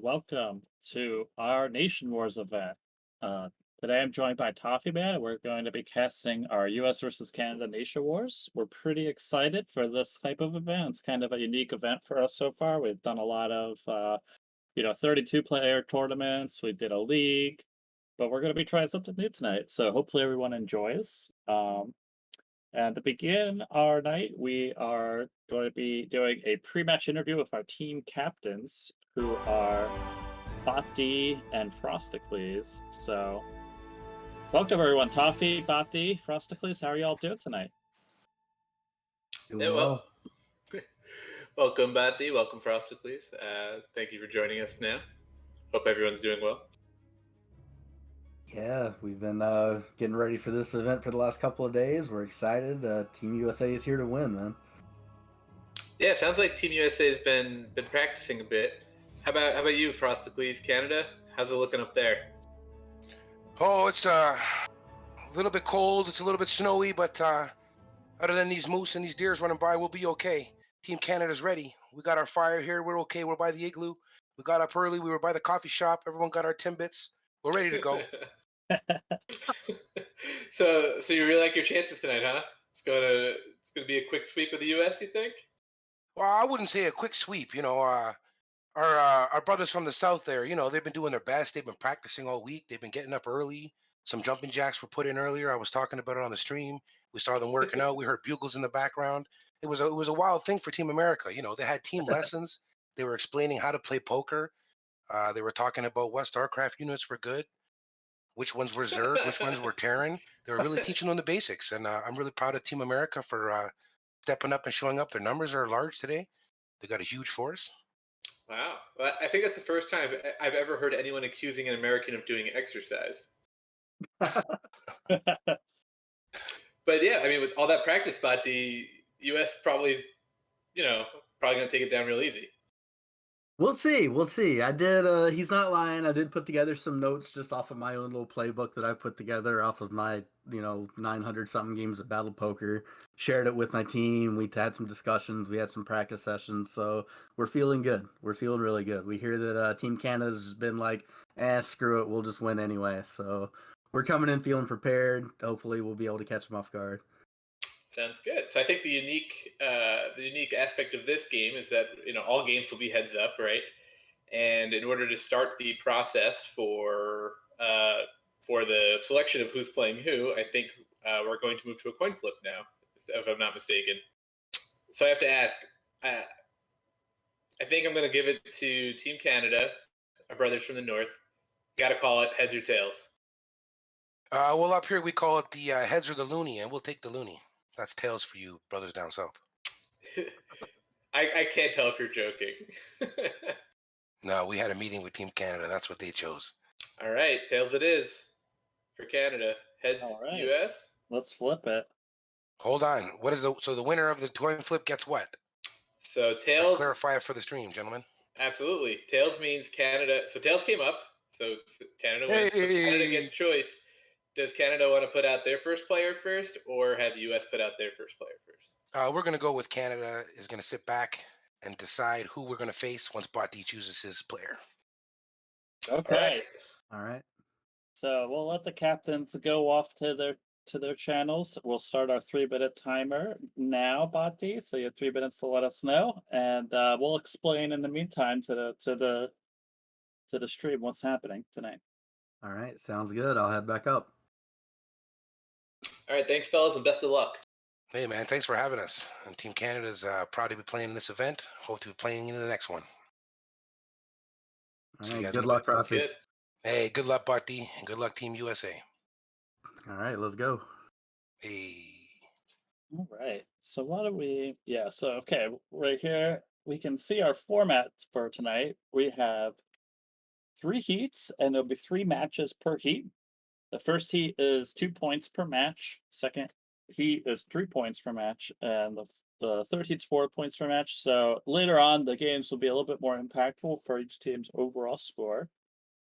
Welcome to our Nation Wars event. Uh, Today I'm joined by Toffee Man. We're going to be casting our US versus Canada Nation Wars. We're pretty excited for this type of event. It's kind of a unique event for us so far. We've done a lot of, 32 player tournaments. We did a league, but we're going to be trying something new tonight. So hopefully everyone enjoys. And to begin our night, we are going to be doing a pre-match interview with our team captains, who are Bati and Frosticles. So, welcome everyone. Toffee, Bati, Frosticles, how are y'all doing tonight? Doing well. Welcome, Bati. Welcome, Frosticles. Thank you for joining us now. Hope everyone's doing well. Yeah, we've been getting ready for this event for the last couple of days. We're excited. Team USA is here to win, man. Yeah, sounds like Team USA has been practicing a bit. How about you, Frosticles, Canada? How's it looking up there? Oh, it's a little bit cold. It's a little bit snowy, but other than these moose and these deers running by, we'll be okay. Team Canada's ready. We got our fire here. We're okay. We're by the igloo. We got up early. We were by the coffee shop. Everyone got our Timbits. We're ready to go. So you really like your chances tonight, huh? It's gonna be a quick sweep of the US, you think? Well, I wouldn't say a quick sweep. Our brothers from the south there, they've been doing their best. They've been practicing all week. They've been getting up early. Some jumping jacks were put in earlier. I was talking about it on the stream. We saw them working out. We heard bugles in the background. It was a wild thing for Team America. They had team lessons. They were explaining how to play poker. They were talking about what StarCraft units were good, which ones were Zerg, which ones were Terran. They were really teaching them the basics, and I'm really proud of Team America for stepping up and showing up. Their numbers are large today. They got a huge force. Wow. Well, I think that's the first time I've ever heard anyone accusing an American of doing exercise. But yeah, I mean, with all that practice, Bot, the US probably going to take it down real easy. We'll see. I did, he's not lying. I did put together some notes just off of my own little playbook that I put together off of my, 900 something games of Battle Poker. Shared it with my team. We had some discussions. We had some practice sessions. So we're feeling good. We're feeling really good. We hear that Team Canada's just been like, screw it. We'll just win anyway. So we're coming in feeling prepared. Hopefully we'll be able to catch them off guard. Sounds good. So I think the unique aspect of this game is that all games will be heads up, right? And in order to start the process for the selection of who's playing who, I think we're going to move to a coin flip now, if I'm not mistaken. So I have to ask. I think I'm going to give it to Team Canada, our brothers from the north. Got to call it heads or tails. Well, up here we call it the heads or the loony, and we'll take the loony. That's tails for you, brothers down south. I can't tell if you're joking. No, we had a meeting with Team Canada. That's what they chose. All right, tails it is for Canada. Heads, right. US. Let's flip it. Hold on. What is the winner of the coin flip gets what? So tails. Let's clarify it for the stream, gentlemen. Absolutely. Tails means Canada. So tails came up. So Canada wins. So Canada gets choice. Does Canada want to put out their first player first, or have the U.S. put out their first player first? We're going to go with Canada is going to sit back and decide who we're going to face once Bati chooses his player. Okay. All right. So we'll let the captains go off to their channels. We'll start our 3-minute timer now, Bati. So you have 3 minutes to let us know, and we'll explain in the meantime to the stream what's happening tonight. All right, sounds good. I'll head back up. All right, thanks, fellas, and best of luck. Hey, man, thanks for having us. And Team Canada's proud to be playing in this event. Hope to be playing in the next one. All right, good luck, Frosty. Hey, good luck, Bati, and good luck, Team USA. All right, let's go. Hey. All right. So what do we? Yeah. So okay, right here we can see our format for tonight. We have 3 heats, and there'll be 3 matches per heat. The first heat is 2 points per match. Second heat is 3 points per match, and the third heat's 4 points per match. So later on, the games will be a little bit more impactful for each team's overall score.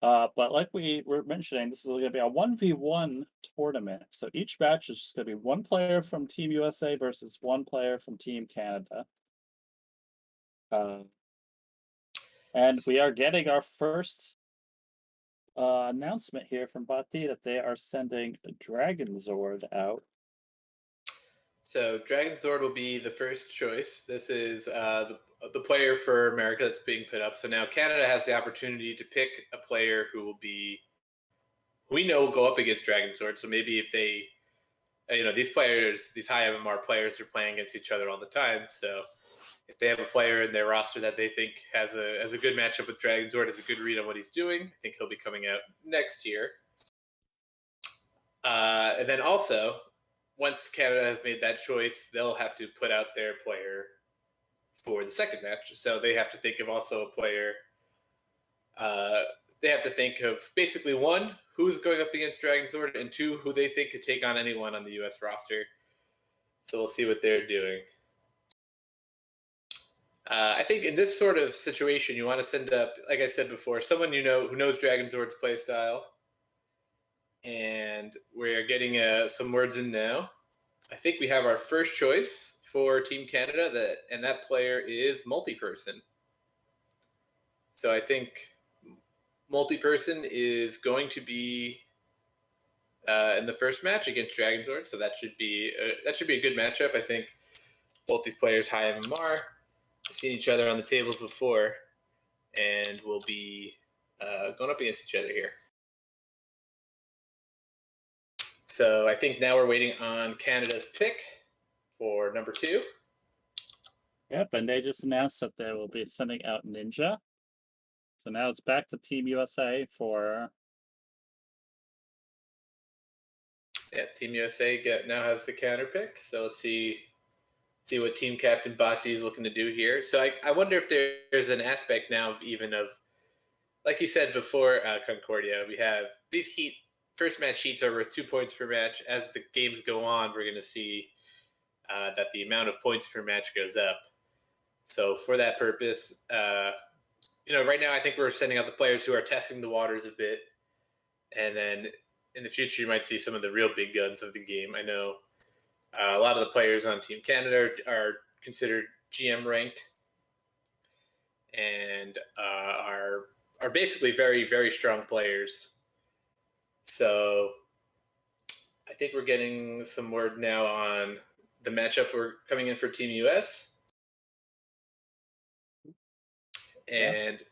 But like we were mentioning, this is going to be a 1v1 tournament. So each match is just going to be 1 player from Team USA versus 1 player from Team Canada. And we are getting our first announcement here from Bati that they are sending Dragon Zord out. So Dragon Zord will be the first choice. This is the player for America that's being put up. So now Canada has the opportunity to pick a player who we know will go up against Dragon Zord. So maybe if they, these players, these high MMR players are playing against each other all the time. So if they have a player in their roster that they think has a good matchup with Dragon Zord, has a good read on what he's doing, I think he'll be coming out next year. And then also, once Canada has made that choice, they'll have to put out their player for the second match. So they have to think of also a player. They have to think of basically one, who's going up against Dragon Zord, and two, who they think could take on anyone on the U.S. roster. So we'll see what they're doing. I think in this sort of situation, you want to send up, like I said before, someone you know who knows Dragon Zord's playstyle. And we're getting some words in now. I think we have our first choice for Team Canada, and that player is multi-person. So I think multi-person is going to be in the first match against Dragon Zord. So that should be a good matchup. I think both these players high MMR, seen each other on the tables before, and will be going up against each other here. So I think now we're waiting on Canada's pick for number 2. Yep, and they just announced that they will be sending out Ninja. So now it's back to Team USA for... Yeah, Team USA now has the counter pick. So let's see what Team Captain Bhakti is looking to do here. So I wonder if there's an aspect now of, like you said before, Concordia, we have these first match heats are worth 2 points per match. As the games go on, we're going to see that the amount of points per match goes up. So for that purpose, right now I think we're sending out the players who are testing the waters a bit. And then in the future, you might see some of the real big guns of the game. I know a lot of the players on Team Canada are considered GM ranked and are basically very, very strong players. So I think we're getting some word now on the matchup we're coming in for Team US. And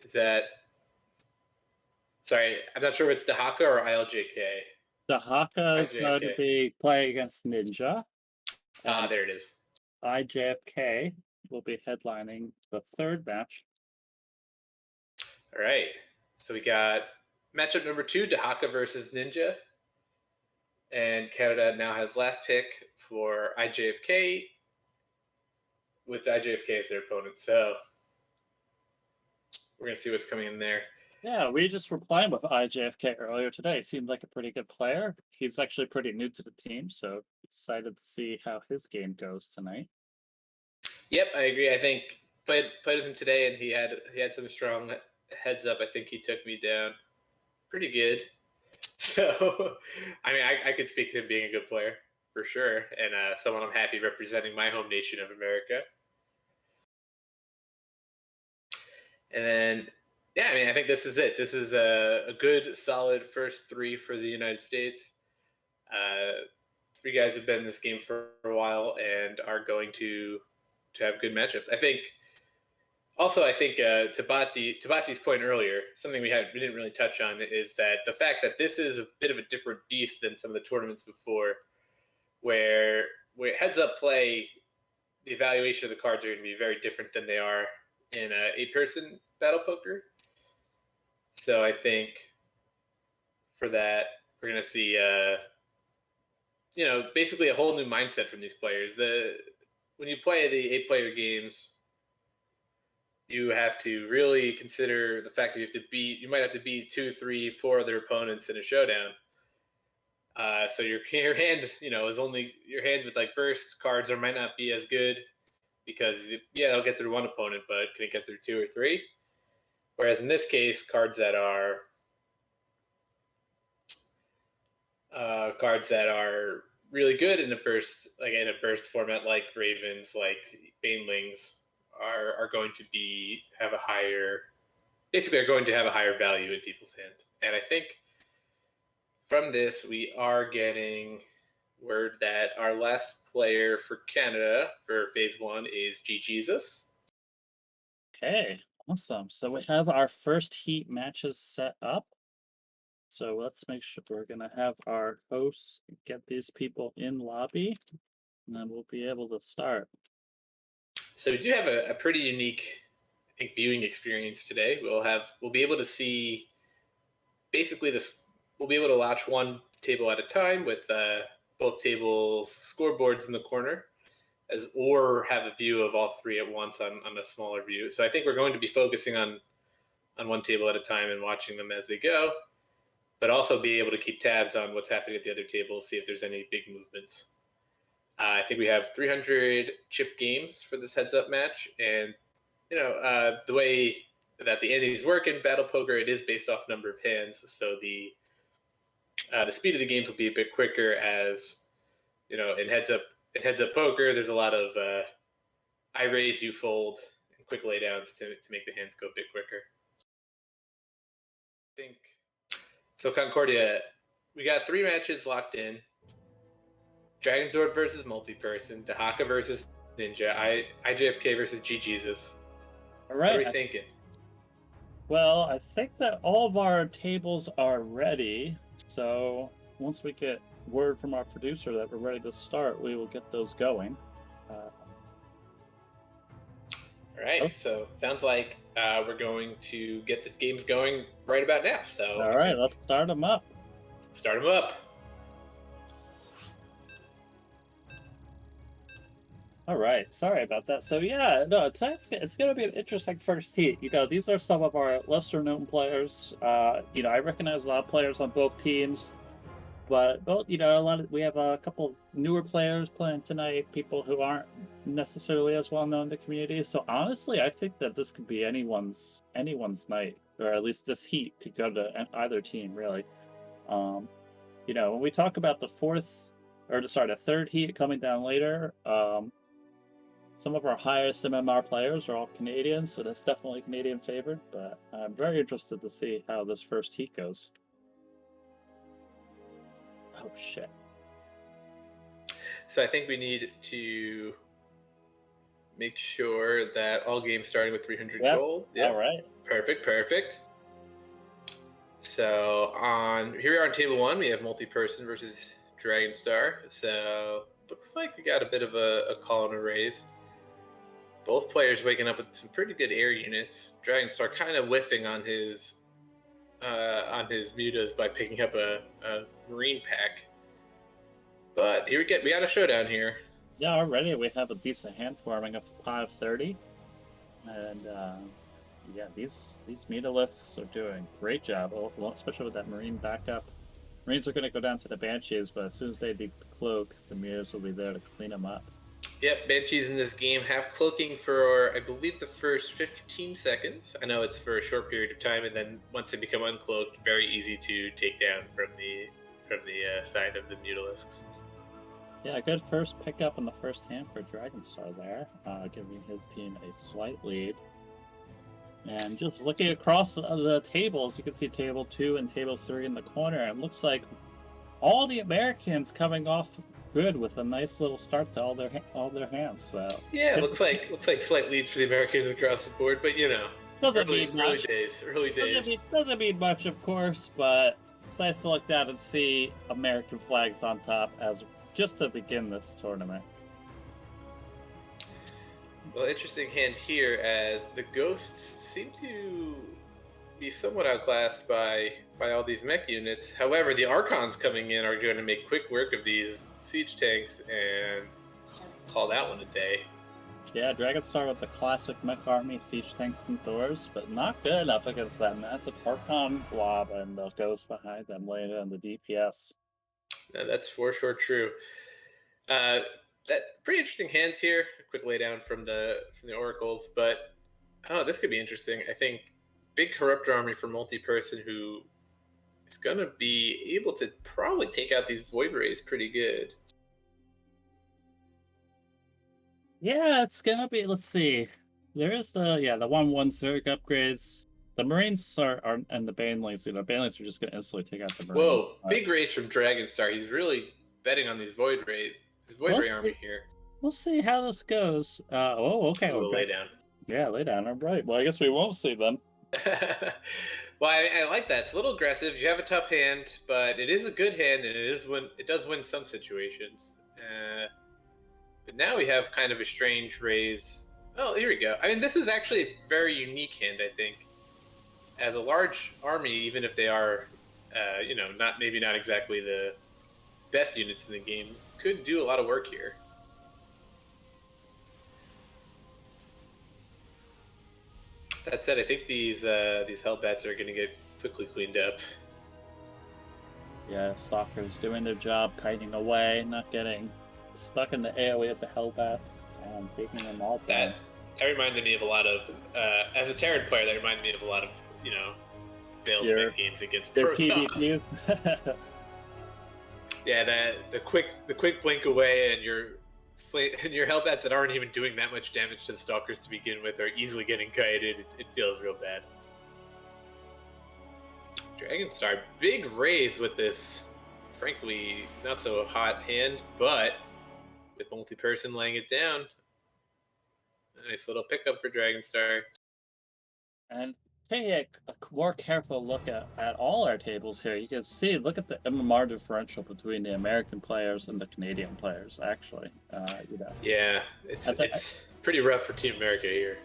is that... Sorry, I'm not sure if it's Dahaka or ILJK. Dahaka is going to be playing against Ninja. There it is. IJFK will be headlining the third match. All right. So we got matchup number 2, Dahaka versus Ninja. And Canada now has last pick for IJFK with IJFK as their opponent. So we're going to see what's coming in there. Yeah, we just were playing with IJFK earlier today. Seemed like a pretty good player. He's actually pretty new to the team, so excited to see how his game goes tonight. Yep, I agree. I think played with him today, and he had some strong heads up. I think he took me down pretty good. So, I mean, I could speak to him being a good player for sure, and someone I'm happy representing my home nation of America. And then, yeah, I mean, I think this is it. This is a good, solid first 3 for the United States. 3 guys have been in this game for a while and are going to have good matchups. I think to Bhatti's point earlier, something we didn't really touch on is that the fact that this is a bit of a different beast than some of the tournaments before, where heads up play, the evaluation of the cards are going to be very different than they are in a 8-person battle poker. So I think for that, we're going to see basically a whole new mindset from these players. When you play the 8-player games, you have to really consider the fact that you might have to beat 2, 3, 4 other opponents in a showdown. So your hand, your hands with like burst cards might not be as good because they'll get through one opponent, but can it get through 2 or 3? Whereas in this case, cards that are really good in a burst format, like Ravens, like Banelings, are going to have a higher basically are going to have a higher value in people's hands. And I think from this, we are getting word that our last player for Canada for phase one is G Jesus. Okay, awesome. So we have our first heat matches set up. So let's make sure we're gonna have our hosts get these people in lobby, and then we'll be able to start. So we do have a pretty unique, I think, viewing experience today. We'll be able to see basically this. We'll be able to watch one table at a time with both tables' scoreboards in the corner, or have a view of all three at once on a smaller view. So I think we're going to be focusing on one table at a time and watching them as they go, but also be able to keep tabs on what's happening at the other tables, see if there's any big movements. I think we have 300 chip games for this heads-up match, and the way that the antes work in Battle Poker, it is based off number of hands, so the speed of the games will be a bit quicker. As in heads-up poker, there's a lot of I raise, you fold, and quick laydowns to make the hands go a bit quicker. I think so. Concordia, we got 3 matches locked in. Dragon Sword versus Multi-Person, Dahaka versus Ninja, IJFK versus G Jesus. All What are right. we thinking? Well, I think that all of our tables are ready. So once we get word from our producer that we're ready to start, we will get those going. All right. So sounds like we're going to get the games going right about now. So all right, let's start them up. Start them up. All right, sorry about that. So yeah, no, it's going to be an interesting first heat. These are some of our lesser known players. I recognize a lot of players on both teams, but we have a couple newer players playing tonight. People who aren't necessarily as well known in the community. So honestly, I think that this could be anyone's night, or at least this heat could go to either team really. When we talk about the third heat coming down later. Some of our highest MMR players are all Canadians, so that's definitely Canadian favored, but I'm very interested to see how this first heat goes. Oh, shit. So I think we need to make sure that all games starting with 300 gold. Yep. All right. Perfect. So here we are on table 1. We have Multi-Person versus Dragon Star. So looks like we got a bit of a call and a raise. Both players waking up with some pretty good air units. Dragon Star kind of whiffing on his mutas by picking up a marine pack. But we got a showdown here. Yeah, already we have a decent hand forming of 530. And these meta lists are doing a great job, especially with that marine backup. Marines are going to go down to the Banshees, but as soon as they decloak, the mutas will be there to clean them up. Yep, Banshees in this game have cloaking for, I believe, the first 15 seconds. I know it's for a short period of time, and then once they become uncloaked, very easy to take down from the side of the Mutalisks. Yeah, good first pickup in the first hand for Dragonstar there, giving his team a slight lead. And just looking across the tables, you can see table 2 and table 3 in the corner. It looks like all the Americans coming off good with a nice little start to all their hands. So yeah, it looks like slight leads for the Americans across the board, but early days. Doesn't mean much, of course, but it's nice to look down and see American flags on top as just to begin this tournament. Well, interesting hand here as the Ghosts seem to be somewhat outclassed by all these mech units. However, the Archons coming in are going to make quick work of these siege tanks and call that one a day. Yeah, Dragonstar with the classic mech army, siege tanks and Thors, but not good enough against that massive Archon blob and the Ghost behind them laying on the DPS. Now, that's for sure true. That pretty interesting hands here. A quick laydown from the Oracles, but this could be interesting. I think big Corruptor army for Multi-Person who is going to be able to probably take out these Void Rays pretty good. Yeah, it's gonna be. Let's see. There is the 1/1 Zerg upgrades. The Marines are and the Banelings, Banelings are just going to instantly take out the Marines. Whoa, big raise from Dragonstar. He's really betting on these Void Ray army here. We'll see how this goes. Okay. Ooh, lay down. Yeah, lay down. All right. Well, I guess we won't see them. Well, I like that. It's a little aggressive. You have a tough hand, but it is a good hand, and it does win some situations. But now we have kind of a strange raise. Oh, here we go. I mean, this is actually a very unique hand, I think. As a large army, even if they are, not exactly the best units in the game, could do a lot of work here. That said, I think these Hellbats are going to get quickly cleaned up. Yeah, Stalkers doing their job, kiting away, not getting stuck in the AoE of the Hellbats, and taking them all down. That reminded me of a lot of, as a Terran player, that reminded me of a lot of, failed mid games against Protoss. Yeah, the quick blink away, and your Hellbats that aren't even doing that much damage to the Stalkers to begin with are easily getting kited. It feels real bad. Dragonstar, big raise with this, frankly, not so hot hand, but with multi-person laying it down. Nice little pickup for Dragonstar. And take a more careful look at all our tables here. You can see, look at the MMR differential between the American players and the Canadian players, actually. Yeah, it's pretty rough for Team America here.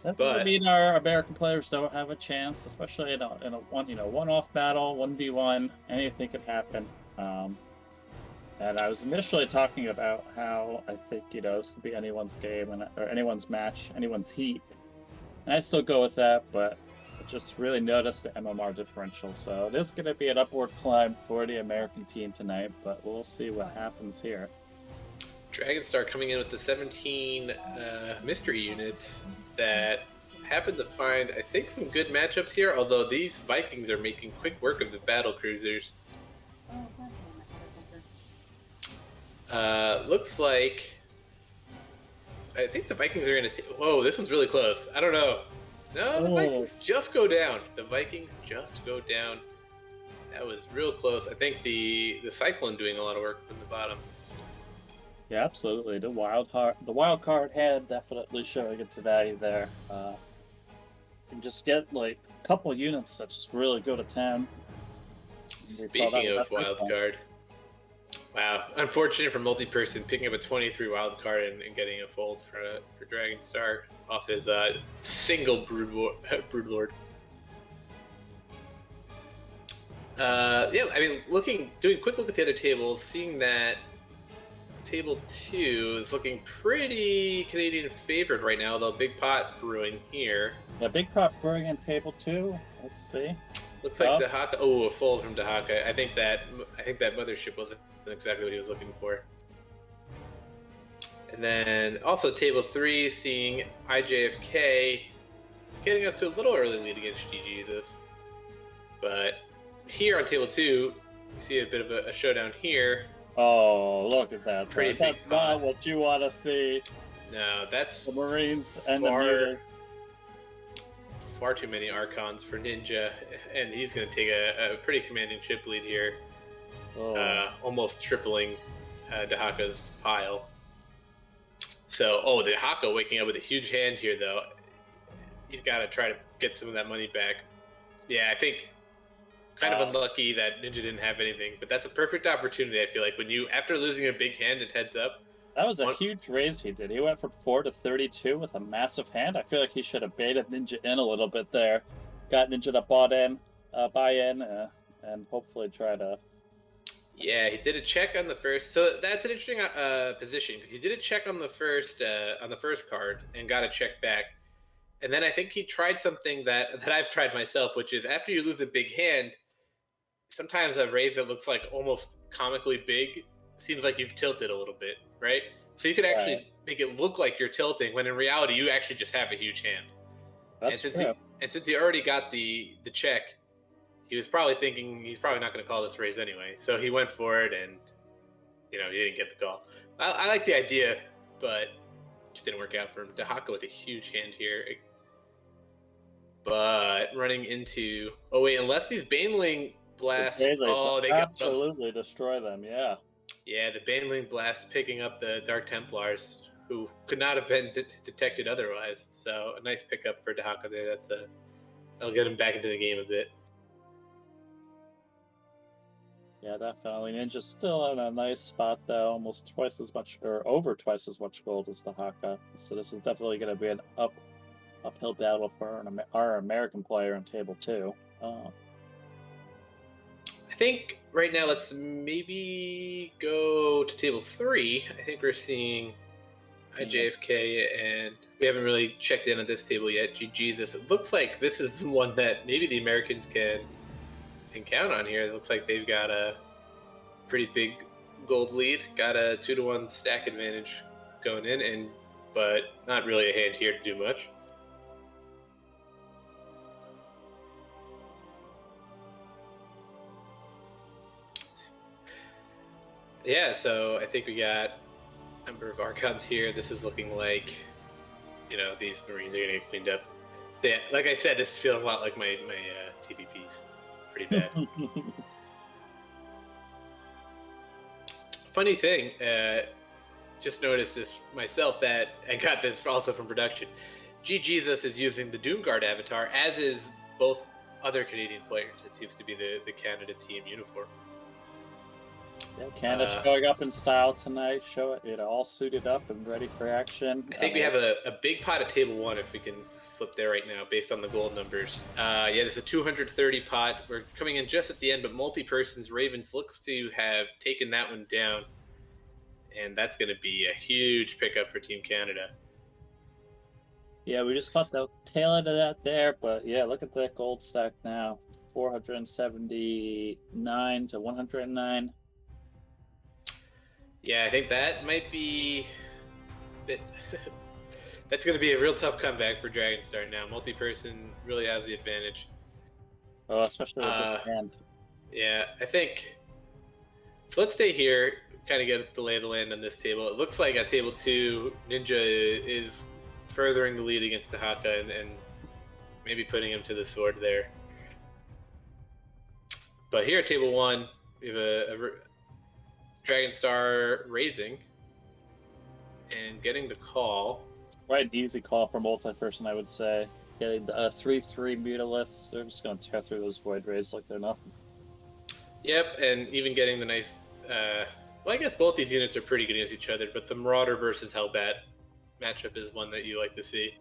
That doesn't mean our American players don't have a chance, especially in a one-off battle, 1v1. Anything could happen. And I was initially talking about how I think this could be anyone's game or anyone's match, anyone's heat. And I still go with that, but I just really noticed the MMR differential. So this is going to be an upward climb for the American team tonight, but we'll see what happens here. Dragonstar coming in with the 17 mystery units that happen to find, I think, some good matchups here, although these Vikings are making quick work of the battle cruisers. Looks like I think the Vikings are going to take... Whoa, this one's really close. I don't know. No, the Vikings just go down. The Vikings just go down. That was real close. I think the Cyclone doing a lot of work from the bottom. Yeah, absolutely. The wild card hand definitely showing its value there. And just get like a couple units that just really go to 10. Speaking of wild card, wow, unfortunate for multi-person picking up a 23 wild card and getting a fold for Dragonstar off his single Broodlord. Yeah, I mean, doing a quick look at the other tables, seeing that Table 2 is looking pretty Canadian favored right now, though Big Pot brewing here. Yeah, Big Pot brewing in Table 2. Let's see. Looks like Dahaka. Oh, a fold from Dahaka. I think that Mothership wasn't exactly what he was looking for. And then also Table 3, seeing IJFK getting up to a little early lead against GGesus. But here on Table 2, you see a bit of a showdown here. Oh, look at that. That's not what you want to see. No, that's the Marines and the Mutas. Far too many Archons for Ninja, and he's going to take a pretty commanding chip lead here. Almost tripling Dahaka's pile. So, Dahaka waking up with a huge hand here, though. He's got to try to get some of that money back. Yeah, I think kind of unlucky that Ninja didn't have anything, but that's a perfect opportunity, I feel like, when after losing a big hand and heads up. That was a huge raise he did. He went from 4 to 32 with a massive hand. I feel like he should have baited Ninja in a little bit there. Got Ninja to buy in, and hopefully try to... Yeah, he did a check on the first. So that's an interesting position, because he did a check on the first card and got a check back. And then I think he tried something that I've tried myself, which is after you lose a big hand, sometimes a raise that looks like almost comically big seems like you've tilted a little bit, right? So you could actually make it look like you're tilting when in reality you actually just have a huge hand. That's true. Since he already got the check, he was probably thinking he's probably not going to call this raise anyway. So he went for it, and he didn't get the call. I like the idea, but it just didn't work out for him. Dahaka with a huge hand here. but running into... Oh, wait, unless these Baneling blasts... Oh, they got them. absolutely destroy them, yeah. Yeah, the Baneling blasts picking up the Dark Templars, who could not have been detected otherwise. So a nice pickup for Dahaka there. That'll get him back into the game a bit. Yeah, definitely. Ninja's still in a nice spot, though. Almost twice as much, or over twice as much gold as the Haka. So this is definitely going to be an uphill battle for our American player in table 2. I think right now let's maybe go to table 3. I think we're seeing IJFK, and we haven't really checked in on this table yet. Jesus, it looks like this is one that maybe the Americans can count on here. It looks like they've got a pretty big gold lead, got a 2-to-1 stack advantage going in, but not really a hand here to do much. Yeah, so I think we got a number of Archons here. This is looking like, these Marines are going to get cleaned up. Yeah, like I said, this is feeling a lot like my TVPs. Pretty bad. Funny thing, just noticed this myself, that I got this also from production. Jesus is using the Doomguard avatar, as is both other Canadian players. It seems to be the Canada team uniform. Yeah, Canada showing up in style tonight. Show it all suited up and ready for action. I think we have a big pot at table 1 if we can flip there right now based on the gold numbers. Yeah, there's a 230 pot. We're coming in just at the end, but multi-persons Ravens looks to have taken that one down. And that's going to be a huge pickup for Team Canada. Yeah, we just caught the tail end of that there, but yeah, look at that gold stack now. 479 to 109. Yeah, I think that might be... That's going to be a real tough comeback for Dragonstar now. Multi-person really has the advantage. Oh, especially with this hand. Yeah, I think... So let's stay here, kind of get the lay of the land on this table. It looks like at table 2, Ninja is furthering the lead against Dahaka and maybe putting him to the sword there. But here at table 1, we have a Dragonstar raising and getting the call. Quite an easy call for multi-person, I would say. Getting the 3/3 Mutalisks, they're just going to tear through those Void Rays like they're nothing. Yep, and even getting the nice... well, I guess both these units are pretty good against each other, but the Marauder versus Hellbat matchup is one that you like to see.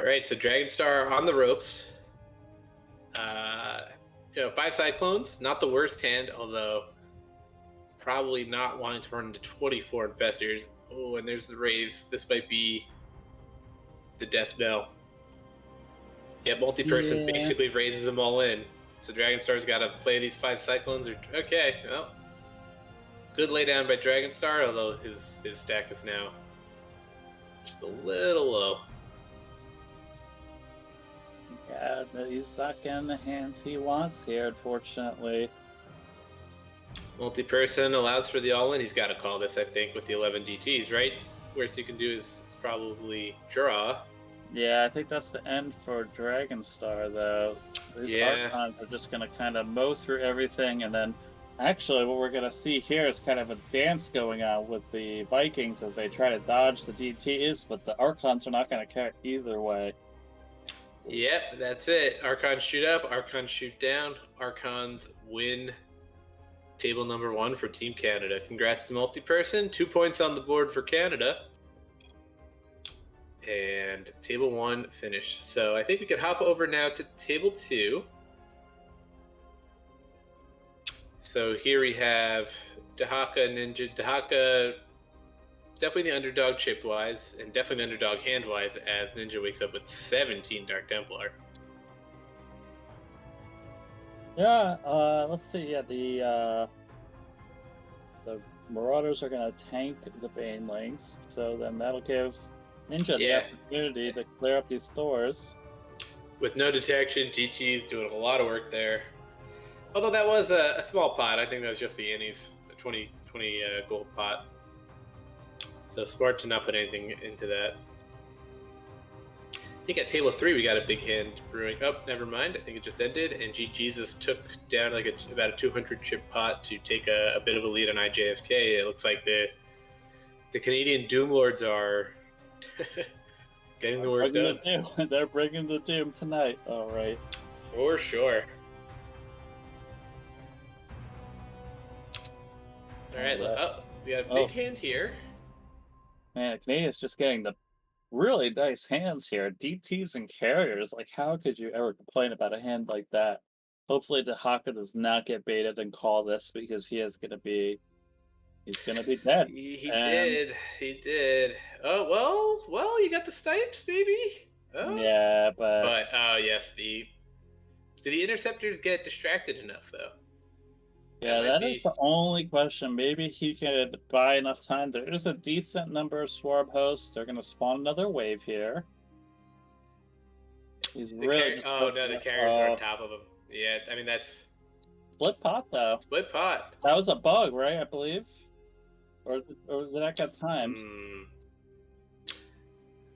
All right, so Dragonstar on the ropes. 5 Cyclones, not the worst hand, although probably not wanting to run into 24 Infestors. Oh, and there's the raise. This might be the death knell. Yeah, multi-person basically raises them all in. So Dragonstar's got to play these 5 Cyclones. Okay, well, good laydown by Dragonstar, although his stack is now just a little low. Yeah, he's not getting the hands he wants here, unfortunately. Multi-person allows for the all-in. He's got to call this, I think, with the 11 DTs, right? Worst you can do is probably draw. Yeah, I think that's the end for Dragonstar, though. These Archons are just going to kind of mow through everything, and then actually what we're going to see here is kind of a dance going on with the Vikings as they try to dodge the DTs, but the Archons are not going to care either way. Yep, that's it. Archons shoot up, Archons shoot down, Archons win table number 1 for Team Canada. Congrats to multi-person. 2 points on the board for Canada. And table 1 finished. So I think we could hop over now to table 2. So here we have Dahaka, Ninja. Dahaka, definitely the underdog chip-wise, and definitely the underdog hand-wise, as Ninja wakes up with 17 Dark Templar. Yeah, let's see. Yeah, the Marauders are going to tank the Banelings, so then that'll give Ninja the opportunity to clear up these stores. With no detection, GT's doing a lot of work there. Although that was a small pot. I think that was just the Annies, a 20 gold pot. So smart to not put anything into that. I think at table 3 we got a big hand brewing. Oh, never mind. I think it just ended, and Jesus took down like about a 200 chip pot to take a bit of a lead on IJFK. It looks like the Canadian Doom Lords are getting the work done. They're bringing the doom tonight. All right. For sure. All right. Oh, we got a big hand here. Man, Canadian's just getting the really nice hands here. Deep tees and carriers. Like, how could you ever complain about a hand like that? Hopefully, the Haka does not get baited and call this because he's gonna be dead. He did. Oh well. You got the snipes, maybe. Oh. Yeah, but oh yes, do the interceptors get distracted enough though? yeah, that is the only question. Maybe he could buy enough time. There is a decent number of swarm hosts. They're gonna spawn another wave here. He's really the carriers are on top of him. Yeah, I mean that's split pot though. Split pot. That was a bug, right? I believe, or did that get timed?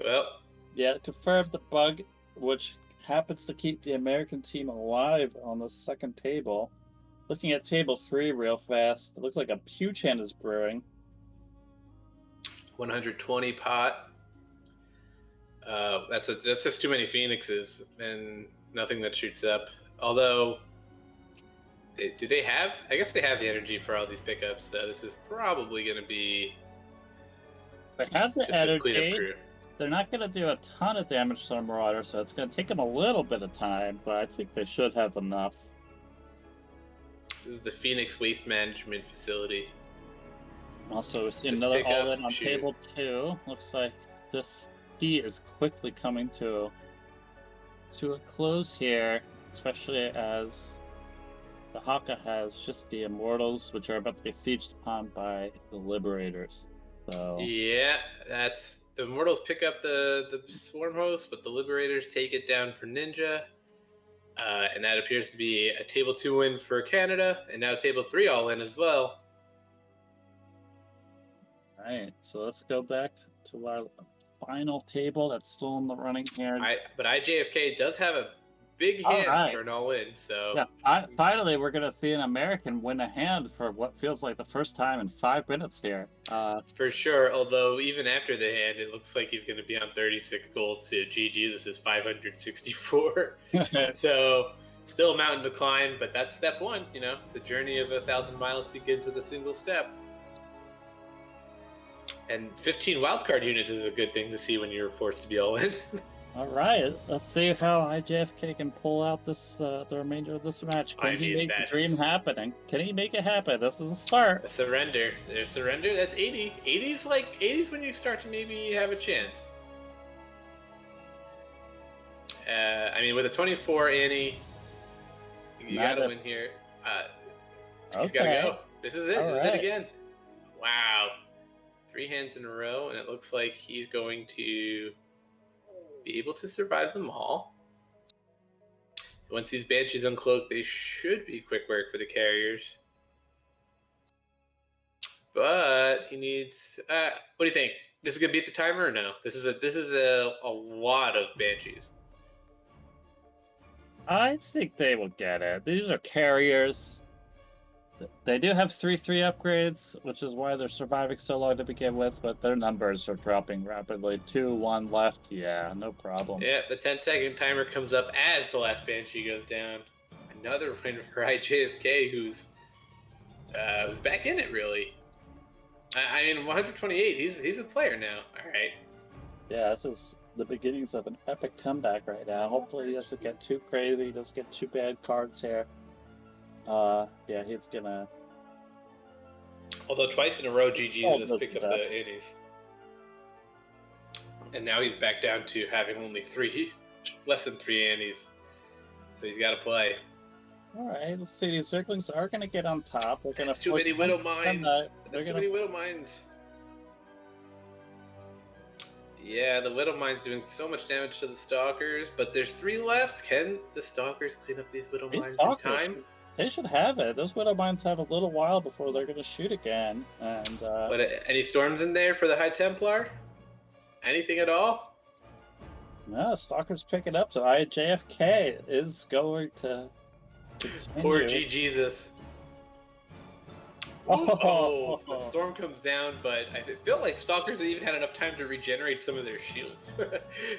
Well, yeah, confirmed the bug, which happens to keep the American team alive on the second table. Looking at table 3 real fast, it looks like a huge hand is brewing. 120 pot. That's just too many phoenixes and nothing that shoots up. Although, do they have? I guess they have the energy for all these pickups. So this is probably going to be. They have the energy. They're not going to do a ton of damage to the Marauder, so it's going to take them a little bit of time. But I think they should have enough. This is the Phoenix Waste Management Facility. Also, we see another all-in on table 2. Looks like this heat is quickly coming to a close here, especially as the Haka has just the Immortals, which are about to be sieged upon by the Liberators. So yeah, that's the Immortals pick up the Swarm Host, but the Liberators take it down for Ninja. And that appears to be a table 2 win for Canada, and now table 3 all in as well. All right, so let's go back to our final table that's still in the running here. But IJFK does have a big hand for an all in. So yeah, finally we're gonna see an American win a hand for what feels like the first time in 5 minutes here. For sure. Although even after the hand, it looks like he's going to be on 36 gold. So GG, this is 564. So still a mountain to climb, but that's step 1. You know, the journey of 1,000 miles begins with a single step. And 15 wildcard units is a good thing to see when you're forced to be all in. All right, let's see how IJFK can pull out this the remainder of this match. Can he make the dream happen? Can he make it happen? This is a start. A surrender. There's surrender. That's 80. 80's when you start to maybe have a chance. I mean, with a 24 Annie, you gotta win here. He's gotta go. This is it. This is it again. Wow. 3 hands in a row, and it looks like he's going to be able to survive them all. Once these Banshees uncloak, they should be quick work for the carriers. But he needs. What do you think? This is gonna beat the timer or no? This is a lot of Banshees. I think they will get it. These are carriers. They do have 3/3 upgrades, which is why they're surviving so long to begin with, but their numbers are dropping rapidly. 2-1 left. Yeah, no problem. Yeah, the 10-second timer comes up as the last Banshee goes down. Another win for IJFK, who's back in it, really. I mean, 128, he's a player now. All right. Yeah, this is the beginnings of an epic comeback right now. Hopefully he doesn't get too crazy, he doesn't get too bad cards here. Yeah, he's gonna. Although twice in a row, GG just picks up the Annies. And now he's back down to having only less than 3 Annies. So he's got to play. All right, let's see. These Zerglings are going to get on top. They're That's too many Widow Mines. That's too many Widow Mines. Yeah, the Widow Mine's doing so much damage to the Stalkers, but there's 3 left. Can the Stalkers clean up these Widow Mines in time? They should have it. Those widow mines have a little while before they're going to shoot again. And But any storms in there for the High Templar? Anything at all? no, Stalker's picking up. So JFK is going to Poor continue. G Jesus. Oh. The storm comes down, but I feel like Stalkers even had enough time to regenerate some of their shields.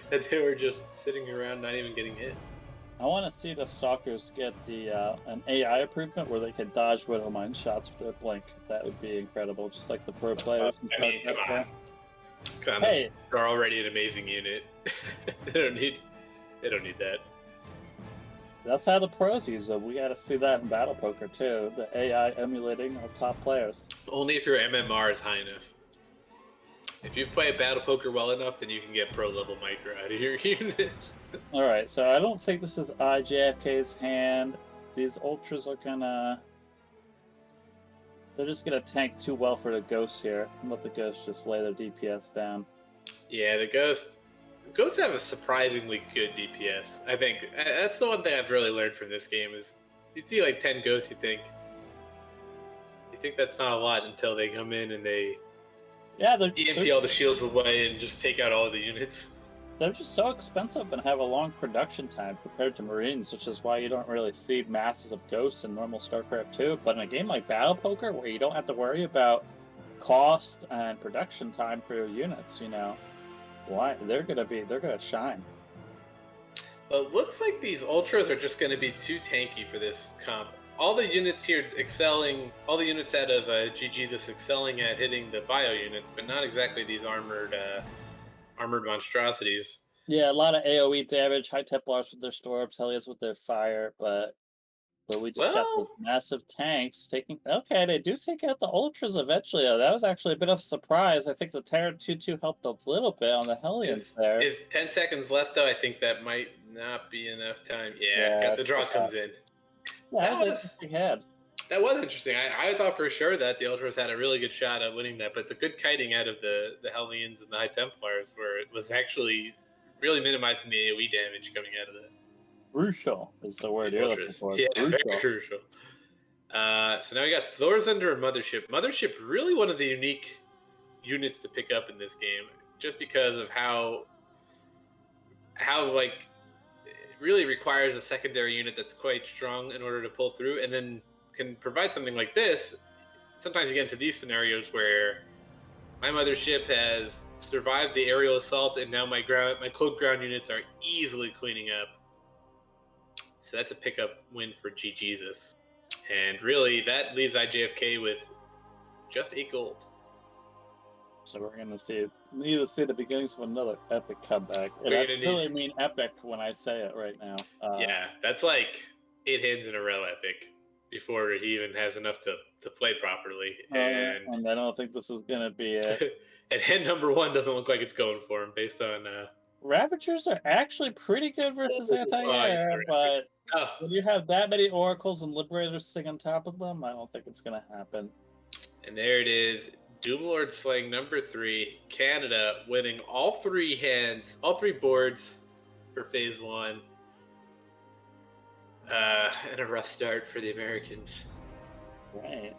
That they were just sitting around not even getting hit. I want to see the Stalkers get the an AI improvement where they can dodge widow mine shots with their blink. That would be incredible, just like the pro players. I mean, come on. Come on, Hey, they're already an amazing unit. They don't need that. that's how the pros use them. We got to see that in battle poker too. The AI emulating our top players. Only if your MMR is high enough. If you've played battle poker well enough, then you can get pro level micro out of your unit. All right, so I don't think this is IJFK's hand. These ultras are gonna. They're just gonna tank too well for the ghosts here and let the ghosts just lay their DPS down. Yeah, the ghosts have a surprisingly good DPS. I think that's the one thing I've really learned from this game is you see like 10 ghosts, you think that's not a lot until they come in and they EMP all the shields away and just take out all the units. They're just so expensive and have a long production time compared to Marines, which is why you don't really see masses of ghosts in normal StarCraft 2. But in a game like Battle Poker, where you don't have to worry about cost and production time for your units, why they're gonna shine. Well, it looks like these ultras are just going to be too tanky for this comp. All the units here excelling, all the units out of G Jesus excelling at hitting the bio units, but not exactly these armored monstrosities. Yeah, a lot of AoE damage, High Templars with their storms, Hellions with their fire, but we just got those massive tanks taking. Okay, they do take out the ultras eventually. Though. That was actually a bit of a surprise. I think the Terran 2-2 helped a little bit on the Hellions there. Is 10 seconds left though? I think that might not be enough time. Yeah, got the draw comes in. Yeah, that was interesting head. That was interesting. I thought for sure that the Ultras had a really good shot at winning that, but the good kiting out of the Hellions and the High Templars was actually really minimizing the AoE damage coming out of that. Crucial is the word you're looking for. Yeah, very crucial. So now we got Thor's Under a Mothership. Mothership, really one of the unique units to pick up in this game, just because of how like it really requires a secondary unit that's quite strong in order to pull through, and then can provide something like this. Sometimes you get into these scenarios where my Mothership has survived the aerial assault, and now my cloaked ground units are easily cleaning up. So that's a pickup win for G Jesus. And really, that leaves IJFK with just 8 gold. So we're going to see the beginnings of another epic comeback. And I really mean epic when I say it right now. Yeah, that's like 8 hands in a row epic before he even has enough to play properly. And I don't think this is going to be it. And hand number 1 doesn't look like it's going for him based on... Ravagers are actually pretty good versus anti-air, but when you have that many oracles and liberators sitting on top of them, I don't think it's going to happen. And there it is. Doomlord Slaying number 3. Canada winning all 3 hands, all 3 boards for Phase 1. And a rough start for the Americans. Right.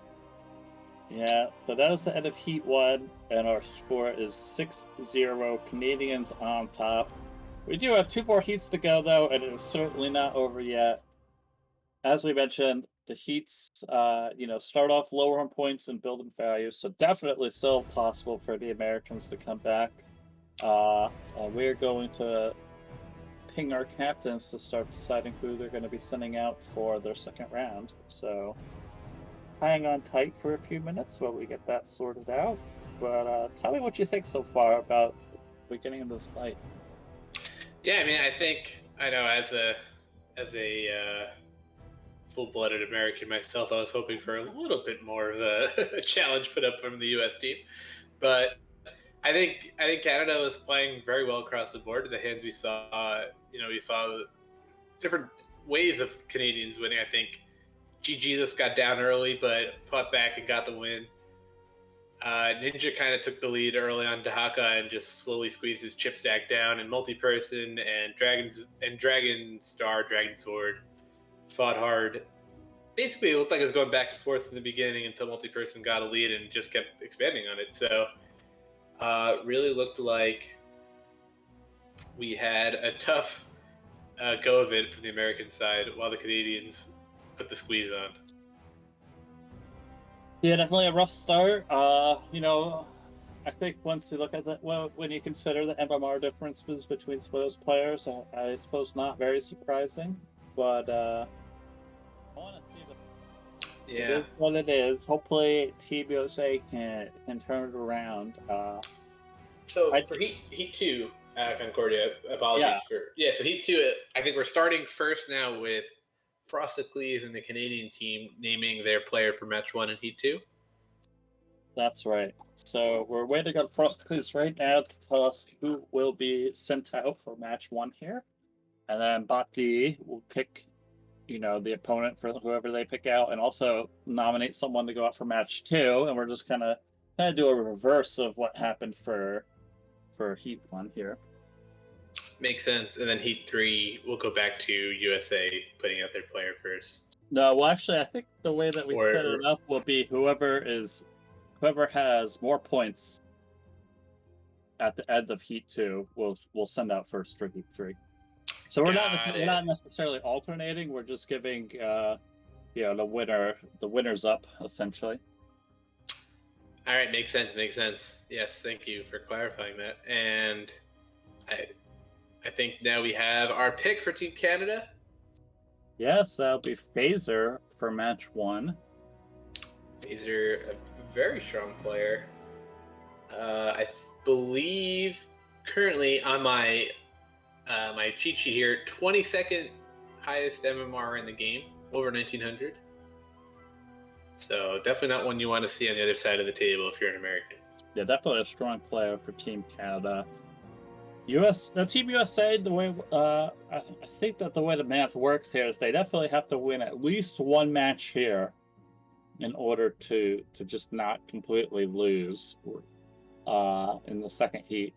Yeah, so that was the end of Heat 1, and our score is 6-0, Canadians on top. We do have 2 more heats to go, though, and it is certainly not over yet. As we mentioned, the heats, start off lower on points and build in value, so definitely still possible for the Americans to come back. We're going to ping our captains to start deciding who they're going to be sending out for their second round, so... hang on tight for a few minutes while we get that sorted out. But tell me what you think so far about the beginning of this night. Yeah, I mean, I know as a full-blooded American myself, I was hoping for a little bit more of a challenge put up from the U.S. team, but I think Canada was playing very well across the board. The hands we saw, we saw different ways of Canadians winning. I think G Jesus got down early, but fought back and got the win. Ninja kind of took the lead early on Dahaka and just slowly squeezed his chip stack down. And Multi-Person and Dragon Sword fought hard. basically it looked like it was going back and forth in the beginning until multi-person got a lead and just kept expanding on it. So really looked like we had a tough go of it from the American side while the Canadians put the squeeze on. Yeah, definitely a rough start. I think once you look at that, well, when you consider the MMR differences between those players, I suppose not very surprising. But I want to see it Yeah. is what it is. Hopefully, Team USA can turn it around. So for Heat 2, Concordia, apologies for... Yeah, so Heat 2, I think we're starting first now with Frosticles and the Canadian team naming their player for match 1 in Heat 2. That's right. So we're waiting on Frosticles right now to tell us who will be sent out for match 1 here. And then Bhakti will pick, the opponent for whoever they pick out, and also nominate someone to go out for match 2. And we're just gonna do a reverse of what happened for Heat 1 here. Makes sense. And then Heat 3, we'll go back to USA putting out their player first. No, well, actually, I think the way that we set it up will be whoever has more points at the end of Heat 2 will send out first for Heat 3. So we're not necessarily alternating. We're just giving the winners up essentially. All right, makes sense. Yes, thank you for clarifying that. And I think now we have our pick for Team Canada. Yes, that'll be Phaser for match 1. Phaser, a very strong player. I believe currently on my my cheat sheet here, 22nd highest MMR in the game, over 1900. So definitely not one you want to see on the other side of the table if you're an American. Yeah, definitely a strong player for Team Canada. Team USA, the way I think that the way the math works here is they definitely have to win at least one match here in order to just not completely lose in the second heat.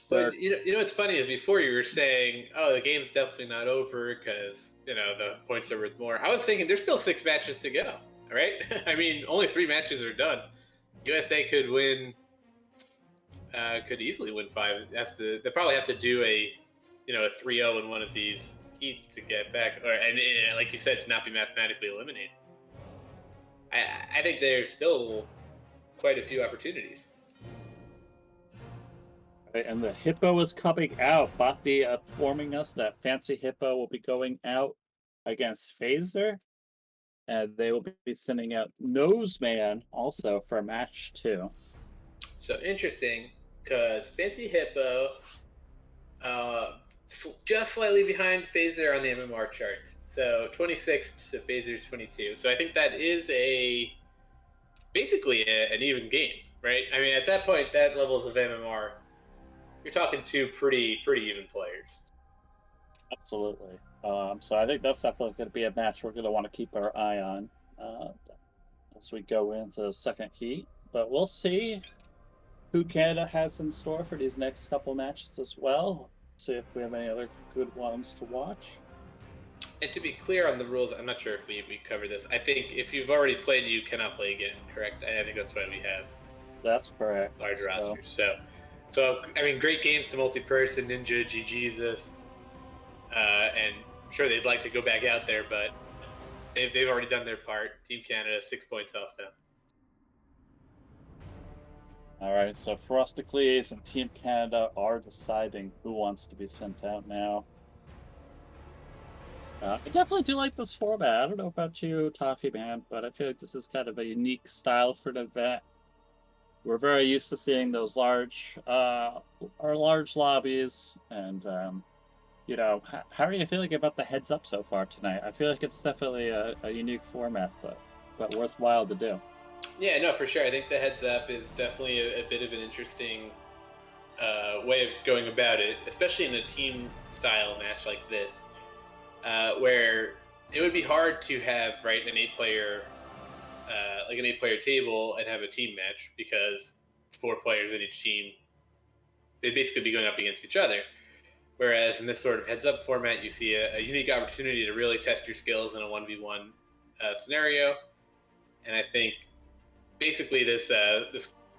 But you know what's funny is before you were saying, oh, the game's definitely not over because the points are worth more. I was thinking there's still 6 matches to go. All right, I mean only 3 matches are done. USA could win. Could easily win 5. They probably have to do a 3-0 in one of these heats to get back, and like you said, to not be mathematically eliminated. I think there's still quite a few opportunities. And the Hippo is coming out. Bhakti informing us that Fancy Hippo will be going out against Phaser, and they will be sending out Noseman also for match 2. So interesting, because Fancy Hippo, just slightly behind Phaser on the MMR charts. So 26 to Phaser's 22. So I think that is basically an even game, right? I mean, at that point, that levels of MMR, you're talking 2 pretty even players. Absolutely. So I think that's definitely going to be a match we're going to want to keep our eye on as we go into the second heat. But we'll see who Canada has in store for these next couple matches as well. See if we have any other good ones to watch. And to be clear on the rules, I'm not sure if we covered this. I think if you've already played, you cannot play again, correct? I think that's why we have That's correct. Large rosters. So I mean, great games to multi-person, Ninja, Jesus, and I'm sure they'd like to go back out there, but they've already done their part. Team Canada, 6 points off them. All right, so Frosticles and Team Canada are deciding who wants to be sent out now. I definitely do like this format. I don't know about you, Toffee Man, but I feel like this is kind of a unique style for an event. We're very used to seeing those large lobbies, and how are you feeling about the heads up so far tonight? I feel like it's definitely a unique format, but worthwhile to do. Yeah, no, for sure. I think the heads up is definitely a bit of an interesting way of going about it, especially in a team style match like this, where it would be hard to have an 8-player like an 8-player table and have a team match because 4 players in each team, they'd basically be going up against each other. Whereas in this sort of heads up format, you see a unique opportunity to really test your skills in a 1v1 scenario. And I think basically this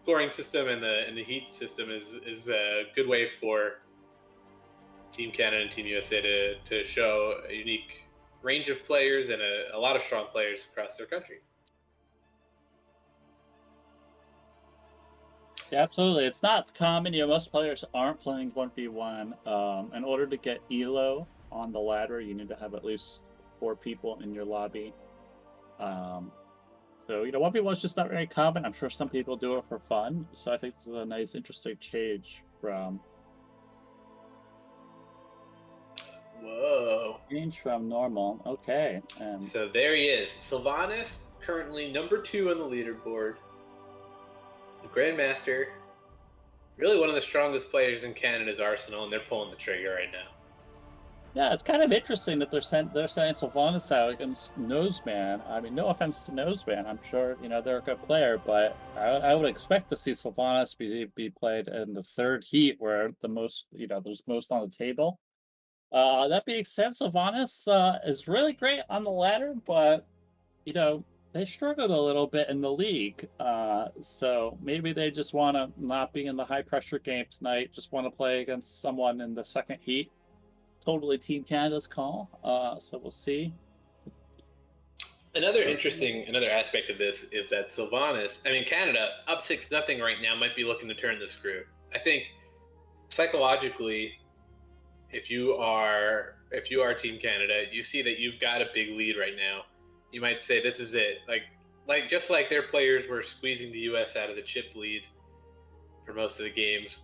scoring system and the heat system is a good way for Team Canada and Team USA to show a unique range of players and a lot of strong players across their country. Yeah, absolutely. It's not common. Most players aren't playing 1v1. In order to get ELO on the ladder, you need to have at least 4 people in your lobby. So, 1v1 is just not very common. I'm sure some people do it for fun. So I think this is a nice, interesting change from normal. Okay. So there he is. Sylvanas, currently number 2 on the leaderboard. The Grandmaster. Really one of the strongest players in Canada's arsenal, and they're pulling the trigger right now. Yeah, it's kind of interesting that they're sending Sylvanas out against Noseman. I mean, no offense to Noseman. I'm sure, they're a good player, but I would expect to see Sylvanas be played in the 3rd heat where the most, there's most on the table. That being said, Sylvanas is really great on the ladder, but, they struggled a little bit in the league. So maybe they just want to not be in the high pressure game tonight, just want to play against someone in the 2nd heat. Totally Team Canada's call. So we'll see. Another aspect of this is that Sylvanas, Canada up 6-0 right now, might be looking to turn the screw. I think psychologically, if you are Team Canada, you see that you've got a big lead right now. You might say this is it. Like just like their players were squeezing the US out of the chip lead for most of the games.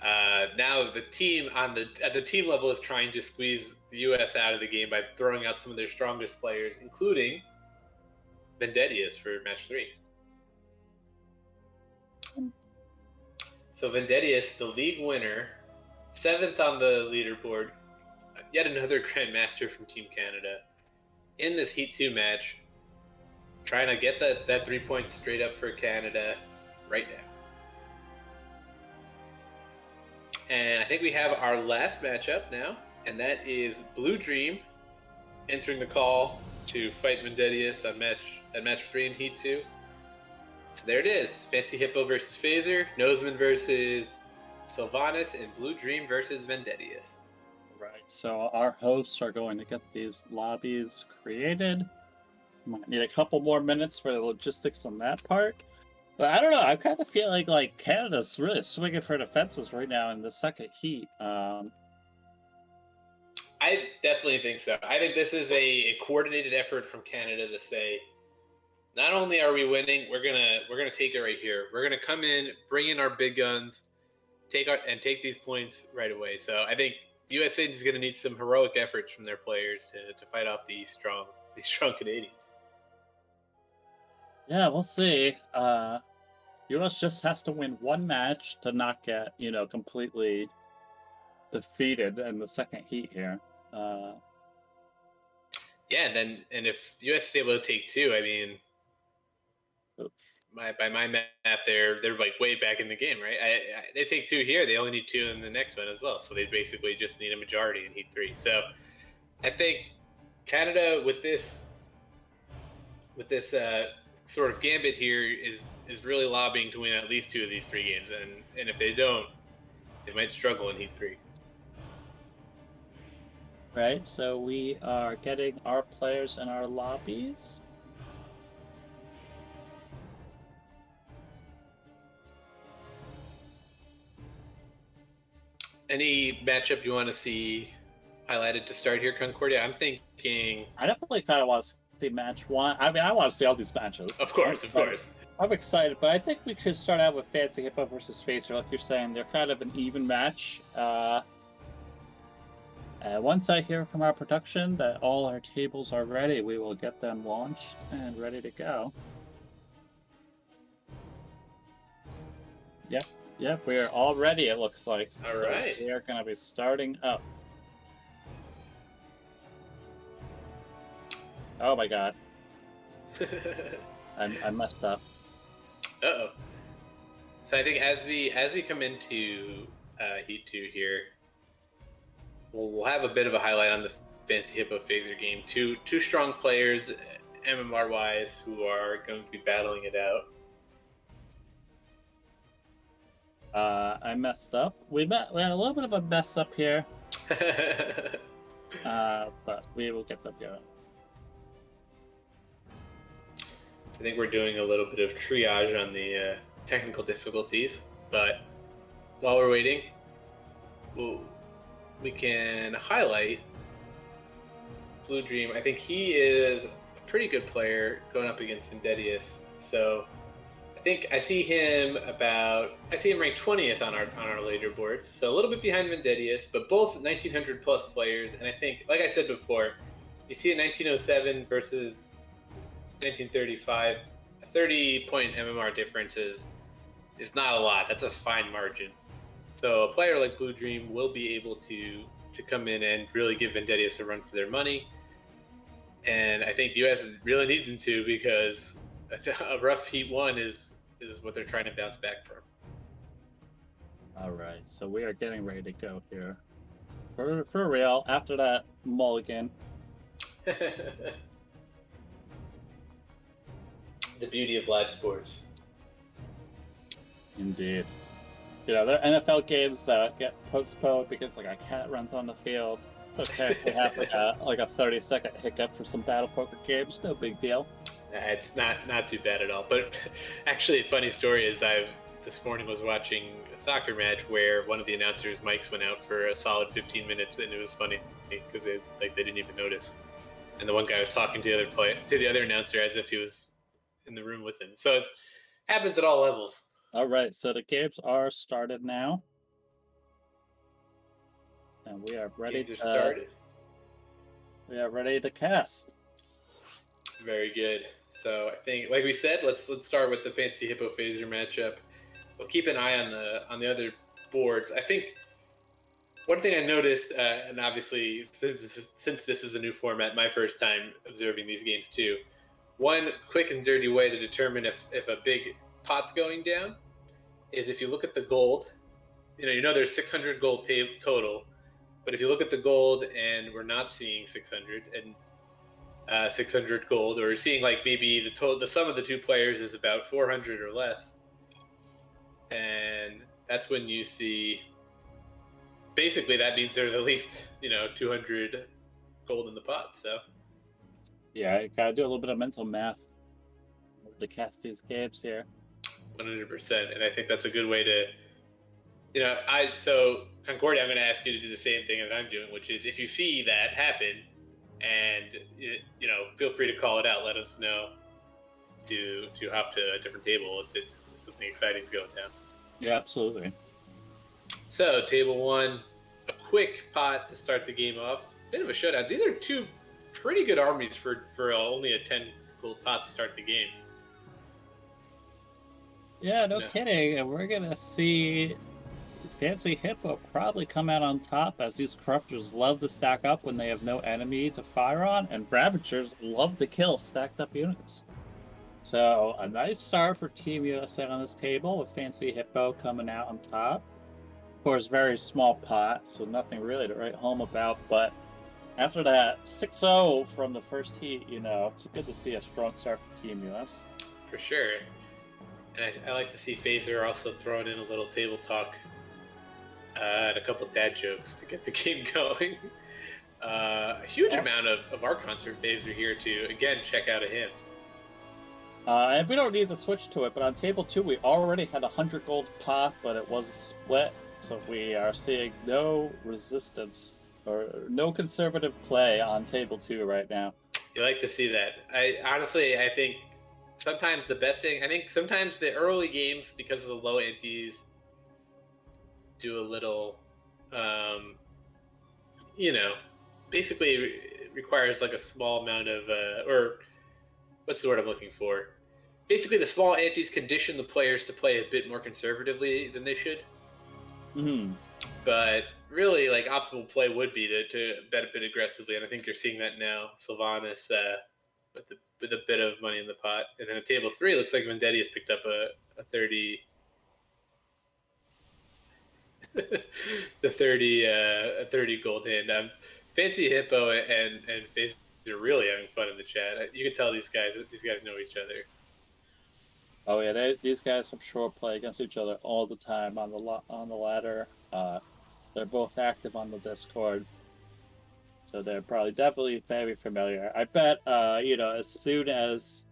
Now the team at the team level is trying to squeeze the US out of the game by throwing out some of their strongest players, including Vendettius for match 3. So Vendettius, the league winner, 7th on the leaderboard, yet another Grandmaster from Team Canada, in this Heat 2 match, trying to get that 3 points straight up for Canada right now. And I think we have our last matchup now, and that is Blue Dream entering the call to fight Vendettius at match 3 in Heat 2. So there it is. Fancy Hippo versus Phaser, Noseman versus Sylvanas, and Blue Dream versus Vendettius. Right. So our hosts are going to get these lobbies created. Might need a couple more minutes for the logistics on that part. But I don't know. I kind of feel like Canada's really swinging for the fences right now in the 2nd heat. I definitely think so. I think this is a coordinated effort from Canada to say, not only are we winning, we're gonna take it right here. We're gonna come in, bring in our big guns, take these points right away. So I think the USA is gonna need some heroic efforts from their players to fight off these strong Canadians. Yeah, we'll see. US just has to win one match to not get, completely defeated in the 2nd heat here. Yeah, and if US is able to take 2, by my math, they're like way back in the game, right? They take 2 here, they only need 2 in the next one as well. So they basically just need a majority in Heat 3. So I think Canada with this sort of gambit here is really lobbying to win at least 2 of these 3 games, and if they don't, they might struggle in Heat 3. Right, so we are getting our players in our lobbies. Any matchup you want to see highlighted to start here, Concordia? I'm thinking... I definitely kind of want to see match 1. I want to see all these matches. Of course. I'm excited, but I think we should start out with Fancy Hippo versus Phaser, like you're saying. They're kind of an even match. Once I hear from our production that all our tables are ready, we will get them launched and ready to go. Yep, we are all ready, it looks like. All right. We are going to be starting up. Oh my god. I messed up. Uh-oh. So I think as we come into Heat 2 here, we'll have a bit of a highlight on the Fancy Hippo Phaser game. Two strong players, MMR-wise who are going to be battling it out? I messed up. We had a little bit of a mess up here, but we will get them going. I think we're doing a little bit of triage on the technical difficulties, but while we're waiting, we can highlight Blue Dream. I think he is a pretty good player going up against Vendettius. So I think I see him ranked 20th on our leaderboards. So a little bit behind Vendettius, but both 1900 plus players. And I think, like I said before, you see a 1907 versus 1935. A 30-point MMR difference is not a lot. That's a fine margin. So a player like Blue Dream will be able to come in and really give Vendettius a run for their money. And I think the US really needs him to, because a rough Heat 1 is what they're trying to bounce back from. All right, so we are getting ready to go here. For real, after that mulligan. The beauty of live sports. Indeed. You know, there are NFL games that get postponed because like a cat runs on the field. It's okay if we have like a 30-second hiccup for some battle poker games. No big deal. It's not too bad at all. But actually, a funny story is this morning was watching a soccer match where one of the announcers' mics went out for a solid 15 minutes, and it was funny because they didn't even notice. And the one guy was talking to the other announcer as if he was in the room with him. So it happens at all levels. All right, so the games are started now. And we are ready Games are started. We are ready to cast. Very good. So I think, like we said, let's start with the Fancy Hippo Phaser matchup. We'll keep an eye on the other boards. I think one thing I noticed, and obviously since this is a new format, my first time observing these games too, one quick and dirty way to determine if a big pot's going down is if you look at the gold. You know there's 600 gold total, but if you look at the gold and we're not seeing 600 and 600 gold, or seeing like maybe the sum of the two players is about 400 or less, and that's when you see, basically that means there's at least 200 gold in the pot. So yeah, I gotta do a little bit of mental math to cast these games here. 100%, and I think that's a good way to, so Concordia, I'm going to ask you to do the same thing that I'm doing, which is if you see that happen, and feel free to call it out. Let us know to hop to a different table if it's something exciting is going down. Yeah, absolutely. So table one, a quick pot to start the game off. Bit of a showdown. These are two pretty good armies for only a 10 gold pot to start the game. Yeah, no kidding. And we're gonna see Fancy Hippo probably come out on top, as these corruptors love to stack up when they have no enemy to fire on, and Ravagers love to kill stacked up units. So a nice start for Team USA on this table, with Fancy Hippo coming out on top. Of course, very small pot, so nothing really to write home about, but after that 6-0 from the first heat, it's good to see a strong start for Team US. For sure. And I like to see Phaser also throwing in a little table talk and a couple dad jokes to get the game going. A huge amount of Archons for Phaser here to, again, check out a hand. And we don't need to switch to it, but on table 2 we already had 100 gold pot, but it was a split, so we are seeing no resistance or no conservative play on table 2 right now. You like to see that. I think sometimes the best thing, sometimes the early games, because of the low antes, do a little, basically requires like a small amount of, or what's the word I'm looking for? Basically, the small antes condition the players to play a bit more conservatively than they should. Mm-hmm. But really, like, optimal play would be to bet a bit aggressively, and I think you're seeing that now. Sylvanas with a bit of money in the pot, and then at table 3, looks like Vendetti has picked up a 30. A 30 gold hand. Fancy Hippo and They're really having fun in the chat. You can tell these guys know each other. Oh yeah, these guys I'm sure play against each other all the time on the ladder. They're both active on the Discord, so they're probably definitely very familiar. I bet as soon as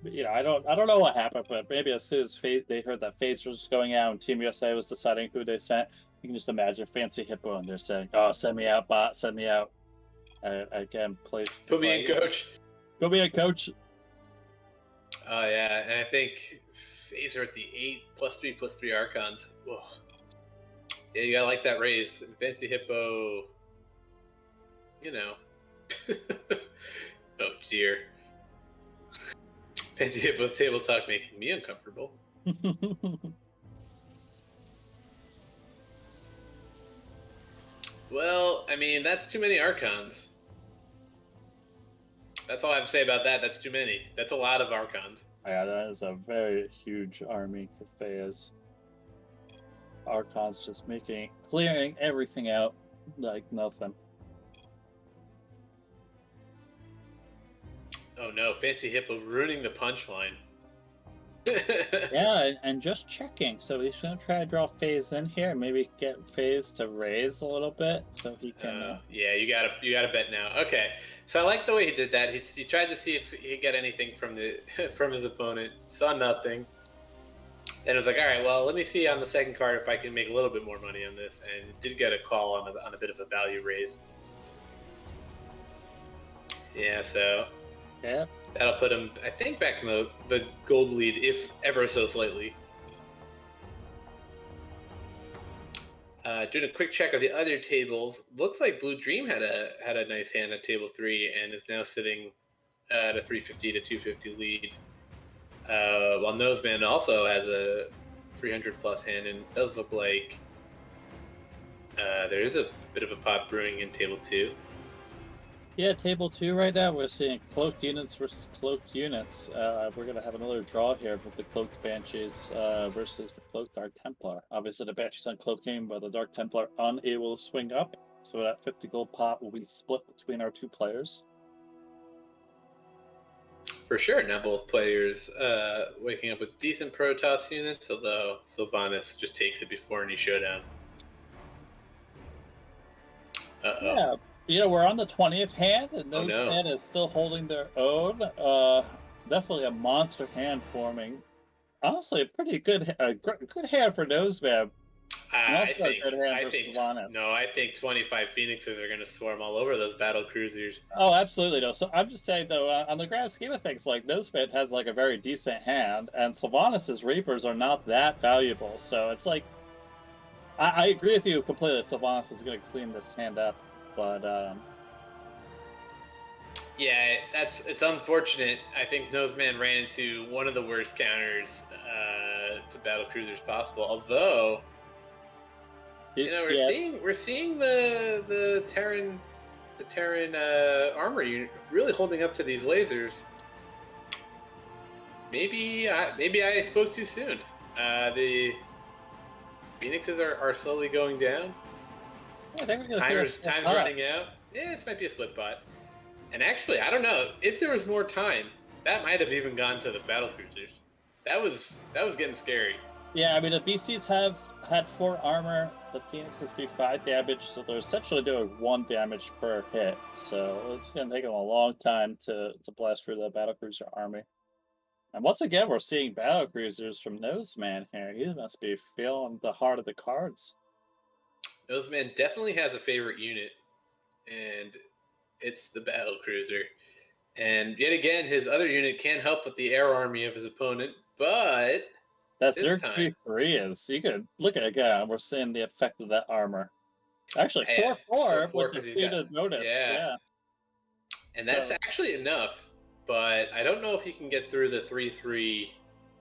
I don't know what happened, but maybe as soon as they heard that phase was going out and Team USA was deciding who they sent, you can just imagine Fancy Hippo and they're saying, "Oh, send me out, bot, send me out." Again, place to Put me play. in, coach. Go be a coach. Oh yeah, and I think Phaser at the 8+3/+3 Archons. Whoa. Yeah, you gotta like that raise. Fancy Hippo, oh dear. Fancy Hippo's table talk making me uncomfortable. Well, I mean, that's too many Archons. That's all I have to say about that. That's too many. That's a lot of Archons. Yeah, that is a very huge army for Feyas. Archons just clearing everything out like nothing. Oh no, Fancy Hippo ruining the punchline. Yeah, and just checking. So he's gonna try to draw Phase in here. Maybe get Phase to raise a little bit so he can. Yeah, you gotta bet now. Okay, so I like the way he did that. He tried to see if he could get anything from from his opponent. Saw nothing. And it was like, all right, well, let me see on the second card if I can make a little bit more money on this. And did get a call on a bit of a value raise. Yeah, so Yeah. that'll put him, I think, back in the gold lead, if ever so slightly. Doing a quick check of the other tables, looks like Blue Dream had a nice hand at table 3 and is now sitting at a 350 to 250 lead. While Noseman also has a 300 plus hand, and it does look like there is a bit of a pot brewing in table 2. Yeah, table 2 right now, we're seeing cloaked units versus cloaked units. We're going to have another draw here with the cloaked Banshees versus the cloaked Dark Templar. Obviously, the Banshees uncloaking, but the Dark Templar unable to swing up. So that 50 gold pot will be split between our two players. For sure, now both players waking up with decent Protoss units, although Sylvanas just takes it before any showdown. Uh-oh. Yeah, we're on the 20th hand, and Noseman no. is still holding their own. Definitely a monster hand forming. Honestly, a pretty good hand for Noseman. I think 25 Phoenixes are going to swarm all over those battle cruisers. Oh, absolutely no. So I'm just saying though, on the grand scheme of things, like Noseman has like a very decent hand, and Sylvanas' Reapers are not that valuable. So it's like, I agree with you completely. Sylvanas is going to clean this hand up, but yeah, it's unfortunate. I think Noseman ran into one of the worst counters to battle cruisers possible. Although, we're seeing the Terran armor unit really holding up to these lasers. Maybe I spoke too soon. The Phoenixes are slowly going down. I think we're time's running out. Yeah, this might be a split pot. And actually, I don't know if there was more time. That might have even gone to the battle cruisers. That was getting scary. Yeah, I mean the BCs have had 4 armor. The Phoenixes do 5 damage, so they're essentially doing 1 damage per hit. So it's gonna take them a long time to blast through the battlecruiser army. And once again, we're seeing battlecruisers from Noseman here. He must be feeling the heart of the cards. Noseman definitely has a favorite unit, and it's the battlecruiser. And yet again, his other unit can't help with the air army of his opponent, but that's their 3 is. You could look at it again. We're seeing the effect of that armor. Actually, 4/4 with the suited bonus. Yeah. And that's actually enough, but I don't know if he can get through the 3/3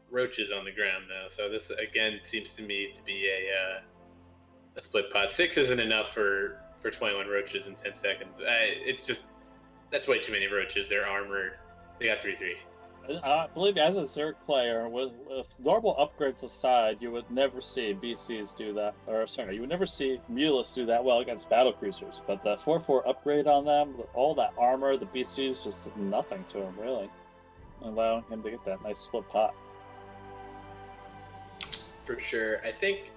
roaches on the ground though. So this again seems to me to be a split pot. 6 isn't enough for 21 roaches in 10 seconds. It's just that's way too many roaches. They're armored. They got 3/3. I believe as a Zerg player, with normal upgrades aside, you would never see BCs do that. Or sorry, you would never see Mulists do that well against battle cruisers. But the 4/4 upgrade on them, with all that armor, the BCs just did nothing to him really, allowing him to get that nice split pot. For sure. I think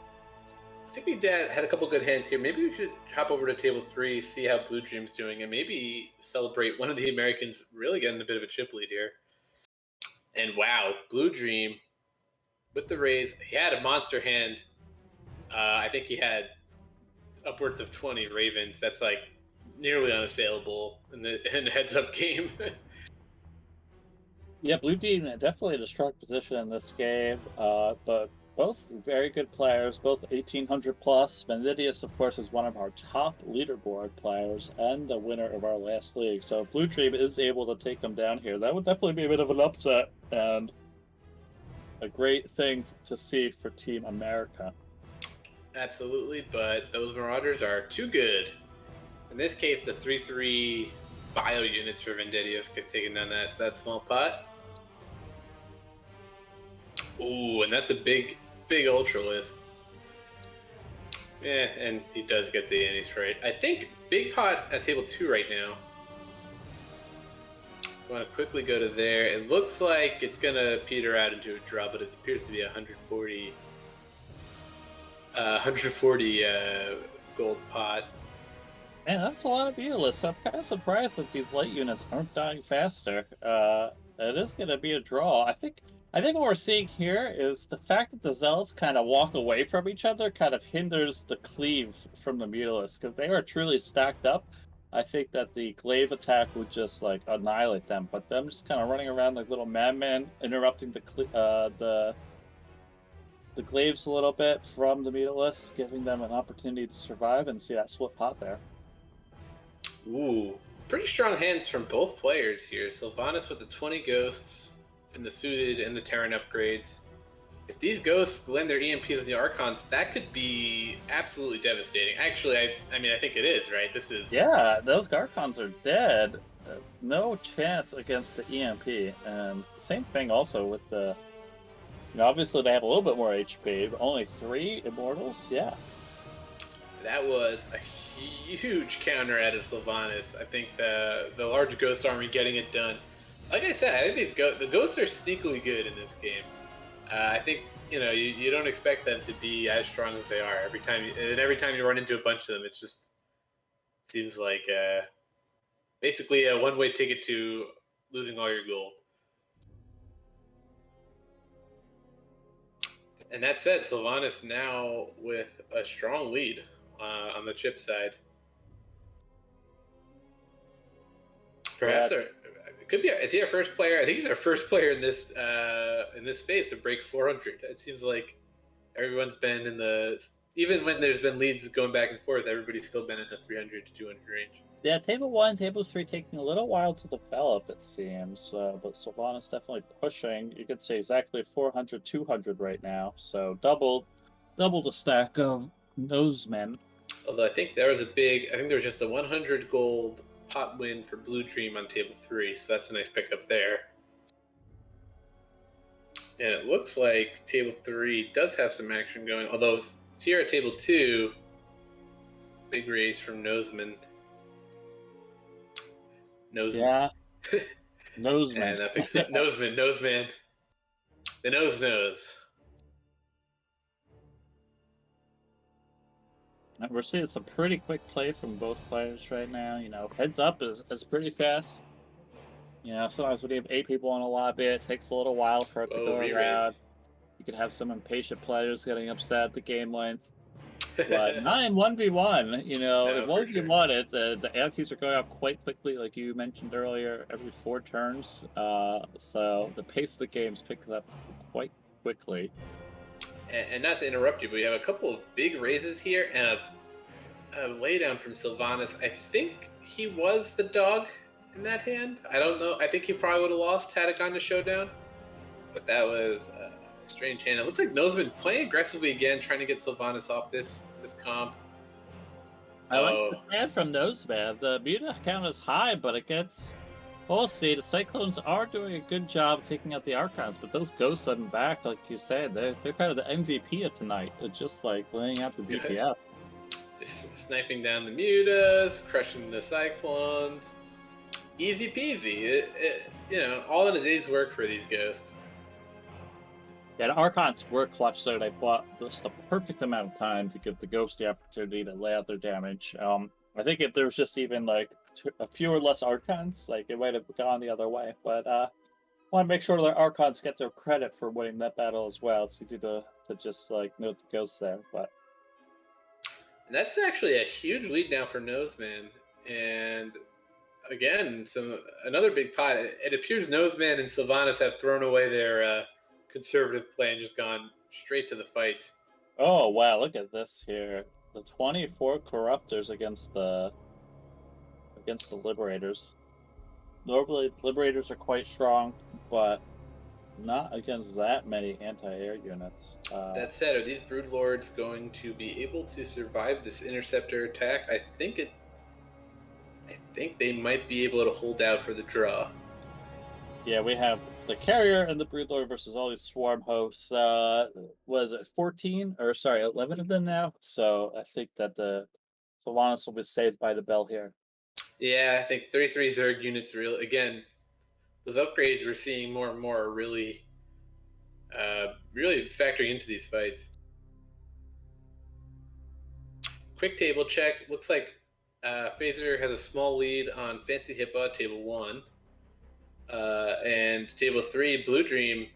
we had a couple good hands here. Maybe we should hop over to table 3, see how Blue Dream's doing, and maybe celebrate one of the Americans really getting a bit of a chip lead here. And wow, Blue Dream with the raise, he had a monster hand. I think he had upwards of 20 Ravens. That's like nearly unassailable in the heads-up game. Yeah, Blue Team definitely in a strong position in this game, but both very good players, both 1800 plus. Venidius, of course, is one of our top leaderboard players and the winner of our last league. So Blue Dream is able to take them down here. That would definitely be a bit of an upset and a great thing to see for Team America. Absolutely, but those Marauders are too good. In this case, the 3/3 bio units for Vendidios get taken down that small pot. Ooh, and that's a big Ultralisk. Yeah, and he does get the anti right. I think big pot at table 2 right now. I want to quickly go to there. It looks like it's going to peter out into a draw, but it appears to be 140 gold pot. Man, that's a lot of Beatlists. I'm kind of surprised that these light units aren't dying faster. It is going to be a draw. I think what we're seeing here is the fact that the Zealots kind of walk away from each other kind of hinders the cleave from the Mutalisks. Because they are truly stacked up, I think that the glaive attack would just like annihilate them. But them just kind of running around like little madmen, interrupting the glaives a little bit from the Mutalisks, giving them an opportunity to survive and see that split pot there. Ooh, pretty strong hands from both players here. Sylvanas with the 20 ghosts and the suited and the Terran upgrades. If these ghosts land their EMPs and the Archons, that could be absolutely devastating. Actually, I mean, I think it is, right? This is... Yeah, those Archons are dead. No chance against the EMP. And same thing also with the... You know, obviously they have a little bit more HP, but only 3 Immortals? Yeah. That was a huge counter out of Sylvanas. I think the large ghost army getting it done. Like I said, I think the ghosts are sneakily good in this game. I think you don't expect them to be as strong as they are every time. Every time you run into a bunch of them, it seems like basically a one-way ticket to losing all your gold. And that said, Sylvanas now with a strong lead on the chip side. Perhaps it could be. Is he our first player? I think he's our first player in this phase to break 400. It seems like everyone's been in even when there's been leads going back and forth, everybody's still been in the 300 to 200 range. Yeah, table 1, table 3 taking a little while to develop, it seems. But Sylvanas definitely pushing. You could say exactly 400, 200 right now. So double the stack of Nosemen. Although I think there was just a 100 gold pot win for Blue Dream on table 3, so that's a nice pickup there. And it looks like table 3 does have some action going, although here at table 2, big raise from Noseman. Yeah. Noseman. And that picks up Noseman. The nose. We're seeing some pretty quick play from both players right now. You know, heads up is pretty fast. You know, sometimes when you have 8 people in a lobby, it takes a little while for it to go around. You could have some impatient players getting upset at the game length. But 1v1, you know, in 1v1, sure. The antis are going up quite quickly, like you mentioned earlier, every 4 turns. So the pace of the game's picked up quite quickly. And not to interrupt you, but we have a couple of big raises here and a laydown from Sylvanas. I think he was the dog in that hand. I don't know. I think he probably would have lost had it gone to showdown. But that was a strange hand. It looks like Noseman playing aggressively again, trying to get Sylvanas off this comp. I like the hand from Noseman. The muta count is high, but it gets Well, we'll see. The Cyclones are doing a good job taking out the Archons, but those ghosts on back, like you said, they're kind of the MVP of tonight. They're just like laying out the Good. DPS. Just sniping down the mutas, crushing the Cyclones. Easy peasy. All in a day's work for these ghosts. Yeah, the Archons were clutch there. They bought just the perfect amount of time to give the Ghost the opportunity to lay out their damage. I think if there was just even like a few or less Archons, like it might have gone the other way. But want to make sure that Archons get their credit for winning that battle as well. It's easy to just like note the Ghosts there, but And that's actually a huge lead now for Noseman. And again, another big pot. It appears Noseman and Sylvanas have thrown away their conservative play and just gone straight to the fight. oh wow, look at this here. The 24 Corruptors against the Liberators. Normally, Liberators are quite strong, but not against that many anti-air units. That said, are these Broodlords going to be able to survive this Interceptor attack? I think they might be able to hold out for the draw. Yeah, we have the Carrier and the Broodlord versus all these Swarm hosts. Was it 14? Or sorry, 11 of them now? So I think that the Sylvanas will be saved by the bell here. Yeah, I think 33 Zerg units really, again, those upgrades we're seeing more and more are really factoring into these fights. Quick table check. Looks like Phaser has a small lead on Fancy Hippo, table 1. And table 3, Blue Dream,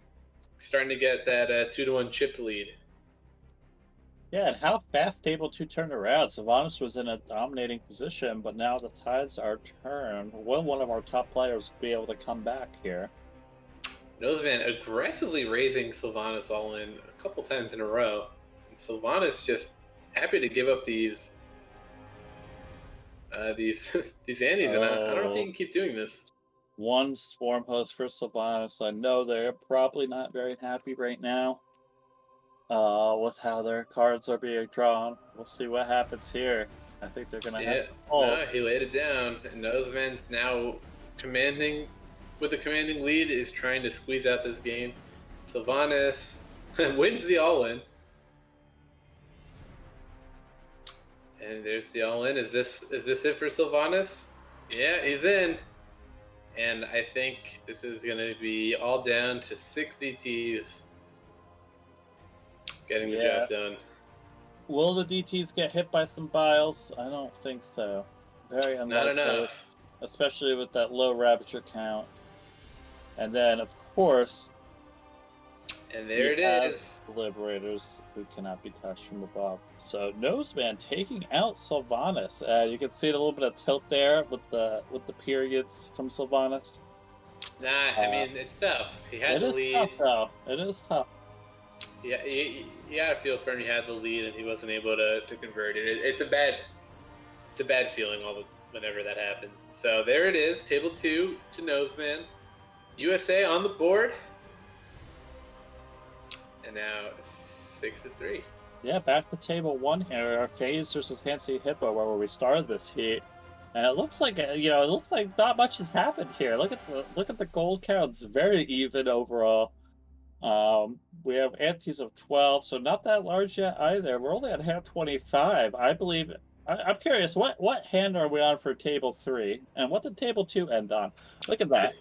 starting to get that 2-1 chipped lead. Yeah, and how fast table 2 turned around. Sylvanas was in a dominating position, but now the tides are turned. Will one of our top players be able to come back here? Noseman aggressively raising Sylvanas all in a couple times in a row. And Sylvanas just happy to give up these these antes, and I don't know if he can keep doing this. One Swarm host for Sylvanas. I know they're probably not very happy right now with how their cards are being drawn. We'll see what happens here. I think they're gonna have. No, he laid it down, and Noseman's now with the commanding lead, is trying to squeeze out this game. Sylvanas wins the all-in. And there's the all-in. Is this it for Sylvanas? Yeah, he's in. And I think this is going to be all down to 6 DTs getting the job done. Will the DTs get hit by some biles? I don't think so. Very unlikely. Not enough. Especially with that low Ravager count. And then, of course... And there it is. Liberators who cannot be touched from above. So Noseman taking out Sylvanas. You can see a little bit of tilt there with the periods from Sylvanas. Nah, I mean it's tough. He had the lead. Tough, though. It is tough. Yeah, you gotta feel for him. He had the lead and he wasn't able to convert it. It's a bad feeling whenever that happens. So there it is, table 2 to Noseman. USA on the board. And now 6-3. Yeah, back to table 1 here. Our Phase versus Fancy Hippo, where we started this heat, and it looks like not much has happened here. Look at the gold count; it's very even overall. We have antes of 12, so not that large yet either. We're only at hand 25. I believe. I'm curious, what hand are we on for table 3, and what did table 2 end on? Look at that.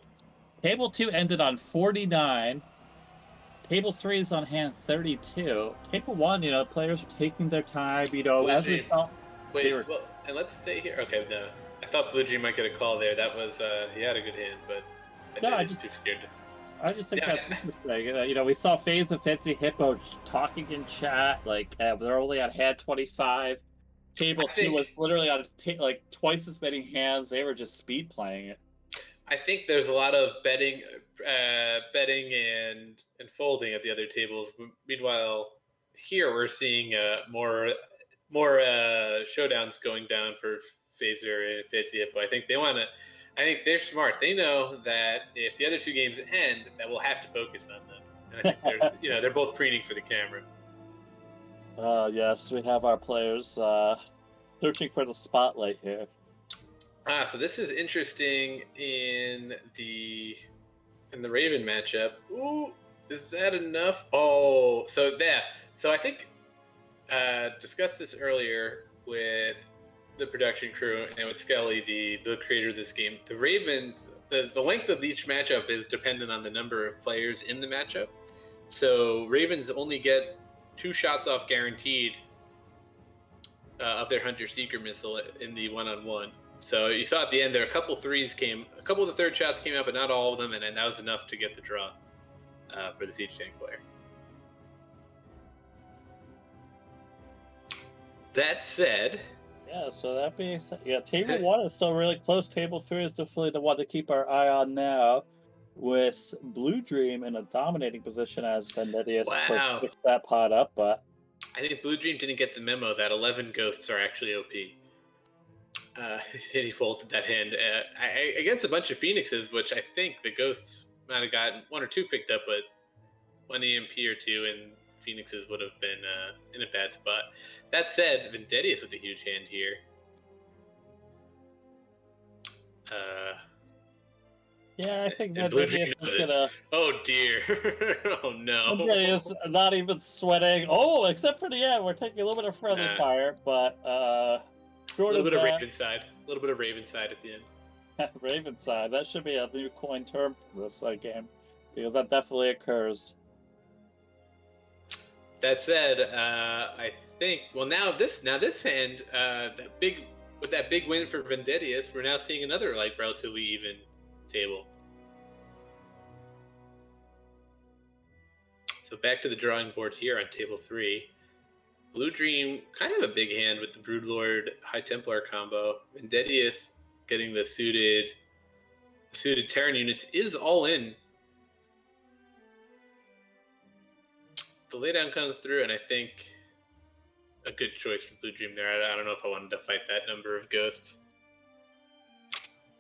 Table 2 ended on 49. Table 3 is on hand 32. Table 1, players are taking their time, as we saw. Wait, and let's stay here. Okay, no. I thought Blue Dream might get a call there. That was, he had a good hand, but I just too scared. I just think that's interesting. We saw FaZe and Fancy Hippo talking in chat, they're only on hand 25. Table 2 was literally on twice as many hands. They were just speed playing it. I think there's a lot of betting and folding at the other tables. Meanwhile, here we're seeing more showdowns going down for Phaser and Fancy Hippo. I think they're smart. They know that if the other two games end, that we'll have to focus on them. And I think they're both preening for the camera. Yes, we have our players searching for the spotlight here. So this is interesting in the Raven matchup. Ooh, is that enough? Oh, so yeah. So I think discussed this earlier with the production crew and with Skelly, the creator of this game. The Raven, the length of each matchup is dependent on the number of players in the matchup. So Ravens only get 2 shots off guaranteed of their Hunter Seeker missile in the one-on-one. So you saw at the end there a couple of the third shots came out, but not all of them, and then that was enough to get the draw for the Siege Tank player. That said, Yeah, so that being said, yeah, table 1 is still really close. Table 3 is definitely the one to keep our eye on now, with Blue Dream in a dominating position as Vendidius wow. picks that pot up, but I think Blue Dream didn't get the memo that 11 ghosts are actually OP. He folded that hand against a bunch of Phoenixes, which I think the ghosts might have gotten 1 or 2 picked up, but 1 EMP or 2 and Phoenixes would have been in a bad spot. That said, Vendidius with a huge hand here. yeah, I think and Blue Dream Vendidius knows is it. gonna. Oh dear! Oh no! Vendidius not even sweating. Oh, except for the end, we're taking a little bit of friendly Nah. fire, but A short little of bit of that, Raven side. A little bit of Raven side at the end. Raven side. That should be a new coin term for this game, because that definitely occurs. That said, I think now this hand with that big win for Vendidius, we're now seeing another like relatively even table. So back to the drawing board here on table 3. Blue Dream, kind of a big hand with the Broodlord High Templar combo. Vendidius getting the suited Terran units is all in. The laydown comes through, and I think a good choice for Blue Dream there. I don't know if I wanted to fight that number of ghosts.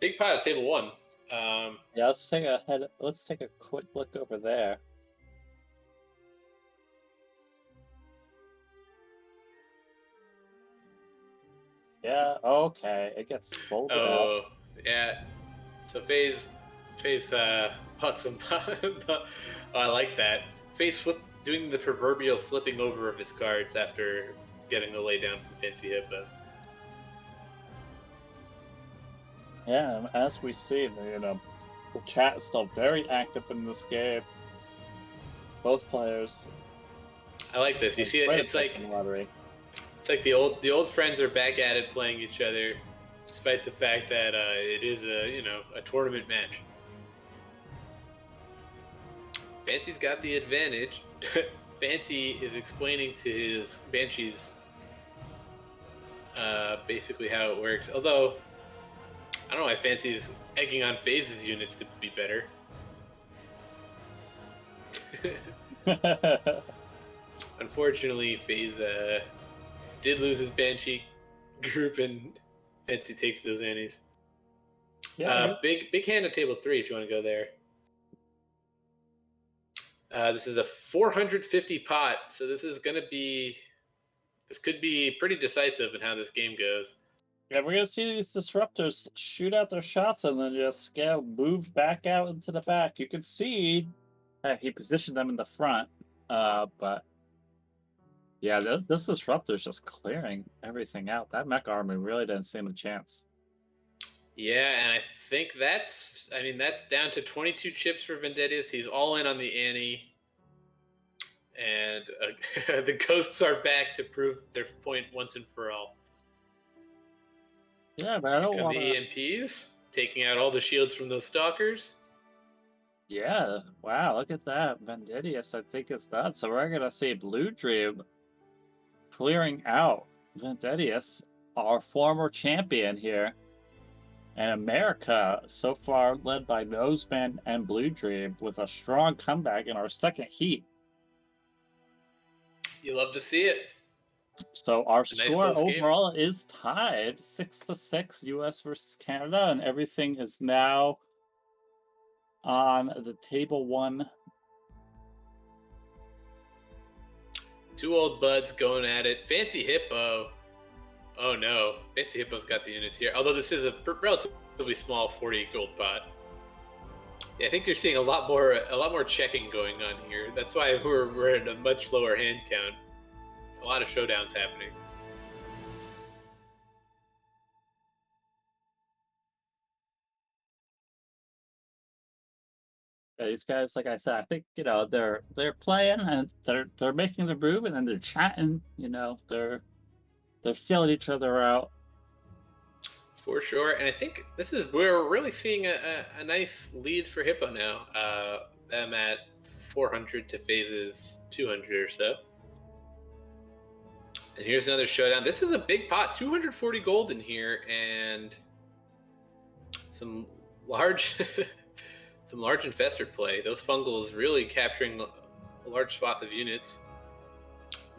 Big pot at table 1. Yeah, let's take a quick look over there. Yeah, okay, it gets folded out. Oh, yeah. So FaZe bought some. Oh, I like that. FaZe doing the proverbial flipping over of his cards after getting the laydown from Fancy Hippo. Yeah, and as we see, the chat is still very active in this game. Both players. I like this. You see it? It's like the old friends are back at it playing each other, despite the fact that it is a tournament match. Fancy's got the advantage. Fancy is explaining to his Banshees basically how it works. Although I don't know why Fancy's egging on FaZe's units to be better. Unfortunately, FaZe did lose his Banshee group, and Fancy takes those annies. Yeah, big hand at table 3 if you want to go there. This is a 450 pot, so this could be pretty decisive in how this game goes. Yeah, we're gonna see these disruptors shoot out their shots and then just move back out into the back. You can see he positioned them in the front, but yeah, this disruptor's just clearing everything out. That mech army really didn't stand a chance. Yeah, and I think that's down to 22 chips for Vendidius. He's all in on the ante. And the ghosts are back to prove their point once and for all. Yeah, but I don't want the EMPs, taking out all the shields from those stalkers. Yeah, wow, look at that. Vendidius, I think it's done. So we're going to see Blue Dream clearing out Vendidius, our former champion here. And America, so far led by Noseman and Blue Dream, with a strong comeback in our second heat. You love to see it. So our score overall is tied 6-6, US versus Canada, and everything is now on the table 1. 2 old buds going at it. Fancy Hippo. Oh no, Fancy Hippo's got the units here. Although this is a relatively small 40 gold pot. Yeah, I think you're seeing a lot more checking going on here. That's why we're at a much lower hand count. A lot of showdowns happening. Yeah, these guys, like I said, I think they're playing and they're making the move, and then they're chatting. They're feeling each other out. For sure, and I think this is where we're really seeing a nice lead for Hippo now. Them at 400 to Phase's 200 or so. And here's another showdown. This is a big pot, 240 gold in here, and some large, some large infestor play. Those fungals really capturing a large swath of units.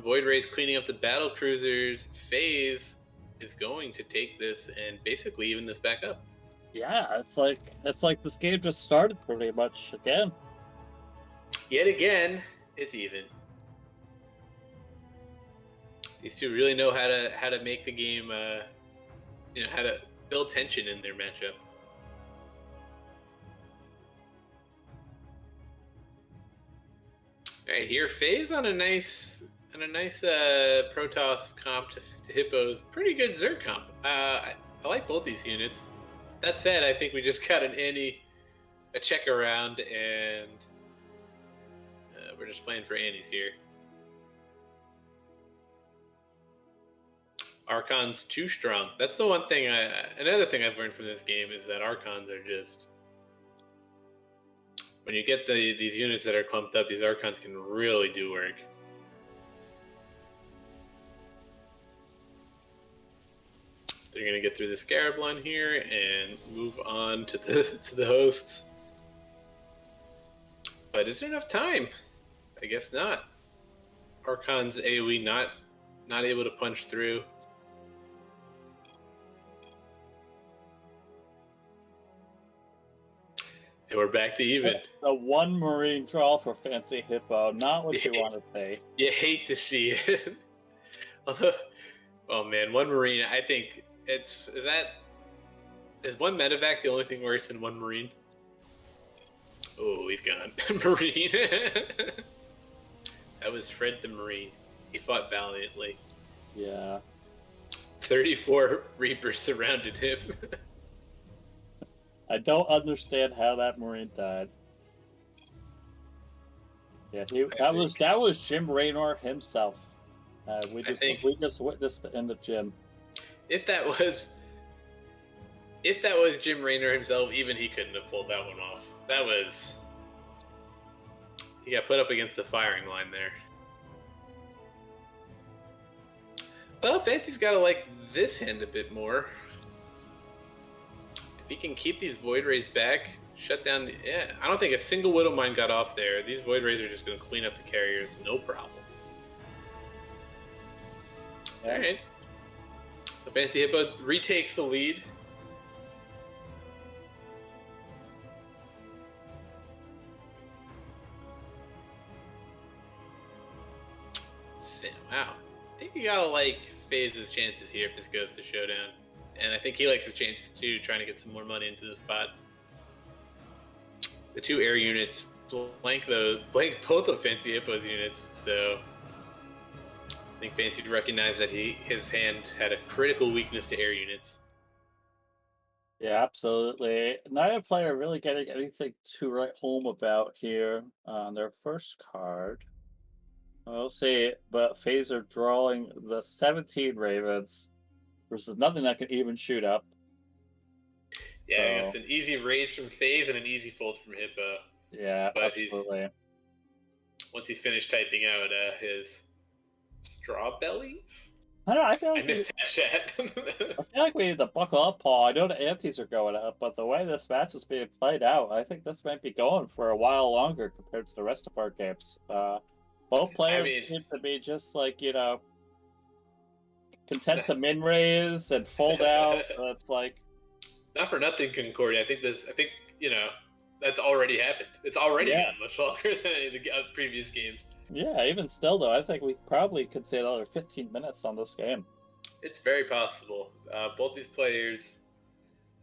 Void Rays cleaning up the battle cruisers. Phase is going to take this and basically even this back up. Yeah, it's like this game just started pretty much again. Yet again, it's even. These two really know how to make the game, how to build tension in their matchup. All right, here Phase on a nice Protoss comp to Hippo's pretty good Zerg comp. I like both these units. That said, I think we just got a check around, and we're just playing for Annies here. Archon's too strong. That's the one thing. Another thing I've learned from this game is that Archons are just, when you get these units that are clumped up, these Archons can really do work. They're gonna get through the Scarab line here and move on to the hosts. But is there enough time? I guess not. Archon's AoE not able to punch through. And we're back to even. The one Marine draw for Fancy Hippo, not what you want to say. You hate to see it. Although, oh man, one Marine, I think is one medevac the only thing worse than one Marine? Oh, he's gone. Marine. That was Fred the Marine. He fought valiantly. Yeah. 34 Reapers surrounded him. I don't understand how that Marine died. Yeah, that was Jim Raynor himself. We just witnessed it in the gym. If that was Jim Raynor himself, even he couldn't have pulled that one off. He got put up against the firing line there. Well, Fancy's got to like this hand a bit more. If he can keep these Void Rays back, shut down the... Yeah, I don't think a single Widow Mine got off there. These Void Rays are just going to clean up the carriers, no problem. Yeah. All right. So Fancy Hippo retakes the lead. Wow. I think you gotta like Phase's chances here if this goes to showdown. And I think he likes his chances too, trying to get some more money into this pot. The two air units blank both of Fancy Hippo's units, so I think Fancy recognized that his hand had a critical weakness to air units. Yeah, absolutely. Neither player really getting anything to write home about here on their first card. We'll see, but Phaser drawing the 17 Ravens versus nothing that can even shoot up. Yeah, it's an easy raise from Phase and an easy fold from Hippo. Yeah, but absolutely. Once he's finished typing out his straw bellies. I feel like I missed that chat. I feel like we need to buckle up, Paul. I know the antes are going up, but the way this match is being played out, I think this might be going for a while longer compared to the rest of our games. Both players seem to be just like, content to min raise and fold out. It's like, not for nothing, Concordia. I think that's already happened. It's already gone much longer than any of the previous games. Yeah, even still though, I think we probably could say another 15 minutes on this game. It's very possible. Both these players,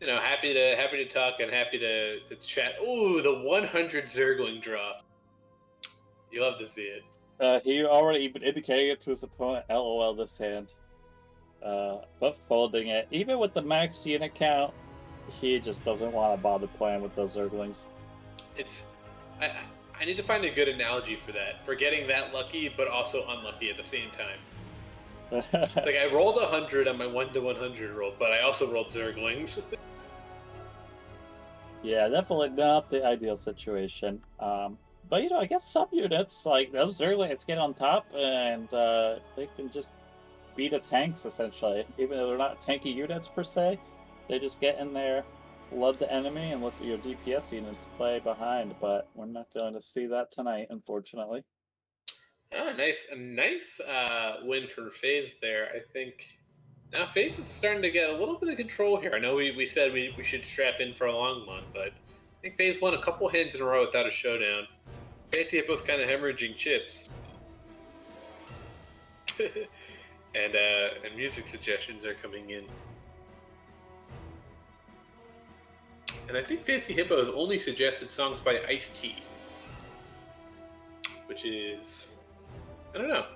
happy to talk and happy to chat. Ooh, the 100 Zergling draw. You love to see it. He already even indicated it to his opponent, LOL this hand. But folding it. Even with the max unit count, he just doesn't want to bother playing with those Zerglings. It's I need to find a good analogy for that. For getting that lucky, but also unlucky at the same time. It's like I rolled 100 on my 1 to 100 roll, but I also rolled Zerglings. Yeah, definitely not the ideal situation. But I guess some units, like those Zerglings, get on top and they can just be the tanks essentially. Even though they're not tanky units per se, they just get in there, flood the enemy, and let your DPS units play behind. But we're not going to see that tonight, unfortunately. Oh, nice, a nice win for FaZe there. I think now FaZe is starting to get a little bit of control here. I know we said we should strap in for a long one, but I think FaZe won a couple hands in a row without a showdown. Fancy Hippo's kind of hemorrhaging chips. and music suggestions are coming in. And I think Fancy Hippo has only suggested songs by Ice-T, which is, I don't know,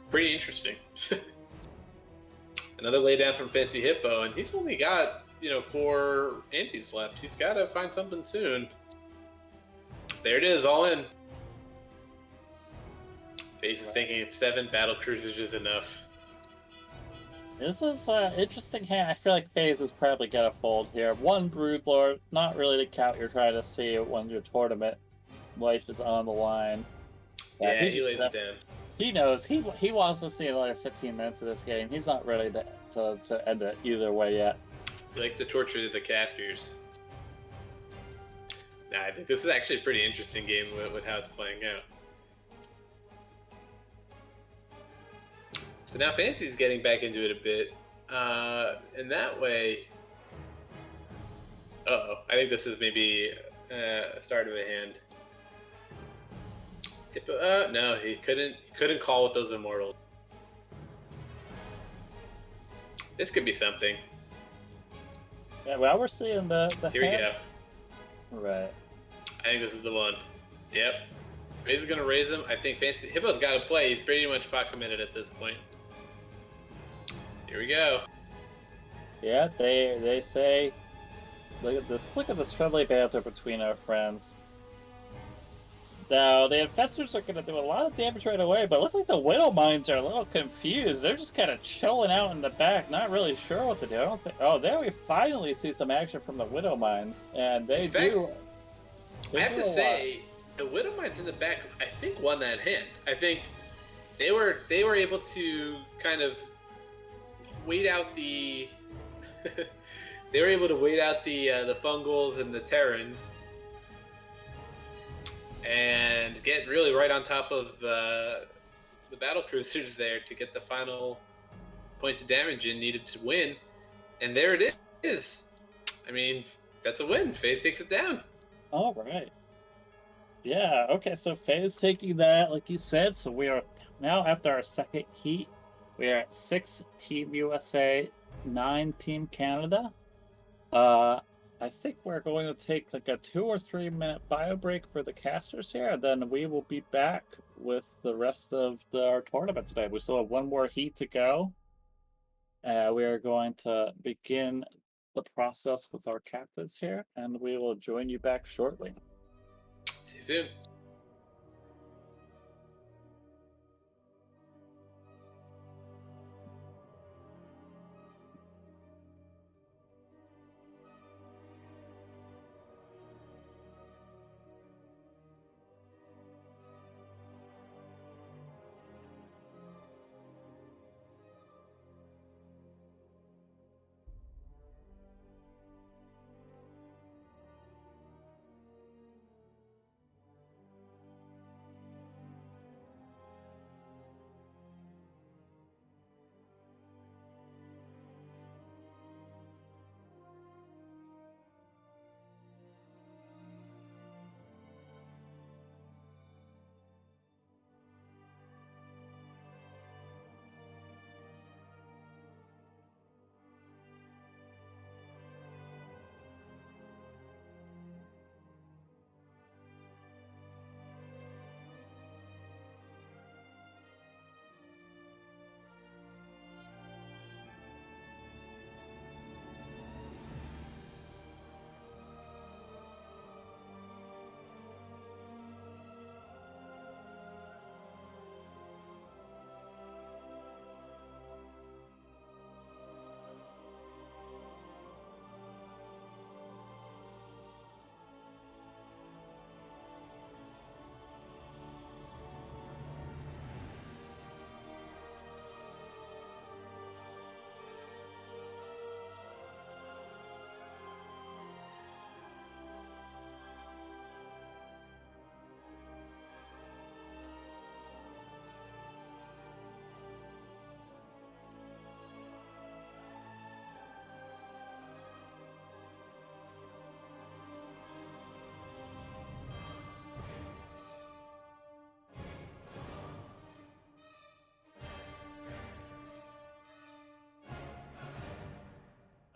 pretty interesting. Another laydown from Fancy Hippo, and he's only got, 4 antes left. He's got to find something soon. There it is, all in. FaZe is thinking it's 7 battle cruisers is enough. This is an interesting hand. I feel like FaZe is probably gonna fold here. One Broodlord, not really the count you're trying to see when your tournament life is on the line. Yeah, he lays it down. He knows he wants to see another 15 minutes of this game. He's not ready to end it either way yet. He likes to torture the casters. Nah, I think this is actually a pretty interesting game with how it's playing out. So now Fancy's getting back into it a bit. And that way... Uh-oh. I think this is maybe a start of a hand. No, he couldn't call with those immortals. This could be something. Yeah, well, we're seeing the Here we go. Right. I think this is the one. Yep. FaZe is going to raise him. I think Fancy Hippo's got to play. He's pretty much pot committed at this point. Here we go. Yeah, they say, look at this friendly banter between our friends. Now, the Infestors are going to do a lot of damage right away, but it looks like the Widow Mines are a little confused. They're just kind of chilling out in the back, not really sure what to do. I don't think... Oh, there we finally see some action from the Widow Mines, and they do... I have to say, the Widow Mines in the back, I think, won that hand. I think they were able to kind of wait out the... they were able to wait out the Fungals and the Terrans and get really right on top of the battle cruisers there to get the final points of damage in needed to win. And there it is. I mean, that's a win. FaZe takes it down. All right. Yeah, okay, so FaZe taking that, like you said, so we are now after our second heat. We are at 6 Team USA, 9 Team Canada. I think we're going to take like a 2 or 3 minute bio break for the casters here, and then we will be back with the rest of our tournament today. We still have one more heat to go. We are going to begin the process with our captains here, and we will join you back shortly. See you soon.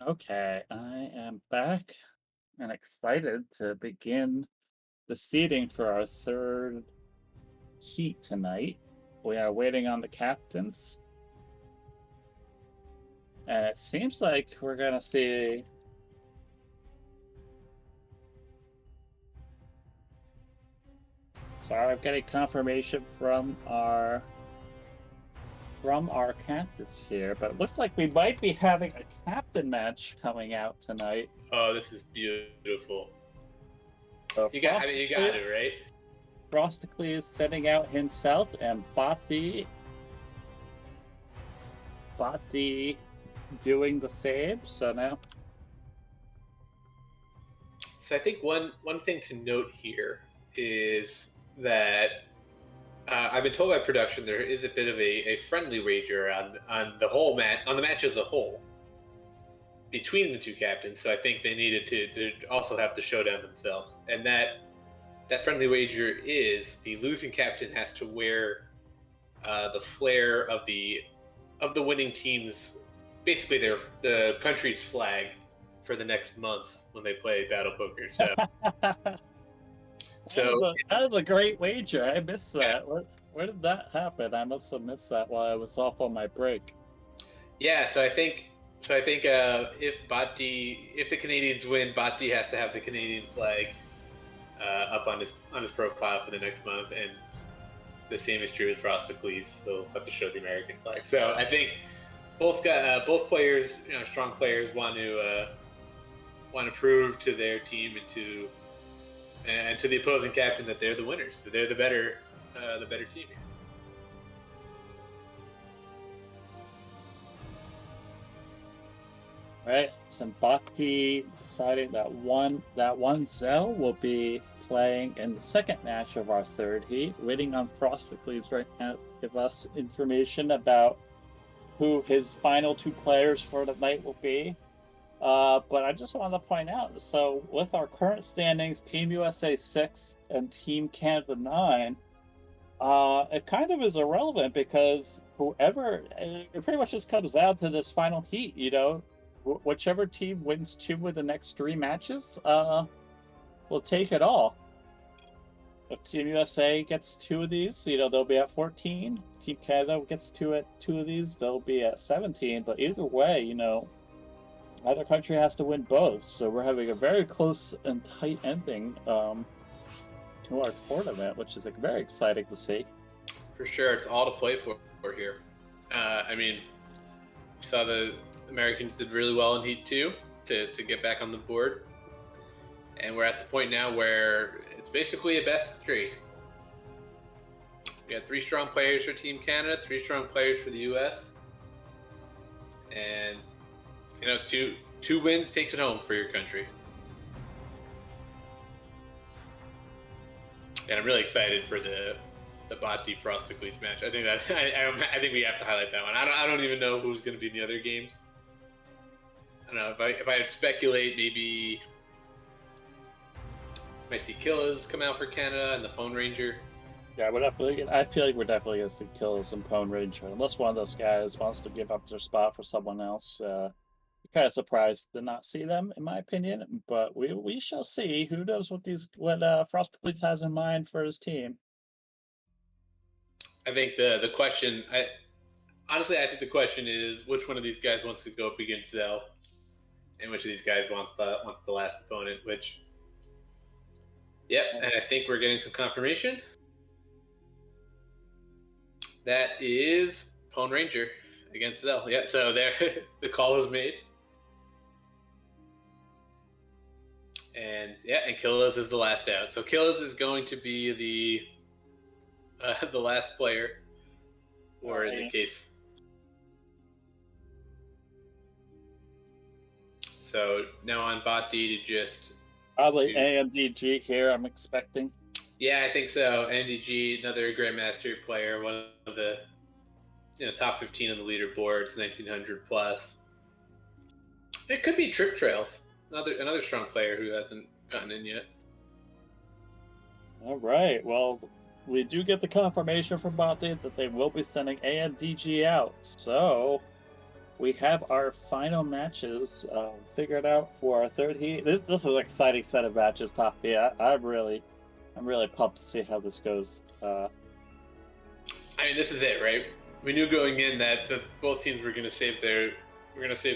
Okay, I am back and excited to begin the seeding for our third heat tonight. We are waiting on the captains, and it seems like we're gonna see. Sorry, I'm getting confirmation from our candidates here, but it looks like we might be having a captain match coming out tonight. Oh, this is beautiful. So You got it, right? Frosticles is setting out himself, and Bati doing the same. So now, So I think one thing to note here is that I've been told by production there is a bit of a friendly wager on the whole on the match as a whole between the two captains. So I think they needed to also have the showdown themselves, and that friendly wager is the losing captain has to wear the flair of the winning team's, basically the country's flag for the next month when they play Battle Poker. So that is a great wager. I missed that. Yeah. Where did that happen? I must have missed that while I was off on my break. Yeah, so I think if the Canadians win, Bhatti has to have the Canadian flag up on his profile for the next month, and the same is true with Frosticles. They'll have to show the American flag. So I think both players, strong players, want to prove to their team and to the opposing captain that they're the winners, that they're the better team here. Right, Sambati decided that one Zell will be playing in the second match of our third heat. Waiting on Frosticles right now to give us information about who his final two players for the night will be. But I just wanted to point out, so with our current standings, Team USA 6 and Team Canada 9, it kind of is irrelevant because it pretty much just comes down to this final heat, whichever team wins 2 of the next 3 matches, will take it all. If Team USA gets 2 of these, they'll be at 14. Team Canada gets 2 of these, they'll be at 17. But either way, either country has to win both. So we're having a very close and tight ending to our tournament, which is very exciting to see. For sure, it's all to play for here. I mean, we saw the Americans did really well in Heat 2 to get back on the board. And we're at the point now where it's basically a best of 3. We got 3 strong players for Team Canada, 3 strong players for the US. And, 2 wins takes it home for your country. And I'm really excited for the Bhatti Frosticles match. I think I think we have to highlight that one. I don't even know who's going to be in the other games. I don't know if I had speculate, maybe might see Killas come out for Canada and the Pone Ranger. Yeah, I feel like we're definitely going to see Killas and Pone Ranger, unless one of those guys wants to give up their spot for someone else. Kind of surprised to not see them, in my opinion, but we shall see. Who knows what Frosticles has in mind for his team? I think the question, honestly, I think the question is which one of these guys wants to go up against Zell, and which of these guys wants the last opponent. Which, yep, and I think we're getting some confirmation. That is Pone Ranger against Zell. Yeah, so there, the call was made. And Killas is the last out. So Killas is going to be the last player, or in the case. So now on Bhatti to just probably AMDG here. I'm expecting. Yeah, I think so. AMDG, another Grandmaster player, one of the top 15 on the leaderboards, 1900 plus. It could be Trip Trails. Another strong player who hasn't gotten in yet. All right. Well, we do get the confirmation from Bhatti that they will be sending AMDG out. So we have our final matches figured out for our third heat. This is an exciting set of matches, Toppy. I'm really pumped to see how this goes. I mean, this is it, right? We knew going in that both teams were going to save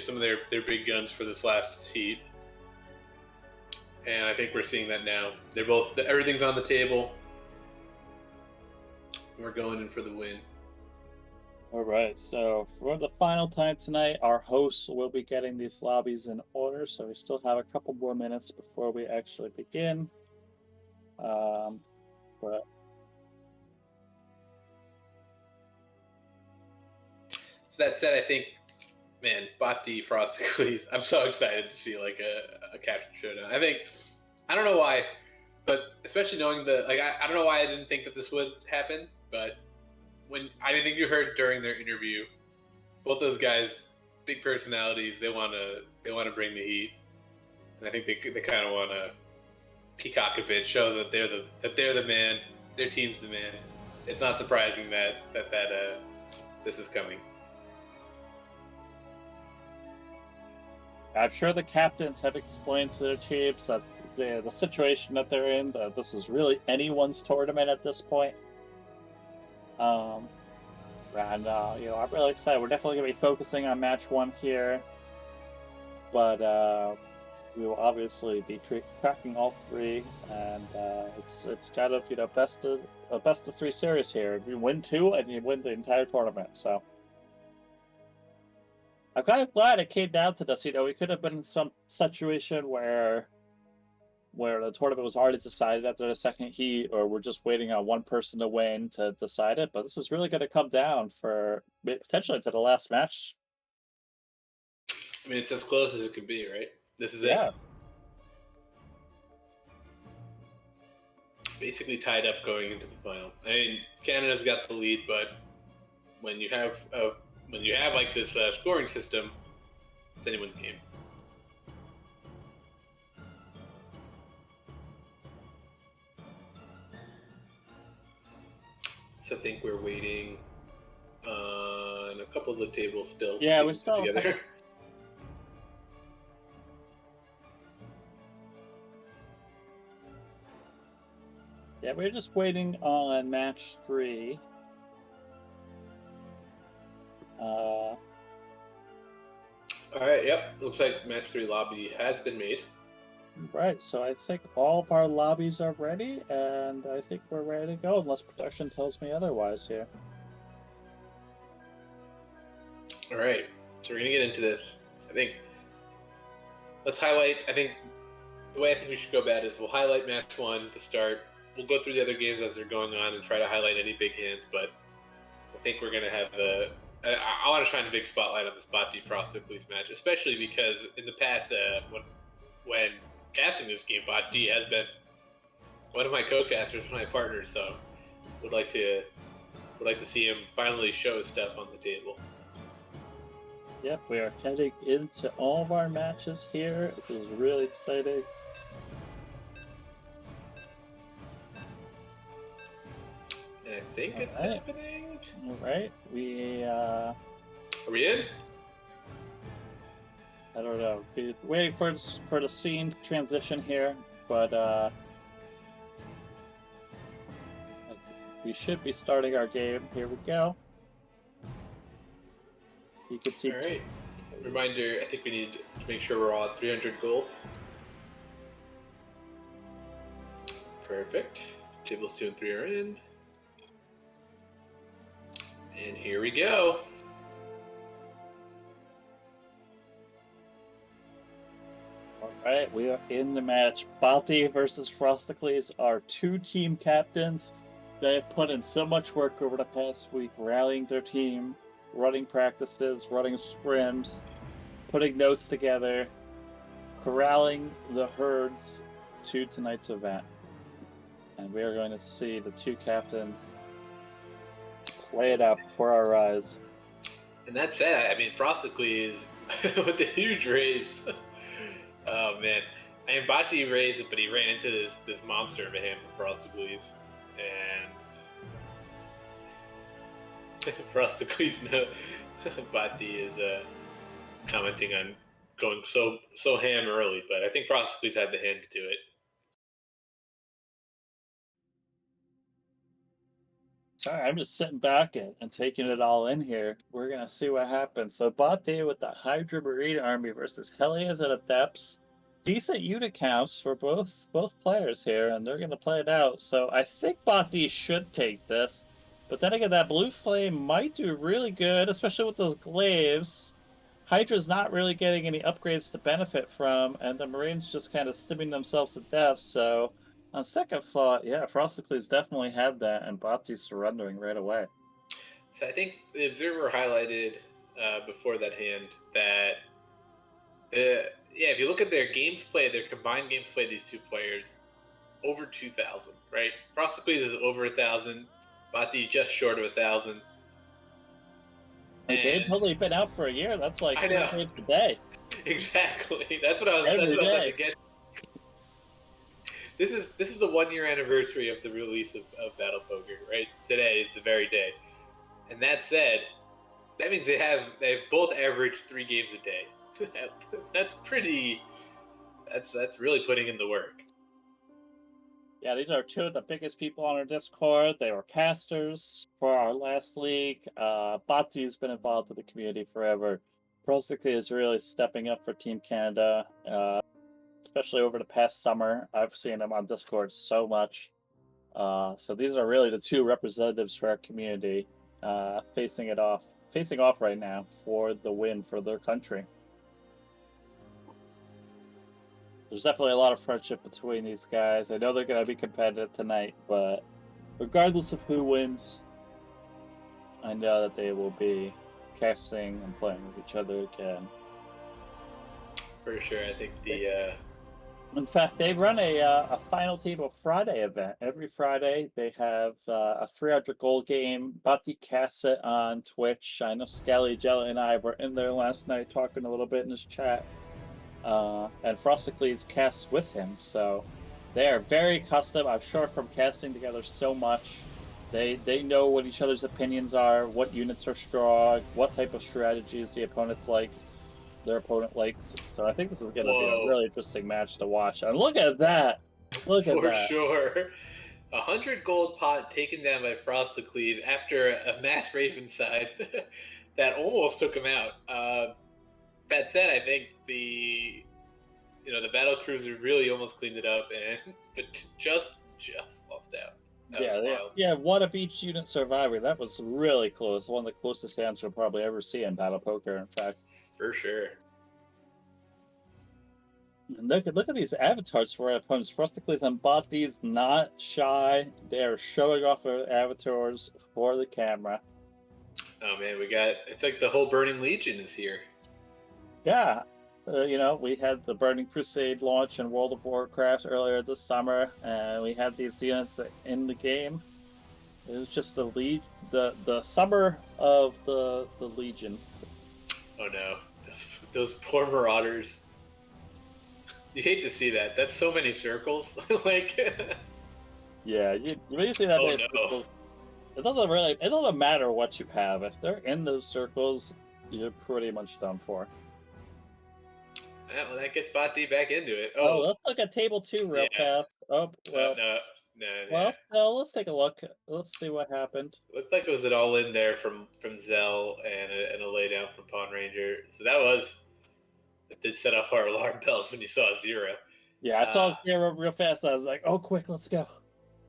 some of their big guns for this last heat, and I think we're seeing that now. Everything's on the table. We're going in for the win. All right, so for the final time tonight, our hosts will be getting these lobbies in order, so we still have a couple more minutes before we actually begin. But so that said, I think, man, Bot D, Frosty Cleese, I'm so excited to see like a captain showdown. I don't know why, but especially knowing I don't know why I didn't think that this would happen, but I think you heard during their interview, both those guys, big personalities, they want to bring the heat, and I think they kind of want to peacock a bit, show that they're the man, their team's the man. It's not surprising that this is coming. I'm sure the captains have explained to their teams that the situation that they're in, that this is really anyone's tournament at this point. And I'm really excited. We're definitely going to be focusing on match 1 here, but we will obviously be tracking all 3, and it's kind of best of 3 series here. You win 2, and you win the entire tournament. So I'm kind of glad it came down to this. We could have been in some situation where the tournament was already decided after the second heat, or we're just waiting on one person to win to decide it. But this is really going to come down for potentially to the last match. I mean, it's as close as it could be, right? This is it. Basically tied up going into the final. I mean, Canada's got the lead, but when you have like this scoring system, it's anyone's game. So I think we're waiting on a couple of the tables still. Yeah, we're still together. Yeah, we're just waiting on match 3. All right. Yep. Looks like match 3 lobby has been made. Right, so I think all of our lobbies are ready, and I think we're ready to go, unless production tells me otherwise here. All right, so we're going to get into this. Let's highlight, the way I think we should go about it is we'll highlight match 1 to start. We'll go through the other games as they're going on and try to highlight any big hands, but I think we're going to have I want to shine a big spotlight on this Bot Defrosted Police match, especially because in the past, when casting this game, Bot D has been one of my co-casters, my partners, so would like to see him finally show his stuff on the table. Yep, we are heading into all of our matches here. This is really exciting. And I think it's happening. All right, Are we in? I don't know. We're waiting for the scene transition here, but we should be starting our game. Here we go. You can see. All right. Reminder: I think we need to make sure we're all at 300 gold. Perfect. Tables 2 and 3 are in. And here we go. Alright, we are in the match. Balti versus Frosticles are 2 team captains. They have put in so much work over the past week, rallying their team, running practices, running scrims, putting notes together, corralling the herds to tonight's event. And we are going to see the 2 captains play it out before our eyes. And that said, I mean, Frosticles with the huge raise. Oh man, I mean, Bati raised it, but he ran into this monster of a hand from Frosticles, and Frosticles, no, Bati is commenting on going so ham early, but I think Frosticles had the hand to do it. Sorry, I'm just sitting back and taking it all in here. We're gonna see what happens. So Bate with the Hydra Marine Army versus Hellions and Adepts. Decent unit counts for both players here, and they're gonna play it out. So I think Bate should take this. But then again, that Blue Flame might do really good, especially with those glaives. Hydra's not really getting any upgrades to benefit from, and the Marines just kind of stimming themselves to death, so on second thought, yeah, Frosticles definitely had that, and Batsi's surrendering right away. So I think the Observer highlighted before that hand that if you look at their games played, their combined games played, these two players, over 2,000, right? Frosticles is over 1,000, Bati just short of 1,000. The game's only been out for a year. That's like 3 games a day. Exactly. That's what I was about to get. This is the 1 year anniversary of the release of BattlePoker, right? Today is the very day. And that said, that means they've both averaged 3 games a day. That's really putting in the work. Yeah, these are two of the biggest people on our Discord. They were casters for our last league. Bati's been involved in the community forever. Frosticles is really stepping up for Team Canada. Especially over the past summer, I've seen him on Discord so much. So these are really the two representatives for our community facing off right now for the win for their country. There's definitely a lot of friendship between these guys. I know they're going to be competitive tonight, but regardless of who wins, I know that they will be casting and playing with each other again. For sure, I think In fact, they run a Final Table Friday event. Every Friday, they have a 300 gold game. Bati casts it on Twitch. I know Scally, Jelly, and I were in there last night talking a little bit in his chat. And Frosticles casts with him, so they are very custom. I'm sure from casting together so much, they know what each other's opinions are, what units are strong, what type of strategies the opponents like. Their opponent likes. So I think this is going to be a really interesting match to watch. And look at that! Look at that! For sure. 100 gold pot taken down by Frosticles after a mass Raven side that almost took him out. That said, I think the battle cruiser really almost cleaned it up, but just lost out. Yeah, one of each unit surviving. That was really close. One of the closest hands you'll probably ever see in BattlePoker, in fact. For sure. And look at these avatars for our opponents. Frosticles and Bati's not shy. They are showing off their avatars for the camera. Oh man, it's like the whole Burning Legion is here. Yeah. We had the Burning Crusade launch in World of Warcraft earlier this summer, and we had these units in the game. It was just the summer of the Legion. Oh no, those poor Marauders. You hate to see that. That's so many circles. Yeah, when you see that many circles, it doesn't matter what you have. If they're in those circles, you're pretty much done for. Yeah, well, that gets Bati back into it. Oh, let's look at table 2 real fast. Oh, well. No. Well, let's take a look. Let's see what happened. Looked like it was an all in there from Zell and a laydown from Pawn Ranger. So it did set off our alarm bells when you saw Zero. Yeah, I saw Zero real fast. I was like, oh, quick, let's go.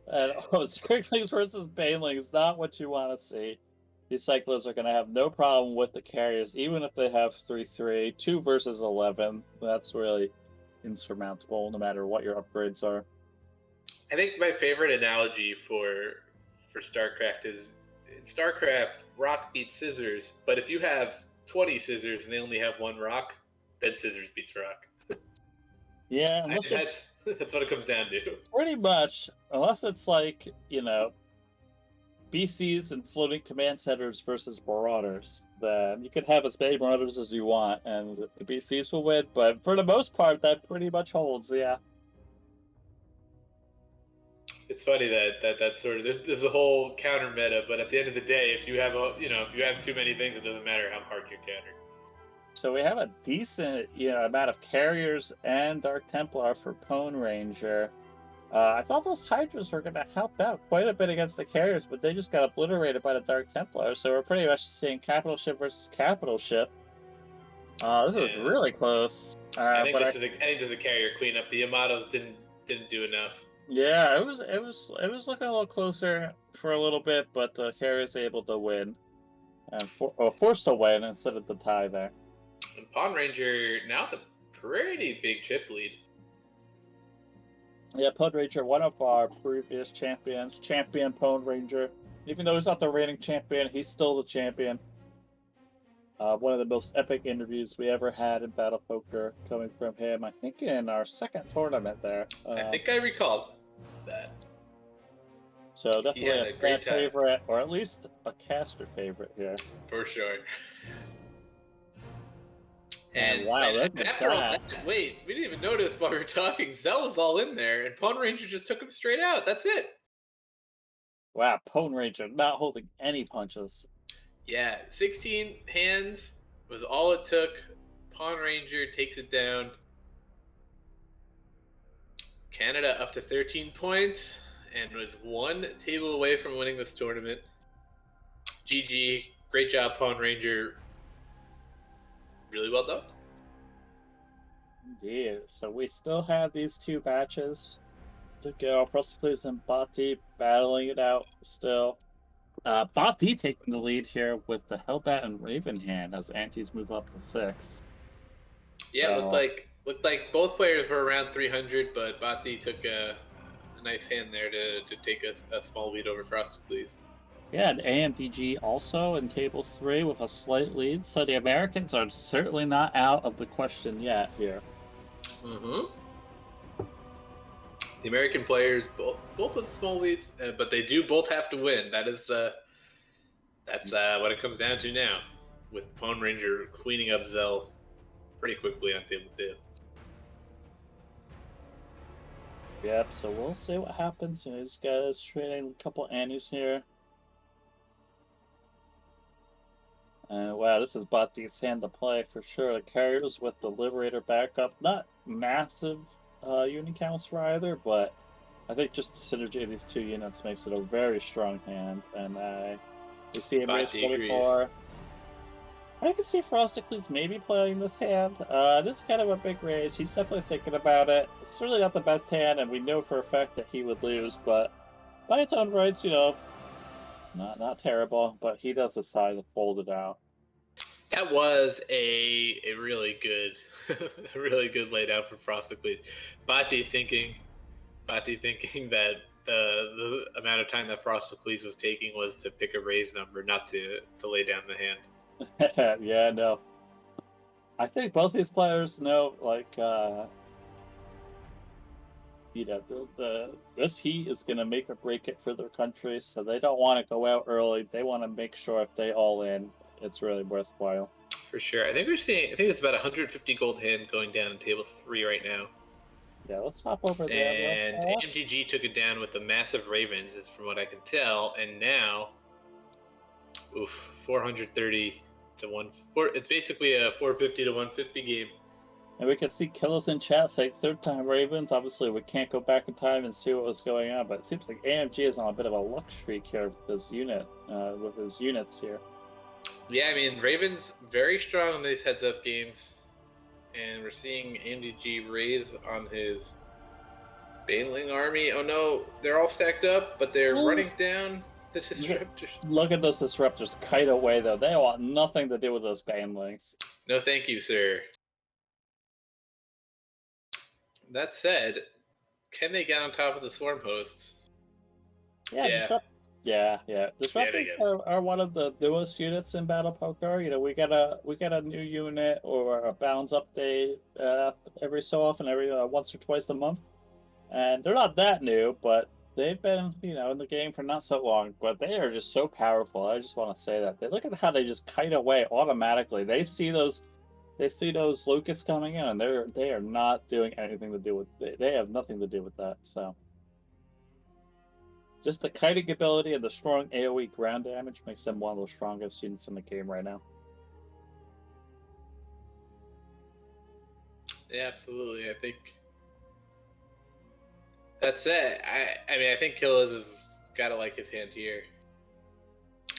And Squirklings versus Banelings, not what you want to see. These cyclists are going to have no problem with the carriers, even if they have 3-3. 2 versus 11. That's really insurmountable, no matter what your upgrades are. I think my favorite analogy for StarCraft is in StarCraft, rock beats scissors, but if you have 20 scissors and they only have 1 rock, then scissors beats rock. Yeah, that's what it comes down to. Pretty much, unless it's like, BCs and floating command centers versus Marauders. Then you can have as many Marauders as you want, and the BCs will win, but for the most part, that pretty much holds, yeah. It's funny that sort of there's a whole counter meta, but at the end of the day, if you have too many things, it doesn't matter how hard you're countered. So we have a decent, amount of carriers and Dark Templar for Pone Ranger. I thought those Hydras were going to help out quite a bit against the carriers, but they just got obliterated by the Dark Templar. So we're pretty much seeing Capital Ship versus Capital Ship. This was Yeah. really close. I think but this is a carrier cleanup. The Yamatos didn't do enough. yeah, it was looking a little closer for a little bit, but the carrier's able to win and forced to win instead of the tie there. And Pawn Ranger now with a pretty big chip lead. Yeah, Pone Ranger, one of our previous champions, champion Pone Ranger. Even though he's not the reigning champion, he's still the champion. One of the most epic interviews we ever had in Battle Poker coming from him, I think in our second tournament there. I think I recalled that. So definitely had a a great fan time. favorite, or at least a caster favorite here. For sure. And wow, look at after all that. that, wait, we didn't even notice while we were talking. Zell was all in there, and Pawn Ranger just took him straight out. That's it. Wow, Pone Ranger not holding any punches. Yeah, 16 hands was all it took. Pawn Ranger takes it down. Canada up to 13 points and was one table away from winning this tournament. GG, great job, Pawn Ranger. Really well done. Indeed. So we still have these two matches to go. Frosticles and Bati battling it out still. Bati taking the lead here with the Hellbat and Raven hand as antis move up to 6. Yeah, it looked like both players were around 300, but Bati took a nice hand there to take a small lead over Frosticles. Yeah, and AMDG also in table 3 with a slight lead, so the Americans are certainly not out of the question yet here. Mm-hmm. The American players both with small leads, but they do both have to win. That's what it comes down to now, with Pawn Ranger cleaning up Zell pretty quickly on table 2. Yep, so we'll see what happens. These guys trading a couple annies here. Wow, this is Bati's hand to play for sure. The carriers with the Liberator backup. Not massive unit counts for either, but I think just the synergy of these two units makes it a very strong hand. And we see him raise 44. I can see Frosticles maybe playing this hand. This is kind of a big raise. He's definitely thinking about it. It's really not the best hand, and we know for a fact that he would lose, but by its own rights, not terrible, but he does decide to fold it out. That was a really good laydown for Frosticles. Bati thinking that the amount of time that Frosticles was taking was to pick a raise number, not to lay down the hand. Yeah, no. I think both these players know, this heat is going to make or break it for their country, so they don't want to go out early. They want to make sure if they all in, it's really worthwhile. For sure. I think it's about 150 gold hand going down in table 3 right now. Yeah, let's hop over there. And AMGG took it down with the massive Ravens, is from what I can tell, and now, 430 to 1. It's basically a 450 to 150 game. And we can see Killis in chat say third time Ravens. Obviously, we can't go back in time and see what was going on, but it seems like AMG is on a bit of a luck streak here with his units here. Yeah, I mean, Ravens very strong in these heads-up games, and we're seeing AMDG raise on his Baneling army. Oh no, they're all stacked up, but they're running down the disruptors. Look at those disruptors kite away, though. They want nothing to do with those Banelings. No, thank you, sir. That said, can they get on top of the swarm hosts? Yeah. Disruptors are one of the newest units in Battle Poker. We get a new unit or a balance update every so often, every once or twice a month, and they're not that new, but they've been in the game for not so long. But they are just so powerful. I just want to say that they look at how they just kite away automatically. They see those locusts coming in, and they are not doing anything to do with. They have nothing to do with that. So. Just the kiting ability and the strong AoE ground damage makes them one of the strongest units in the game right now. Yeah, absolutely. I think that's it. I mean, I think Killis has got to like his hand here.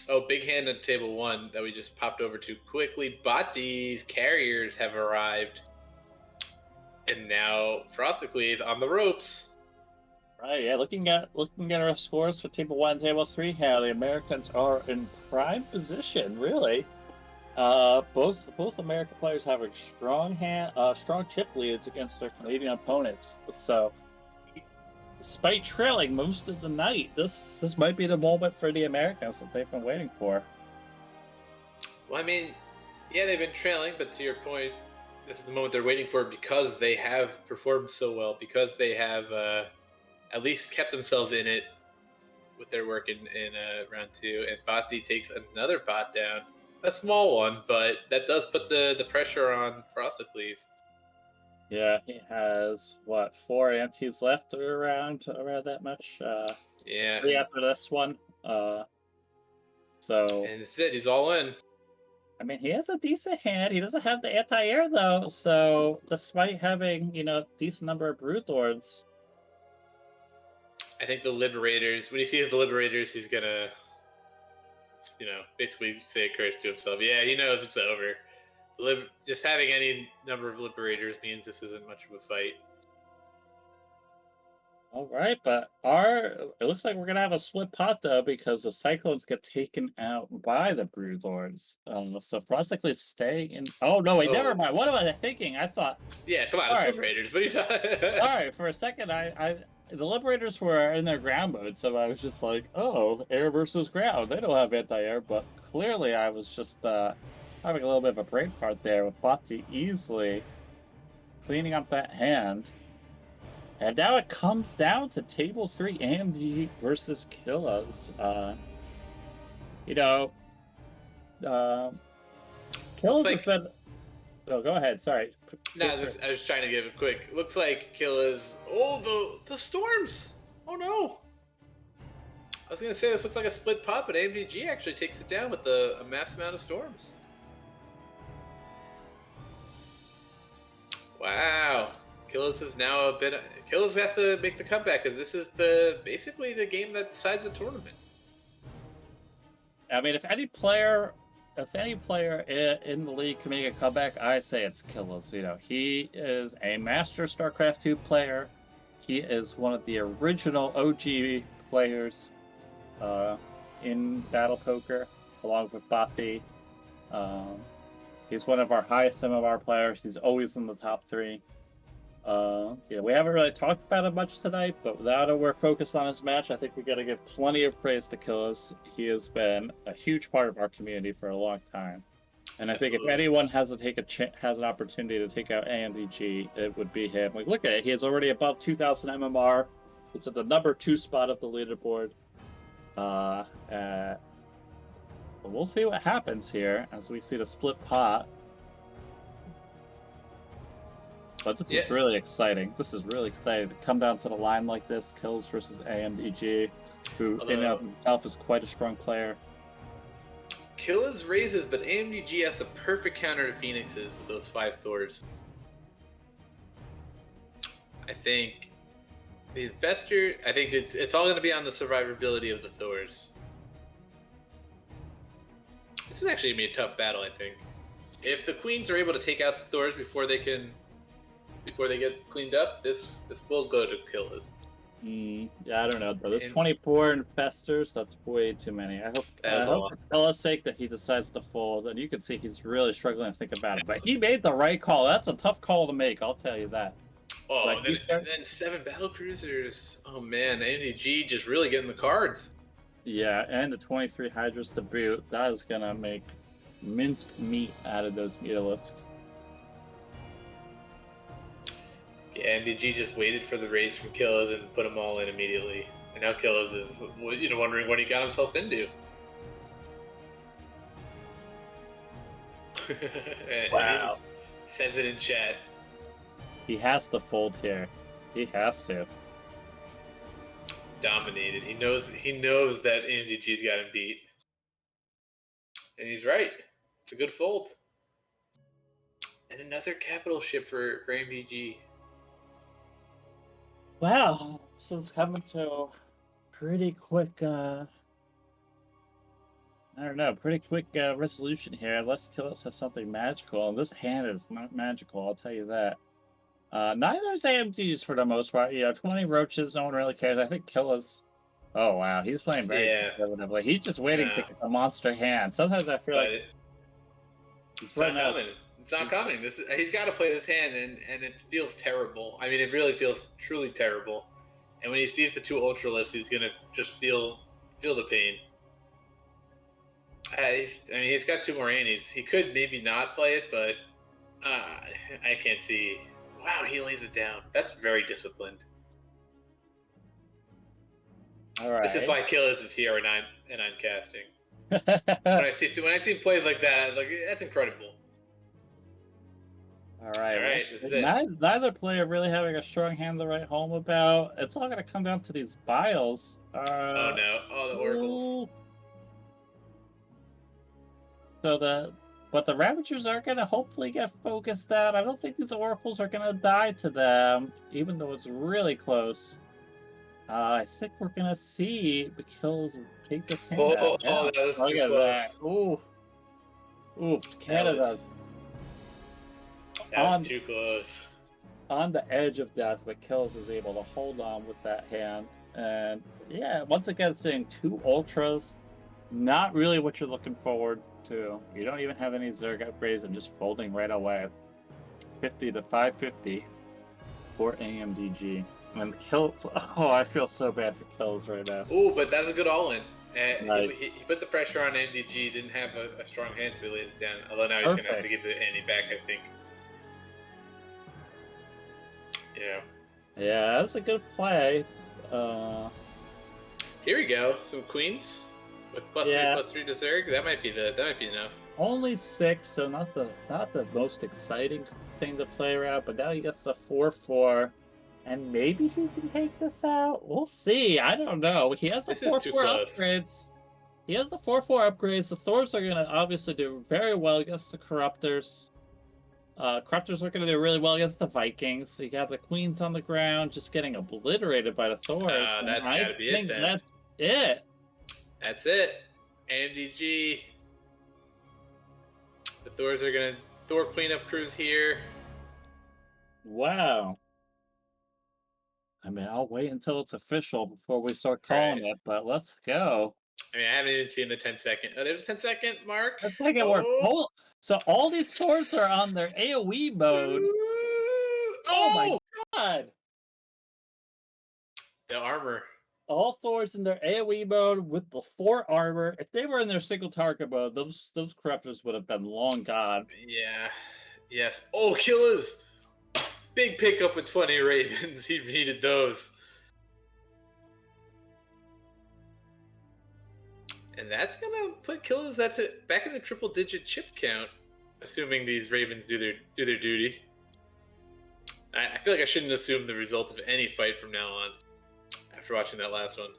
Oh, big hand at table one that we just popped over to quickly. Botti's carriers have arrived. And now Frosticles on the ropes. Right, yeah. Looking at our scores for table one, table three, how the Americans are in prime position. Really, both American players have a strong chip leads against their Canadian opponents. So, despite trailing most of the night, this might be the moment for the Americans that they've been waiting for. Well, I mean, yeah, they've been trailing, but to your point, this is the moment they're waiting for because they have performed so well, because they have at least kept themselves in it with their work in round two. And Botti takes another pot down, a small one, but that does put the pressure on Frosticles. Yeah, he has what, 4 antes left around that much. Yeah, 3 after this one. So and that's it. He's all in. I mean, he has a decent hand. He doesn't have the anti-air though, so despite having decent number of Brood Lords. I think the Liberators. When he sees the Liberators, he's gonna, basically say a curse to himself. Yeah, he knows it's over. Just having any number of Liberators means this isn't much of a fight. All right, but it looks like we're gonna have a split pot though because the Cyclones get taken out by the Brood Lords. So Frostically staying in. Oh no, wait, never Oh. mind. What am I thinking? I thought. Yeah, come on, All it's right. Liberators. What are you talking? All right, for a second, the Liberators were in their ground mode, so I was just like, oh, air versus ground. They don't have anti-air, but clearly I was just having a little bit of a brain fart there with Botti easily cleaning up that hand. And now it comes down to table 3, AMD versus Killas. Killas has been. Oh, go ahead. Sorry. No, I was trying to give a quick. Looks like Killas. Oh, the storms. Oh no. I was gonna say this looks like a split pot, but AMDG actually takes it down with a mass amount of storms. Wow. Killis is now a bit. Killis has to make the comeback because this is basically the game that decides the tournament. I mean, if any player in the league can make a comeback, I say it's Killis. He is a master StarCraft 2 player. He is one of the original OG players in Battle Poker, along with Botti. He's one of our highest MMR players. He's always in the top 3. We haven't really talked about it much tonight, but now that we're focused on his match, I think we got to give plenty of praise to Killis. He has been a huge part of our community for a long time, and I think if anyone has an opportunity to take out AMDG, it would be him. Like, look at it; he is already above 2,000 MMR. He's at the number 2 spot of the leaderboard. But we'll see what happens here as we see the split pot. But this is really exciting. This is really exciting to come down to the line like this. Kills versus AMDG, who in and of himself is quite a strong player. Killis raises, but AMDG has the perfect counter to Phoenixes with those 5 Thors. I think the investor. I think it's all going to be on the survivability of the Thors. This is actually going to be a tough battle, I think. If the Queens are able to take out the Thors before they get cleaned up, this will go to Killis. Yeah, I don't know, though. There's 24 infestors. That's way too many. I hope for Killis' sake that he decides to fold. And you can see he's really struggling to think about it. But he made the right call. That's a tough call to make, I'll tell you that. Oh, and then 7 battle cruisers. Oh man, AMDG just really getting the cards. Yeah, and the 23 Hydras to boot. That is gonna make minced meat out of those Mutalisks. Yeah, MBG just waited for the raise from Killis and put them all in immediately. And now Killis is, wondering what he got himself into. Wow. He says it in chat. He has to fold here. He has to. Dominated. He knows that MGG's got him beat. And he's right. It's a good fold. And another capital ship for MVG. Wow, this is coming to pretty quick. I don't know, pretty quick resolution here. Let's kill us as something magical. And this hand is not magical, I'll tell you that. Neither is AMG's for the most part. 20 roaches, no one really cares. I think Killa's. Oh wow, he's playing very Yeah. conservatively. He's just waiting to No. get the monster hand. Sometimes I feel like It's not coming. It's not coming. He's got to play this hand, and it feels terrible. I mean, it really feels truly terrible. And when he sees the 2 ultralists, he's gonna just feel the pain. He's got 2 more antes. He could maybe not play it, but I can't see. Wow, he lays it down. That's very disciplined. all right. This is why Killis is here, and I'm casting. when I see plays like that, I was like, that's incredible. All right. This is it. Neither player really having a strong hand to write home about. It's all going to come down to these biles. Oh no! Oh, the oracles. But the Ravagers are going to hopefully get focused out. I don't think these oracles are going to die to them, even though it's really close. I think we're going to see the kills take this hand out. Oh, that was Look too at close. that. Ooh, Canada. That was too close. On the edge of death, but Kills is able to hold on with that hand. And yeah, once again, seeing 2 ultras, not really what you're looking forward to. You don't even have any Zerg upgrades and just folding right away. 50 to 550 for AMDG. And Kills, oh, I feel so bad for Kills right now. Oh, but that's a good all-in. Nice. He put the pressure on MDG, didn't have a strong hand, so he laid it down. Although now he's going to have to give the ante back, I think. Yeah, that's a good play. Here we go. Some queens with +3/+3 to Zerg. That might be enough. Only 6, so not the most exciting thing to play around. But now he gets the 4/4, and maybe he can take this out. We'll see. I don't know. He has the 4/4 upgrades. He has the 4/4 upgrades. The Thors are gonna obviously do very well against the Corruptors. Corruptors are going to do really well against the Vikings. So you got the Queens on the ground just getting obliterated by the Thors. That's got to be it then. That's it. That's it. AMDG. The Thors are going to Thor cleanup cruise here. Wow. I mean, I'll wait until it's official before we start calling it, but let's go. I mean, I haven't even seen the 10-second. Oh, there's a 10-second mark. Let's make it work. So all these Thors are on their AoE mode. Oh my god! The armor. All Thors in their AoE mode with the 4 armor. If they were in their single target mode, those Corruptors would have been long gone. Yeah. Yes. Oh, Killers! Big pickup with 20 Ravens. He needed those. And that's gonna put Killers back in the triple-digit chip count, assuming these Ravens do their duty. I feel like I shouldn't assume the result of any fight from now on, after watching that last one.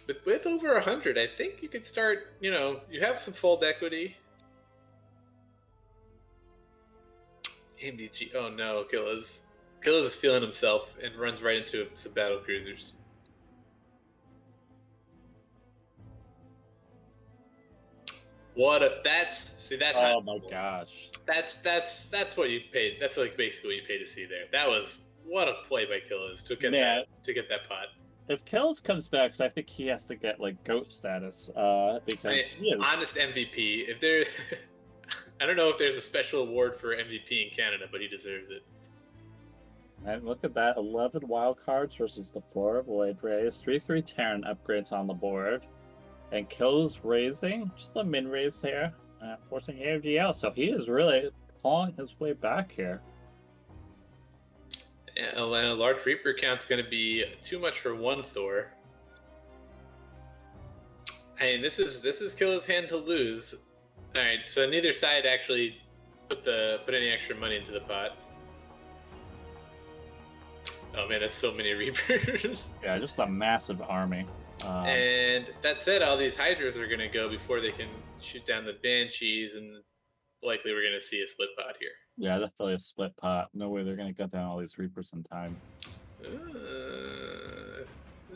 But with over 100, I think you could start. You have some fold equity. MDG. Oh no, Killers. Killers is feeling himself and runs right into some battle cruisers. That's oh my gosh. That's what you paid. That's like basically what you paid to see there. That was what a play by Killers to get that pot. If Kills comes back, because I think he has to get like GOAT status, because he is honest MVP. If there, I don't know if there's a special award for MVP in Canada, but he deserves it. And look at that, 11 wild cards versus the 4 Void Rays, 3/3 Terran upgrades on the board, and Kills raising, just a min raise there, forcing AFG out. So he is really clawing his way back here. And a large Reaper count's going to be too much for one Thor. I mean, this is Killer's hand to lose. All right, so neither side actually put any extra money into the pot. Oh man, that's so many Reapers. Yeah, just a massive army. And that said, all these Hydras are going to go before they can shoot down the Banshees, and likely we're going to see a split pot here. Yeah, definitely a split pot. No way they're going to cut down all these Reapers in time.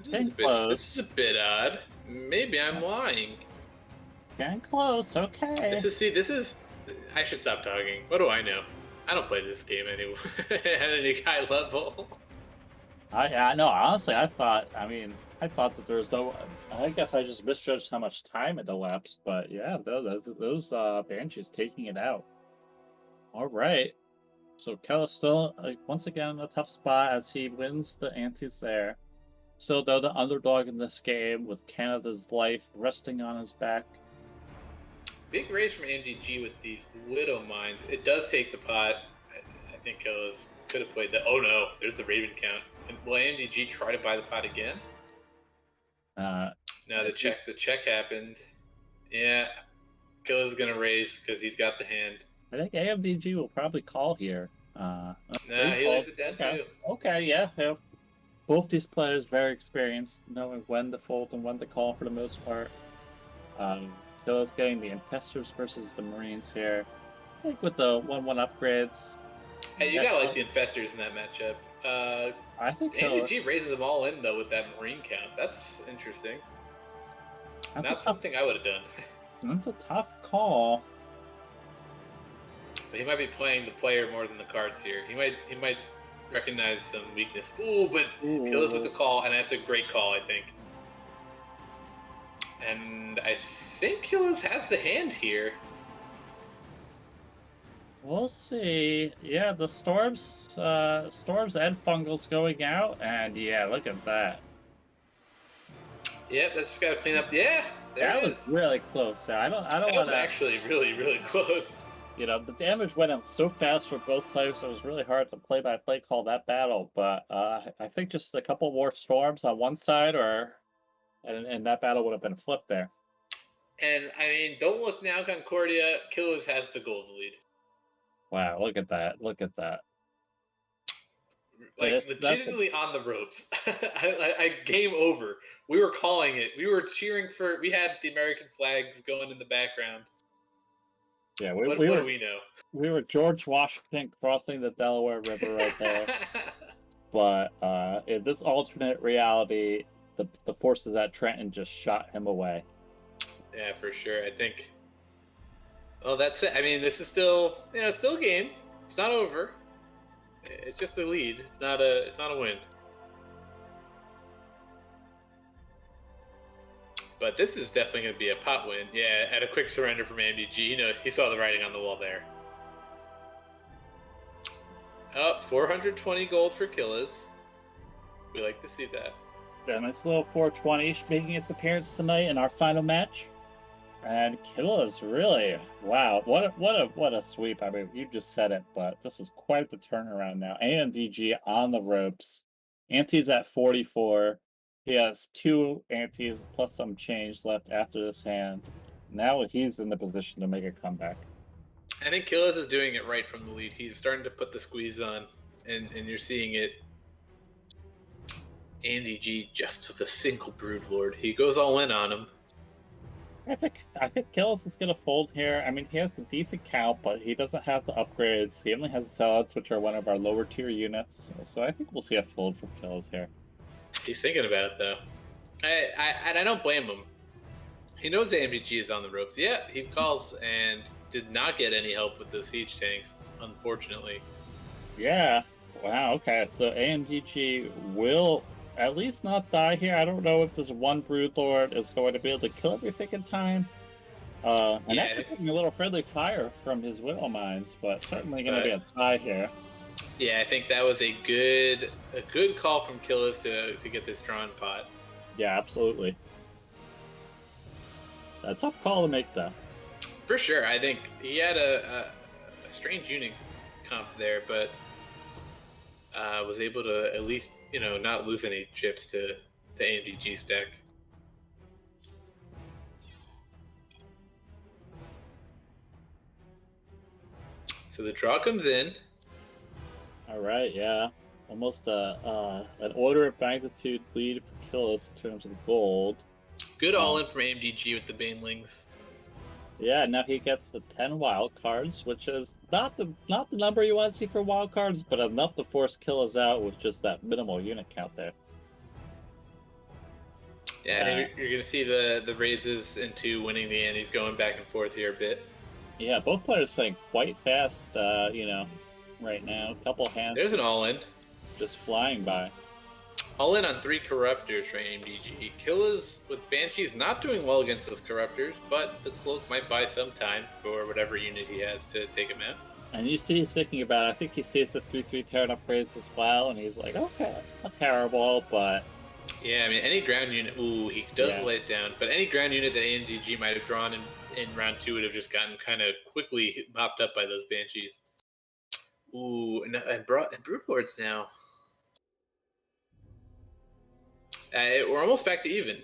This is a bit odd. Maybe I'm lying. Getting close, okay. This is. I should stop talking. What do I know? I don't play this game anyway at any high level. I no, honestly, I thought that there was no. I guess I just misjudged how much time it elapsed, but yeah, those Banshees taking it out. All right, so Kella's still once again in a tough spot as he wins the antes there. Still, though, the underdog in this game with Canada's life resting on his back. Big raise from MDG with these Widow Mines. It does take the pot. I think Kella's could have played the. Oh no, there's the Raven count. And will MDG try to buy the pot again? No, the check happened. Yeah, Kella's gonna raise because he's got the hand. I think AMDG will probably call here. Nah, he lays it down too. Okay, yeah. Both these players very experienced, knowing when to fold and when to call for the most part. Kella's getting the Infestors versus the Marines here. I think with the 1/1 upgrades. Hey, you gotta like the Infestors in that matchup. I think MDG raises them all in though with that Marine count. That's interesting. Not something I would have done. That's a tough call. But he might be playing the player more than the cards here. He might recognize some weakness. Ooh, but Killis with the call, and that's a great call, I think. And I think Killis has the hand here. We'll see. Yeah, the Storms and Fungals going out, and yeah, look at that. Yep, that's just gotta clean up. Yeah, that was really close. So I don't want to. That was actually really, really close. You know, the damage went out so fast for both players, so it was really hard to play-by-play call that battle. But I think just a couple more Storms on one side, and that battle would have been flipped there. And I mean, don't look now, Concordia. Killers has the gold lead. Wow, look at that! Look at that! Like legitimately on the ropes. I game over. We were calling it. We were cheering for. We had the American flags going in the background. Yeah, what do we know? We were George Washington crossing the Delaware River right there. But in this alternate reality, the forces at Trenton just shot him away. Yeah, for sure. I think. Well, that's it. I mean, this is still, still a game. It's not over. It's just a lead. It's not a win. But this is definitely going to be a pot win. Yeah, at a quick surrender from MDG. He saw the writing on the wall there. Oh, 420 gold for Killas. We like to see that. Yeah, nice little 420 making its appearance tonight in our final match. And Killas really, wow, what a sweep. I mean, you just said it, but this is quite the turnaround now. AMDG on the ropes. Ante's at 44. He has 2 antes plus some change left after this hand. Now he's in the position to make a comeback. I think Killas is doing it right from the lead. He's starting to put the squeeze on, and you're seeing it. AMDG just with a single Broodlord. He goes all in on him. I think Killis is going to fold here. I mean, he has a decent count, but he doesn't have the upgrades. He only has Zealots, which are one of our lower tier units. So I think we'll see a fold for Killis here. He's thinking about it, though. I don't blame him. He knows AMDG is on the ropes. Yeah, he calls and did not get any help with the siege tanks, unfortunately. Yeah. Wow, okay. So AMDG will at least not die here. I don't know if this one Broodlord is going to be able to kill everything in time. And actually getting a little friendly fire from his Widow Mines, but certainly going to be a tie here. Yeah, I think that was a good call from Killis to get this drawn pot. Yeah, absolutely. A tough call to make, though. For sure. I think he had a strange unit comp there, but was able to at least, not lose any chips to AMDG's deck. So the draw comes in. All right, yeah. almost an order of magnitude lead for Killis in terms of gold. Good all-in from AMDG with the Banelings. Yeah, now he gets the 10 wild cards, which is not the number you want to see for wild cards, but enough to force Killis out with just that minimal unit count there. Yeah, I think you're going to see the raises into winning the antes going back and forth here a bit. Yeah, both players playing quite fast, right now. Couple hands. There's an all-in. Just flying by. All in on 3 Corruptors for AMDG. Killis with Banshees not doing well against those Corruptors, but the Cloak might buy some time for whatever unit he has to take him out. And you see he's thinking about it. I think he sees the 3/3 Terran upgrades as well, and he's like, okay, it's not terrible, but... Yeah, I mean, any ground unit... Ooh, he does lay it down. But any ground unit that AMDG might have drawn in round 2 would have just gotten kind of quickly mopped up by those Banshees. Ooh, and Brood Lords now. We're almost back to even.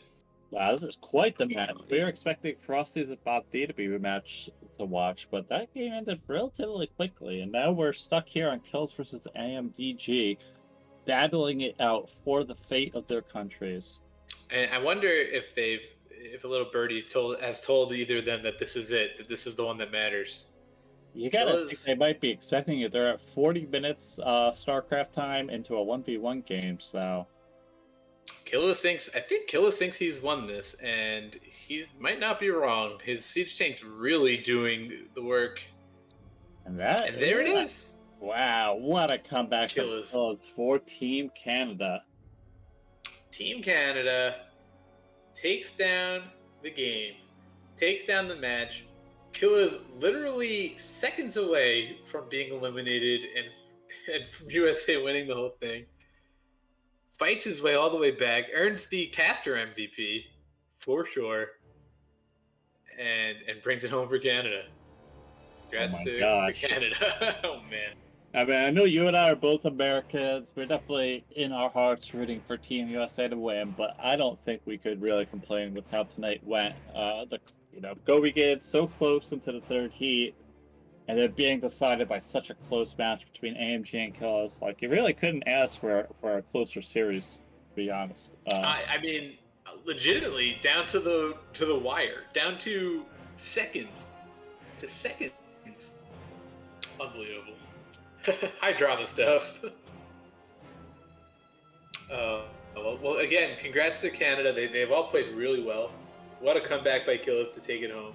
Wow, this is quite the match. We were expecting Frosty's and Bot D to be the match to watch, but that game ended relatively quickly, and now we're stuck here on Kills versus AMDG, battling it out for the fate of their countries. And I wonder if a little birdie has told either of them that this is it, that this is the one that matters. You gotta think they might be expecting it. They're at 40 minutes StarCraft time into a 1v1 game, so... I think Killis thinks he's won this, and he might not be wrong. His siege tank's really doing the work. And there it is. Wow, what a comeback Killis for Team Canada. Team Canada takes down the game, takes down the match. Killis literally seconds away from being eliminated and from USA winning the whole thing. Fights his way all the way back, earns the caster MVP for sure, and brings it home for Canada. Congrats to Canada. Oh man. I mean, I know you and I are both Americans. We're definitely in our hearts rooting for Team USA to win, but I don't think we could really complain with how tonight went. Go begin so close into the third heat, and it being decided by such a close match between AMG and Killis. Like, you really couldn't ask for a closer series, to be honest. I mean, legitimately down to the wire, down to seconds. Unbelievable. High drama stuff. Well, again, congrats to Canada. They've all played really well. What a comeback by Killis to take it home.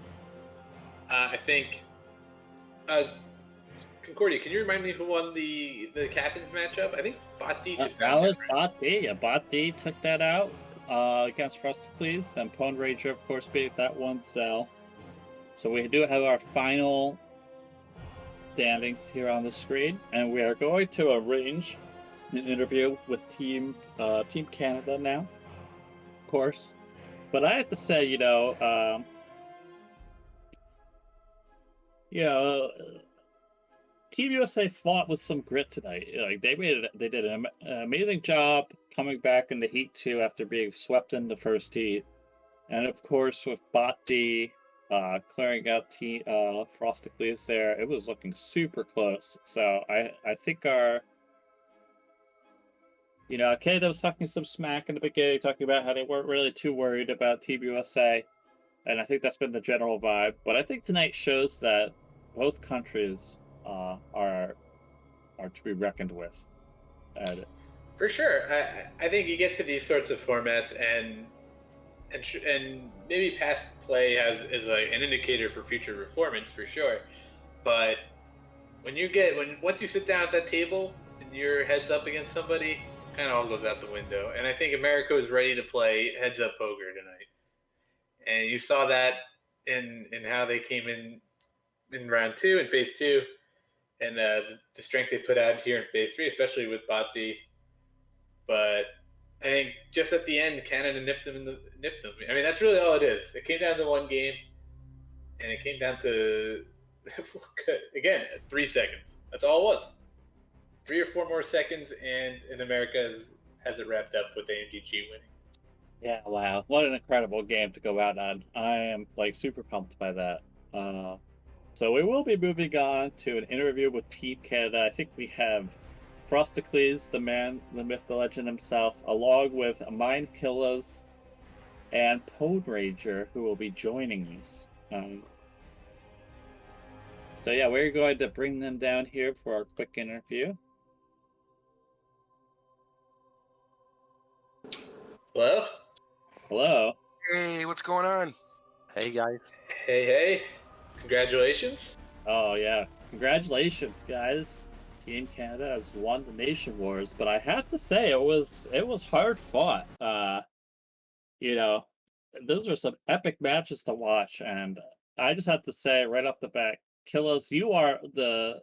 I think... Concordia, can you remind me who won the captain's matchup? I think Bot D took that was Bot D. Yeah, Bot D took that out against Frosticles. Then Pwn Rager, of course, beat that one cell. So we do have our final standings here on the screen, and we are going to arrange an interview with Team Canada now, of course. But I have to say, Team USA fought with some grit tonight. Like they did an amazing job coming back in the Heat 2 after being swept in the first heat, and of course with Bot D clearing out Frosticles there, it was looking super close. So I think Canada was talking some smack in the beginning, talking about how they weren't really too worried about Team USA, and I think that's been the general vibe. But I think tonight shows that both countries are to be reckoned with. For sure. I think you get to these sorts of formats and maybe past play is like an indicator for future performance for sure. But once you sit down at that table and your head's up against somebody, kind of all goes out the window. And I think America was ready to play heads up poker tonight. And you saw that in how they came in round 2 and phase 2, and the strength they put out here in phase 3, especially with Bot D. But I think just at the end, Canada nipped them. I mean, that's really all it is. It came down to one game, and it came down to again 3 seconds. That's all it was. 3 or 4 more seconds, and America has it wrapped up with AMDG winning. Yeah, wow. What an incredible game to go out on. I am super pumped by that. So we will be moving on to an interview with Team Canada. I think we have Frosticles, the man, the myth, the legend himself, along with Mind Killers and Pode Ranger, who will be joining us. So yeah, we're going to bring them down here for our quick interview. Hello? Hello. Hey, what's going on? Hey guys. Hey. Congratulations. Oh yeah, congratulations, guys! Team Canada has won the Nation Wars, but I have to say it was hard fought. You know, those are some epic matches to watch, and I just have to say right off the bat, Killos, the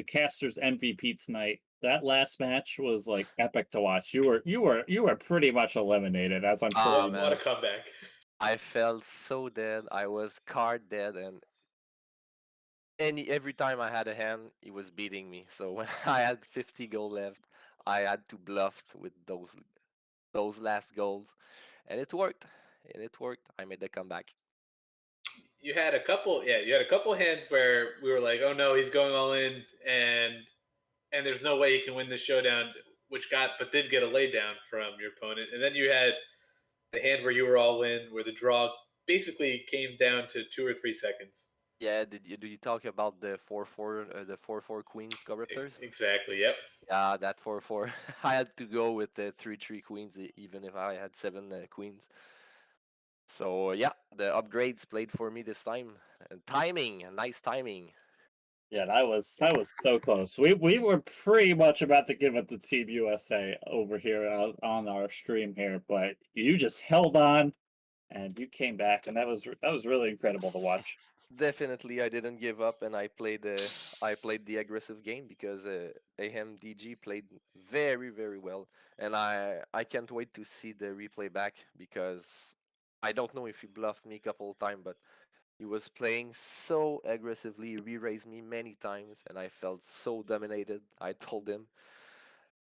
caster's MVP tonight. That last match was like epic to watch. You were pretty much eliminated, as I'm sure. What a comeback. I felt so dead. I was card dead, and every time I had a hand, he was beating me. So when I had 50 gold left, I had to bluff with those last goals, and it worked. I made the comeback. You had a couple hands where we were like, oh no, he's going all in, and there's no way he can win this showdown, but did get a laydown from your opponent. And then you had the hand where you were all in, where the draw basically came down to 2 or 3 seconds. Yeah, do you talk about the 4-4 queens corruptors? Exactly. Yep. Yeah, that 4-4. I had to go with the 3-3 queens, even if I had 7 queens. So yeah, the upgrades played for me this time. And timing, nice timing. Yeah, that was so close. We were pretty much about to give it to Team USA over here on our stream here, but you just held on and you came back, and that was really incredible to watch. Definitely, I didn't give up, and I played the aggressive game because AMDG played very very well, and I can't wait to see the replay back because I don't know if he bluffed me a couple of times, but he was playing so aggressively, re-raised me many times, and I felt so dominated. I told him,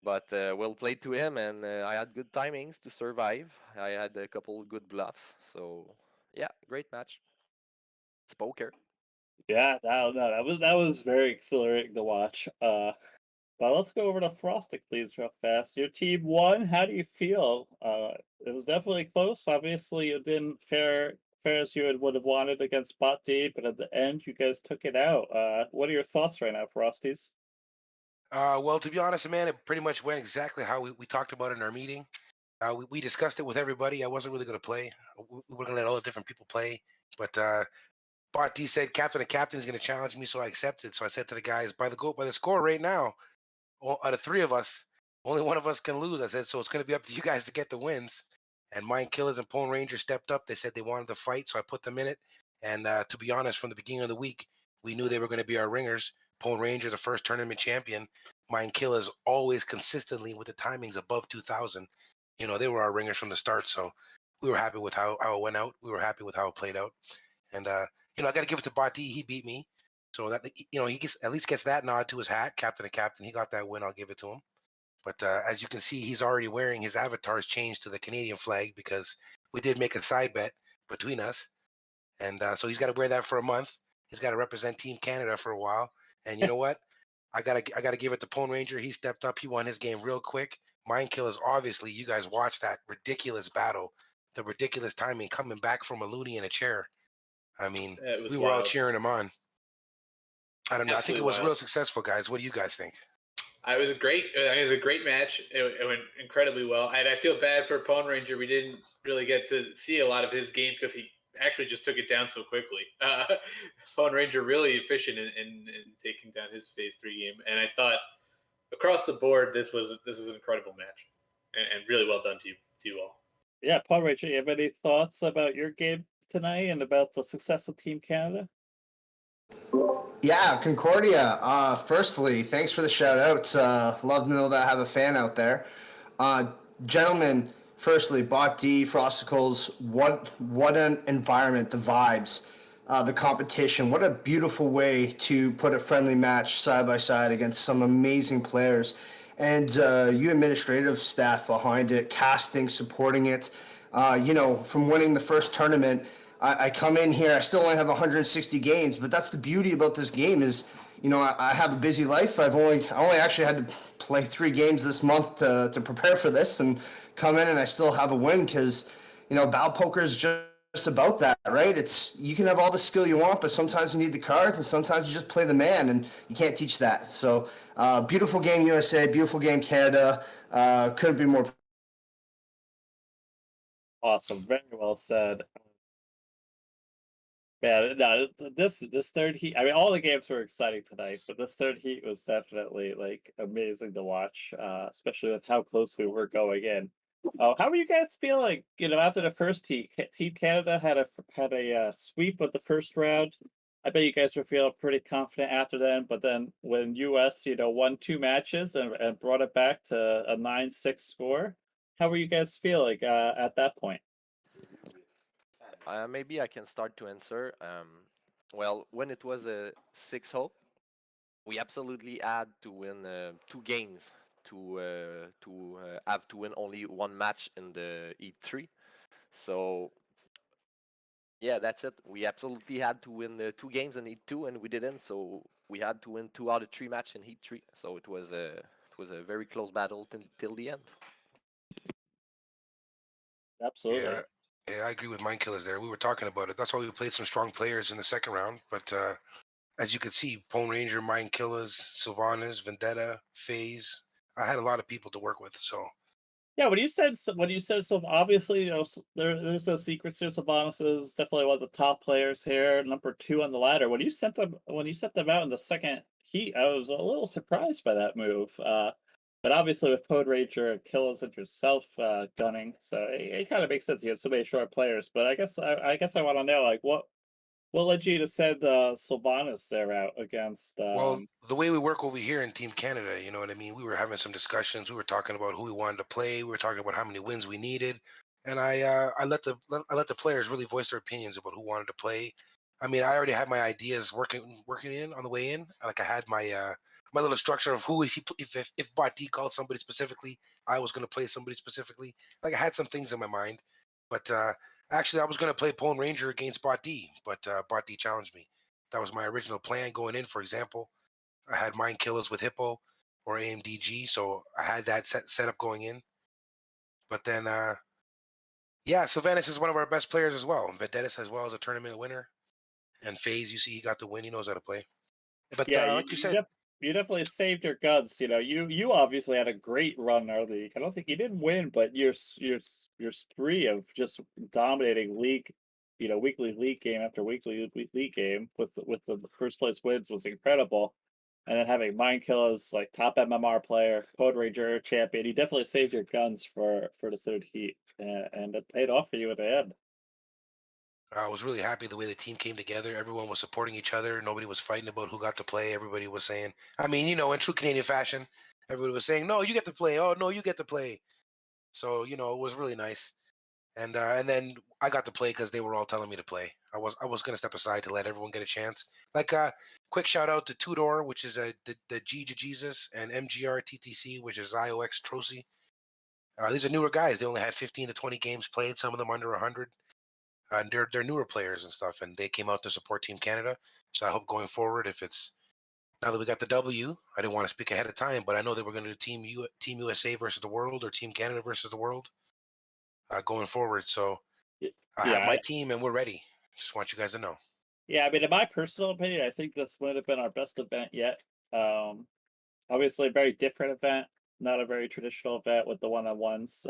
but well played to him, and I had good timings to survive. I had a couple good bluffs, so yeah, great match. It's poker. Yeah, that was very exhilarating to watch. But let's go over to Frostic, please, real fast. Your team won. How do you feel? It was definitely close. Obviously, it didn't fair as you would have wanted against Bot D, but at the end, you guys took it out. What are your thoughts right now, Frosties? Well, to be honest, man, it pretty much went exactly how we talked about it in our meeting. We discussed it with everybody. I wasn't really going to play. We were going to let all the different people play. But Bart D said captain is going to challenge me, so I accepted. So I said to the guys, by the score right now, out of 3 of us, only one of us can lose. I said, so it's going to be up to you guys to get the wins. And Mind Killers and Pone Ranger stepped up. They said they wanted to fight, so I put them in it. And to be honest, from the beginning of the week, we knew they were going to be our ringers. Pone Ranger, the first tournament champion. Mind Killers always consistently with the timings above 2,000. You know, they were our ringers from the start. So we were happy with how it went out. We were happy with how it played out. And, you know, I got to give it to Bati. He beat me. So that, you know, he at least gets that nod to his hat, captain of captain. He got that win. I'll give it to him. But as you can see, he's already wearing his avatar's changed to the Canadian flag because we did make a side bet between us. And so he's got to wear that for a month. He's got to represent Team Canada for a while. And you know what? I gotta give it to Pone Ranger. He stepped up. He won his game real quick. Mind Killers, obviously, you guys watched that ridiculous battle, the ridiculous timing coming back from a loony in a chair. I mean, we were all cheering him on. I don't know. I think it was real successful, guys. What do you guys think? It was a great match. It went incredibly well. And I feel bad for Pone Ranger. We didn't really get to see a lot of his game because he actually just took it down so quickly. Pone Ranger really efficient in taking down his phase 3 game. And I thought across the board, this was an incredible match and really well done to you all. Yeah, Paul Ranger, you have any thoughts about your game tonight and about the success of Team Canada? Yeah, Concordia. Firstly, thanks for the shout out. Love to know that I have a fan out there. Gentlemen, firstly, Bot D, Frosticles, what an environment, the vibes, the competition. What a beautiful way to put a friendly match side by side against some amazing players. And you administrative staff behind it, casting, supporting it. You know, from winning the first tournament, I come in here, I still only have 160 games, but that's the beauty about this game is, I have a busy life. I only actually had to play 3 games this month to prepare for this and come in, and I still have a win because, Battle Poker is just about that, right? It's you can have all the skill you want, but sometimes you need the cards, and sometimes you just play the man, and you can't teach that. So, beautiful game USA, beautiful game Canada. Couldn't be more. Awesome. Very well said. Yeah, no, this third heat. I mean, all the games were exciting tonight, but this third heat was definitely like amazing to watch, especially with how close we were going in. How were you guys feeling? After the first heat, Team Canada had a sweep of the first round. I bet you guys were feeling pretty confident after then. But then when US, won 2 matches and brought it back to a 9-6 score, how were you guys feeling at that point? Maybe I can start to answer. Well, when it was a 6-0, we absolutely had to win 2 games to have to win only 1 match in the E3. So yeah, that's it. We absolutely had to win 2 games in Heat 2, and we didn't. So we had to win 2 out of 3 matches in Heat 3. So it was a very close battle till the end. Absolutely. Yeah, I agree with Mind Killers there. We were talking about it. That's why we played some strong players in the second round. But as you could see, Pone Ranger, Mind Killers, Sylvanas, Vendetta, FaZe. I had a lot of people to work with. So Yeah, when you said so, obviously, there's no secrets here. Sylvanas is definitely one of the top players here, number 2 on the ladder. When you set them out in the second heat, I was a little surprised by that move. But obviously with Code Rager and Kills and yourself gunning, so it kind of makes sense. You have so many short players. But I guess I want to know, like, what led you to send Sylvanas there out against Well, the way we work over here in Team Canada, you know what I mean? We were having some discussions. We were talking about who we wanted to play. We were talking about how many wins we needed, and I let the players really voice their opinions about who wanted to play. I mean, I already had my ideas working in on the way in. Like I had my little structure of who if Bot D called somebody specifically, I was going to play somebody specifically. Like I had some things in my mind, but actually I was going to play Pone Ranger against Bot D, but Bot D challenged me. That was my original plan going in. For example, I had Mind Killers with Hippo or AMDG, so I had that set up going in. But then, yeah, Sylvanas is one of our best players as well. Vedetis as well as a tournament winner. And FaZe, you see, he got the win. He knows how to play. But Yeah, you like you you, said, def- you definitely saved your guts. You obviously had a great run early. I don't think you didn't win, but your spree of just dominating league, weekly league game after weekly league game with the first place wins was incredible. And then having Mind Killers like top MMR player, Code Ranger champion, you definitely saved your guns for the third heat, and it paid off for you at the end. I was really happy the way the team came together. Everyone was supporting each other. Nobody was fighting about who got to play. Everybody was saying, I mean, in true Canadian fashion, everybody was saying, no, you get to play. Oh, no, you get to play. So, it was really nice. And then I got to play because they were all telling me to play. I was gonna step aside to let everyone get a chance. Like quick shout out to Tudor, which is the G to Jesus, and MGR TTC, which is IOX Trosi. These are newer guys. They only had 15 to 20 games played. Some of them under 100. And they're newer players and stuff, and they came out to support Team Canada. So I hope going forward, if it's now that we got the W, I didn't want to speak ahead of time, but I know that we're going to do Team USA versus the world or Team Canada versus the world going forward. So Y- I have Yeah, my team and we're ready. Just want you guys to know. yeah. I mean, in my personal opinion, I think this might have been our best event yet. Um, Obviously, a very different event, not a very traditional event with the one-on-ones.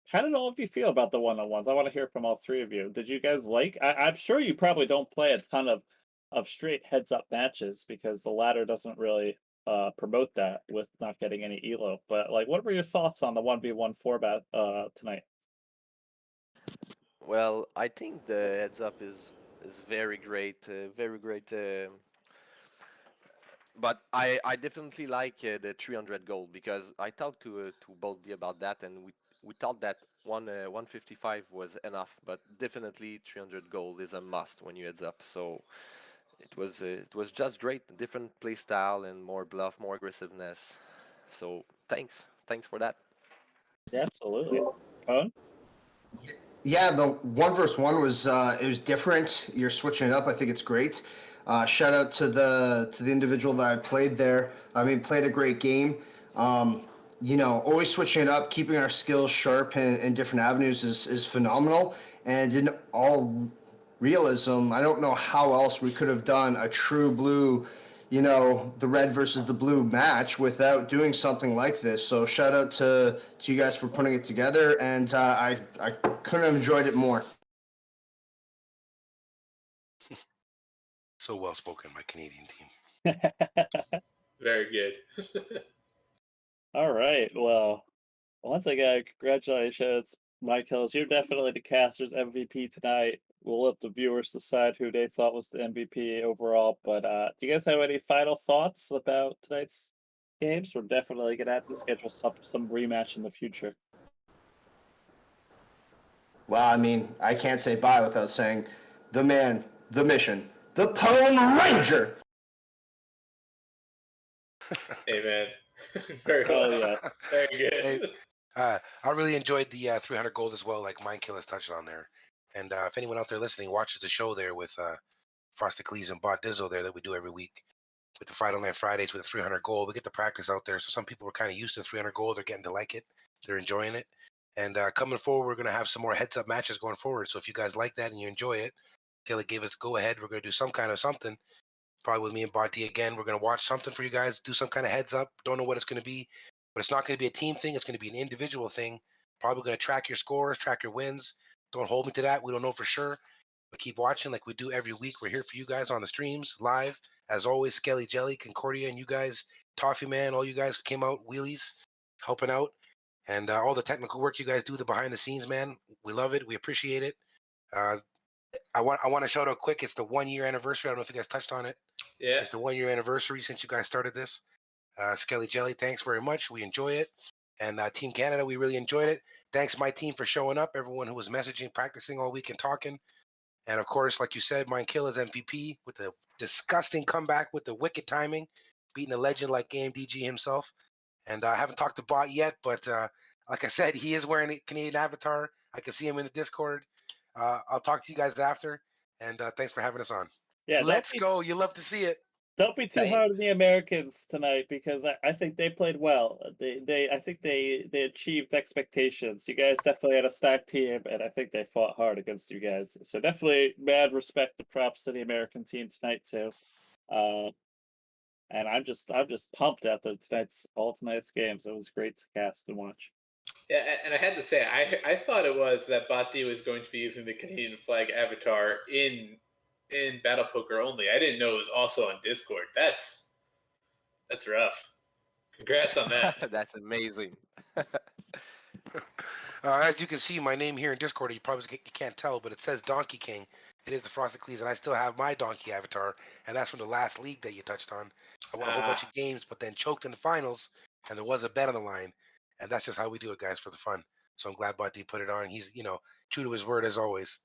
How did all of you feel about the one-on-ones? I want to hear from all three of you. Did you guys like? I'm sure you probably don't play a ton of straight heads-up matches because the ladder doesn't really promote that with not getting any elo. But like, what were your thoughts on the 1v1 format tonight? Well, I think the heads up is very great, very great. But I definitely like the 300 gold because I talked to Boldy about that, and we thought that 155 was enough, but definitely 300 gold is a must when you heads up. So it was just great, different play style and more bluff, more aggressiveness. So thanks for that. Yeah, absolutely. Cone? Yeah, the 1 versus 1 was it was different. You're switching it up. I think it's great. Shout out to the individual that I played there. I mean, played a great game. Always switching it up, keeping our skills sharp in different avenues is phenomenal. And in all realism, I don't know how else we could have done a true blue, the red versus the blue match without doing something like this. So shout out to you guys for putting it together, and I couldn't have enjoyed it more. So well spoken, my Canadian team. Very good. All right. Well, once again, congratulations, Michaels. You're definitely the caster's MVP tonight. We'll let the viewers decide who they thought was the MVP overall. But do you guys have any final thoughts about tonight's games? We're definitely gonna have to schedule some rematch in the future. Well, I mean, I can't say bye without saying the man, the mission, the Pone Ranger. Amen. Very Oh well. yeah. Very good. Hey, I really enjoyed the 300 gold as well, like Mindkiller's touched on there. And if anyone out there listening watches the show there with Frosted Cleaves and Bot Dizzle there that we do every week with the Friday Night Fridays with the 300 gold, we get the practice out there. So some people were kind of used to 300 gold. They're getting to like it. They're enjoying it. And coming forward, we're going to have some more heads-up matches going forward. So if you guys like that and you enjoy it, Taylor gave us go ahead. We're going to do some kind of something. Probably with me and Bonti again. We're going to watch something for you guys, do some kind of heads up. Don't know what it's going to be, but it's not going to be a team thing. It's going to be an individual thing. Probably going to track your scores, track your wins. Don't hold me to that. We don't know for sure, but keep watching like we do every week. We're here for you guys on the streams live. As always, Skelly Jelly, Concordia, and you guys, Toffee Man, all you guys who came out, wheelies, helping out, and all the technical work you guys do, the behind the scenes, man. We love it. We appreciate it. I want to shout out quick. It's the 1 year anniversary. I don't know if you guys touched on it. Yeah. It's the 1 year anniversary since you guys started this. Skelly Jelly, thanks very much. We enjoy it. And Team Canada, we really enjoyed it. Thanks, my team, for showing up. Everyone who was messaging, practicing all week and talking. And of course, like you said, Mind Killer's MVP with the disgusting comeback with the wicked timing, beating a legend like AMDG himself. And I haven't talked to Bot yet, but like I said, he is wearing a Canadian avatar. I can see him in the Discord. I'll talk to you guys after. And thanks for having us on. Yeah. Let's go. You love to see it. Don't be too hard on Thanks. the Americans tonight because I think they played well. I think they achieved expectations. You guys definitely had a stacked team, and I think they fought hard against you guys. So definitely mad respect and props to the American team tonight too. And I'm just pumped after tonight's games. It was great to cast and watch. Yeah, and I had to say, I thought it was that Bati was going to be using the Canadian flag avatar in Battle Poker only. I didn't know it was also on Discord. That's rough. Congrats on that. That's amazing. As you can see, my name here in Discord, you can't tell, but it says Donkey King. It is the Frosted Cleaves, and I still have my Donkey avatar, and that's from the last league that you touched on. I won a whole bunch of games, but then choked in the finals, and there was a bet on the line, and that's just how we do it, guys, for the fun. So I'm glad Buddy put it on. He's, true to his word as always.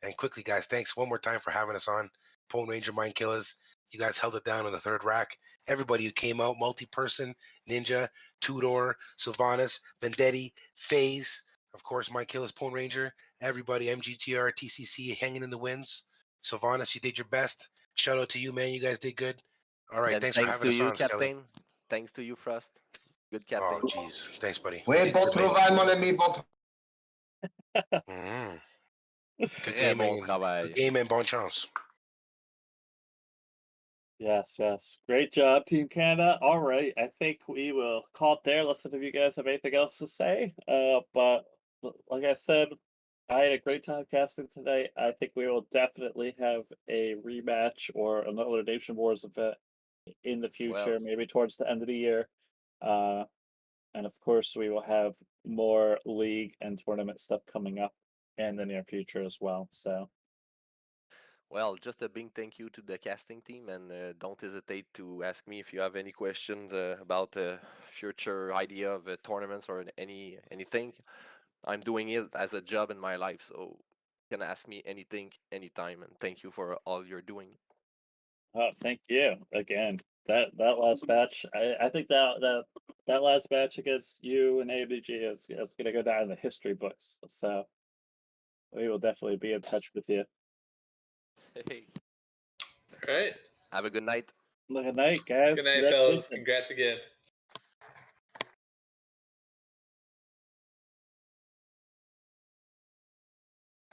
And quickly, guys, thanks one more time for having us on. Pone Ranger Mind Killers, you guys held it down on the third rack. Everybody who came out, multi-person, Ninja, Tudor, Sylvanas, Vendetti, FaZe, of course, Mind Killers, Pone Ranger, everybody, MGTR, TCC, hanging in the wins. Sylvanas, you did your best. Shout out to you, man. You guys did good. All right, And thanks for thanks having to us you, on, Skelly. Captain. Thanks to you, Frost. Good Oh, captain. jeez. Thanks, buddy. Oui, bon travail, mon ami, bon travail. Mhm. Good Très bon gaming. travail. Good game and bon chance. Yes, yes. Great job, Team Canada. All right. I think we will call it there. Listen, if you guys have anything else to say. But like I said, I had a great time casting today. I think we will definitely have a rematch or another Nation Wars event in the future, Well, maybe towards the end of the year. And of course, we will have more league and tournament stuff coming up in the near future as well. So just a big thank you to the casting team, and don't hesitate to ask me if you have any questions about future idea of tournaments or anything. I'm doing it as a job in my life, so you can ask me anything, anytime, and thank you for all you're doing. thank you again. That last match, I think that last match against you and ABG is going to go down in the history books. So we will definitely be in touch with you. Hey. All right. Have a good night. Good night, guys. Good night, fellas. Congratulations. Congrats again.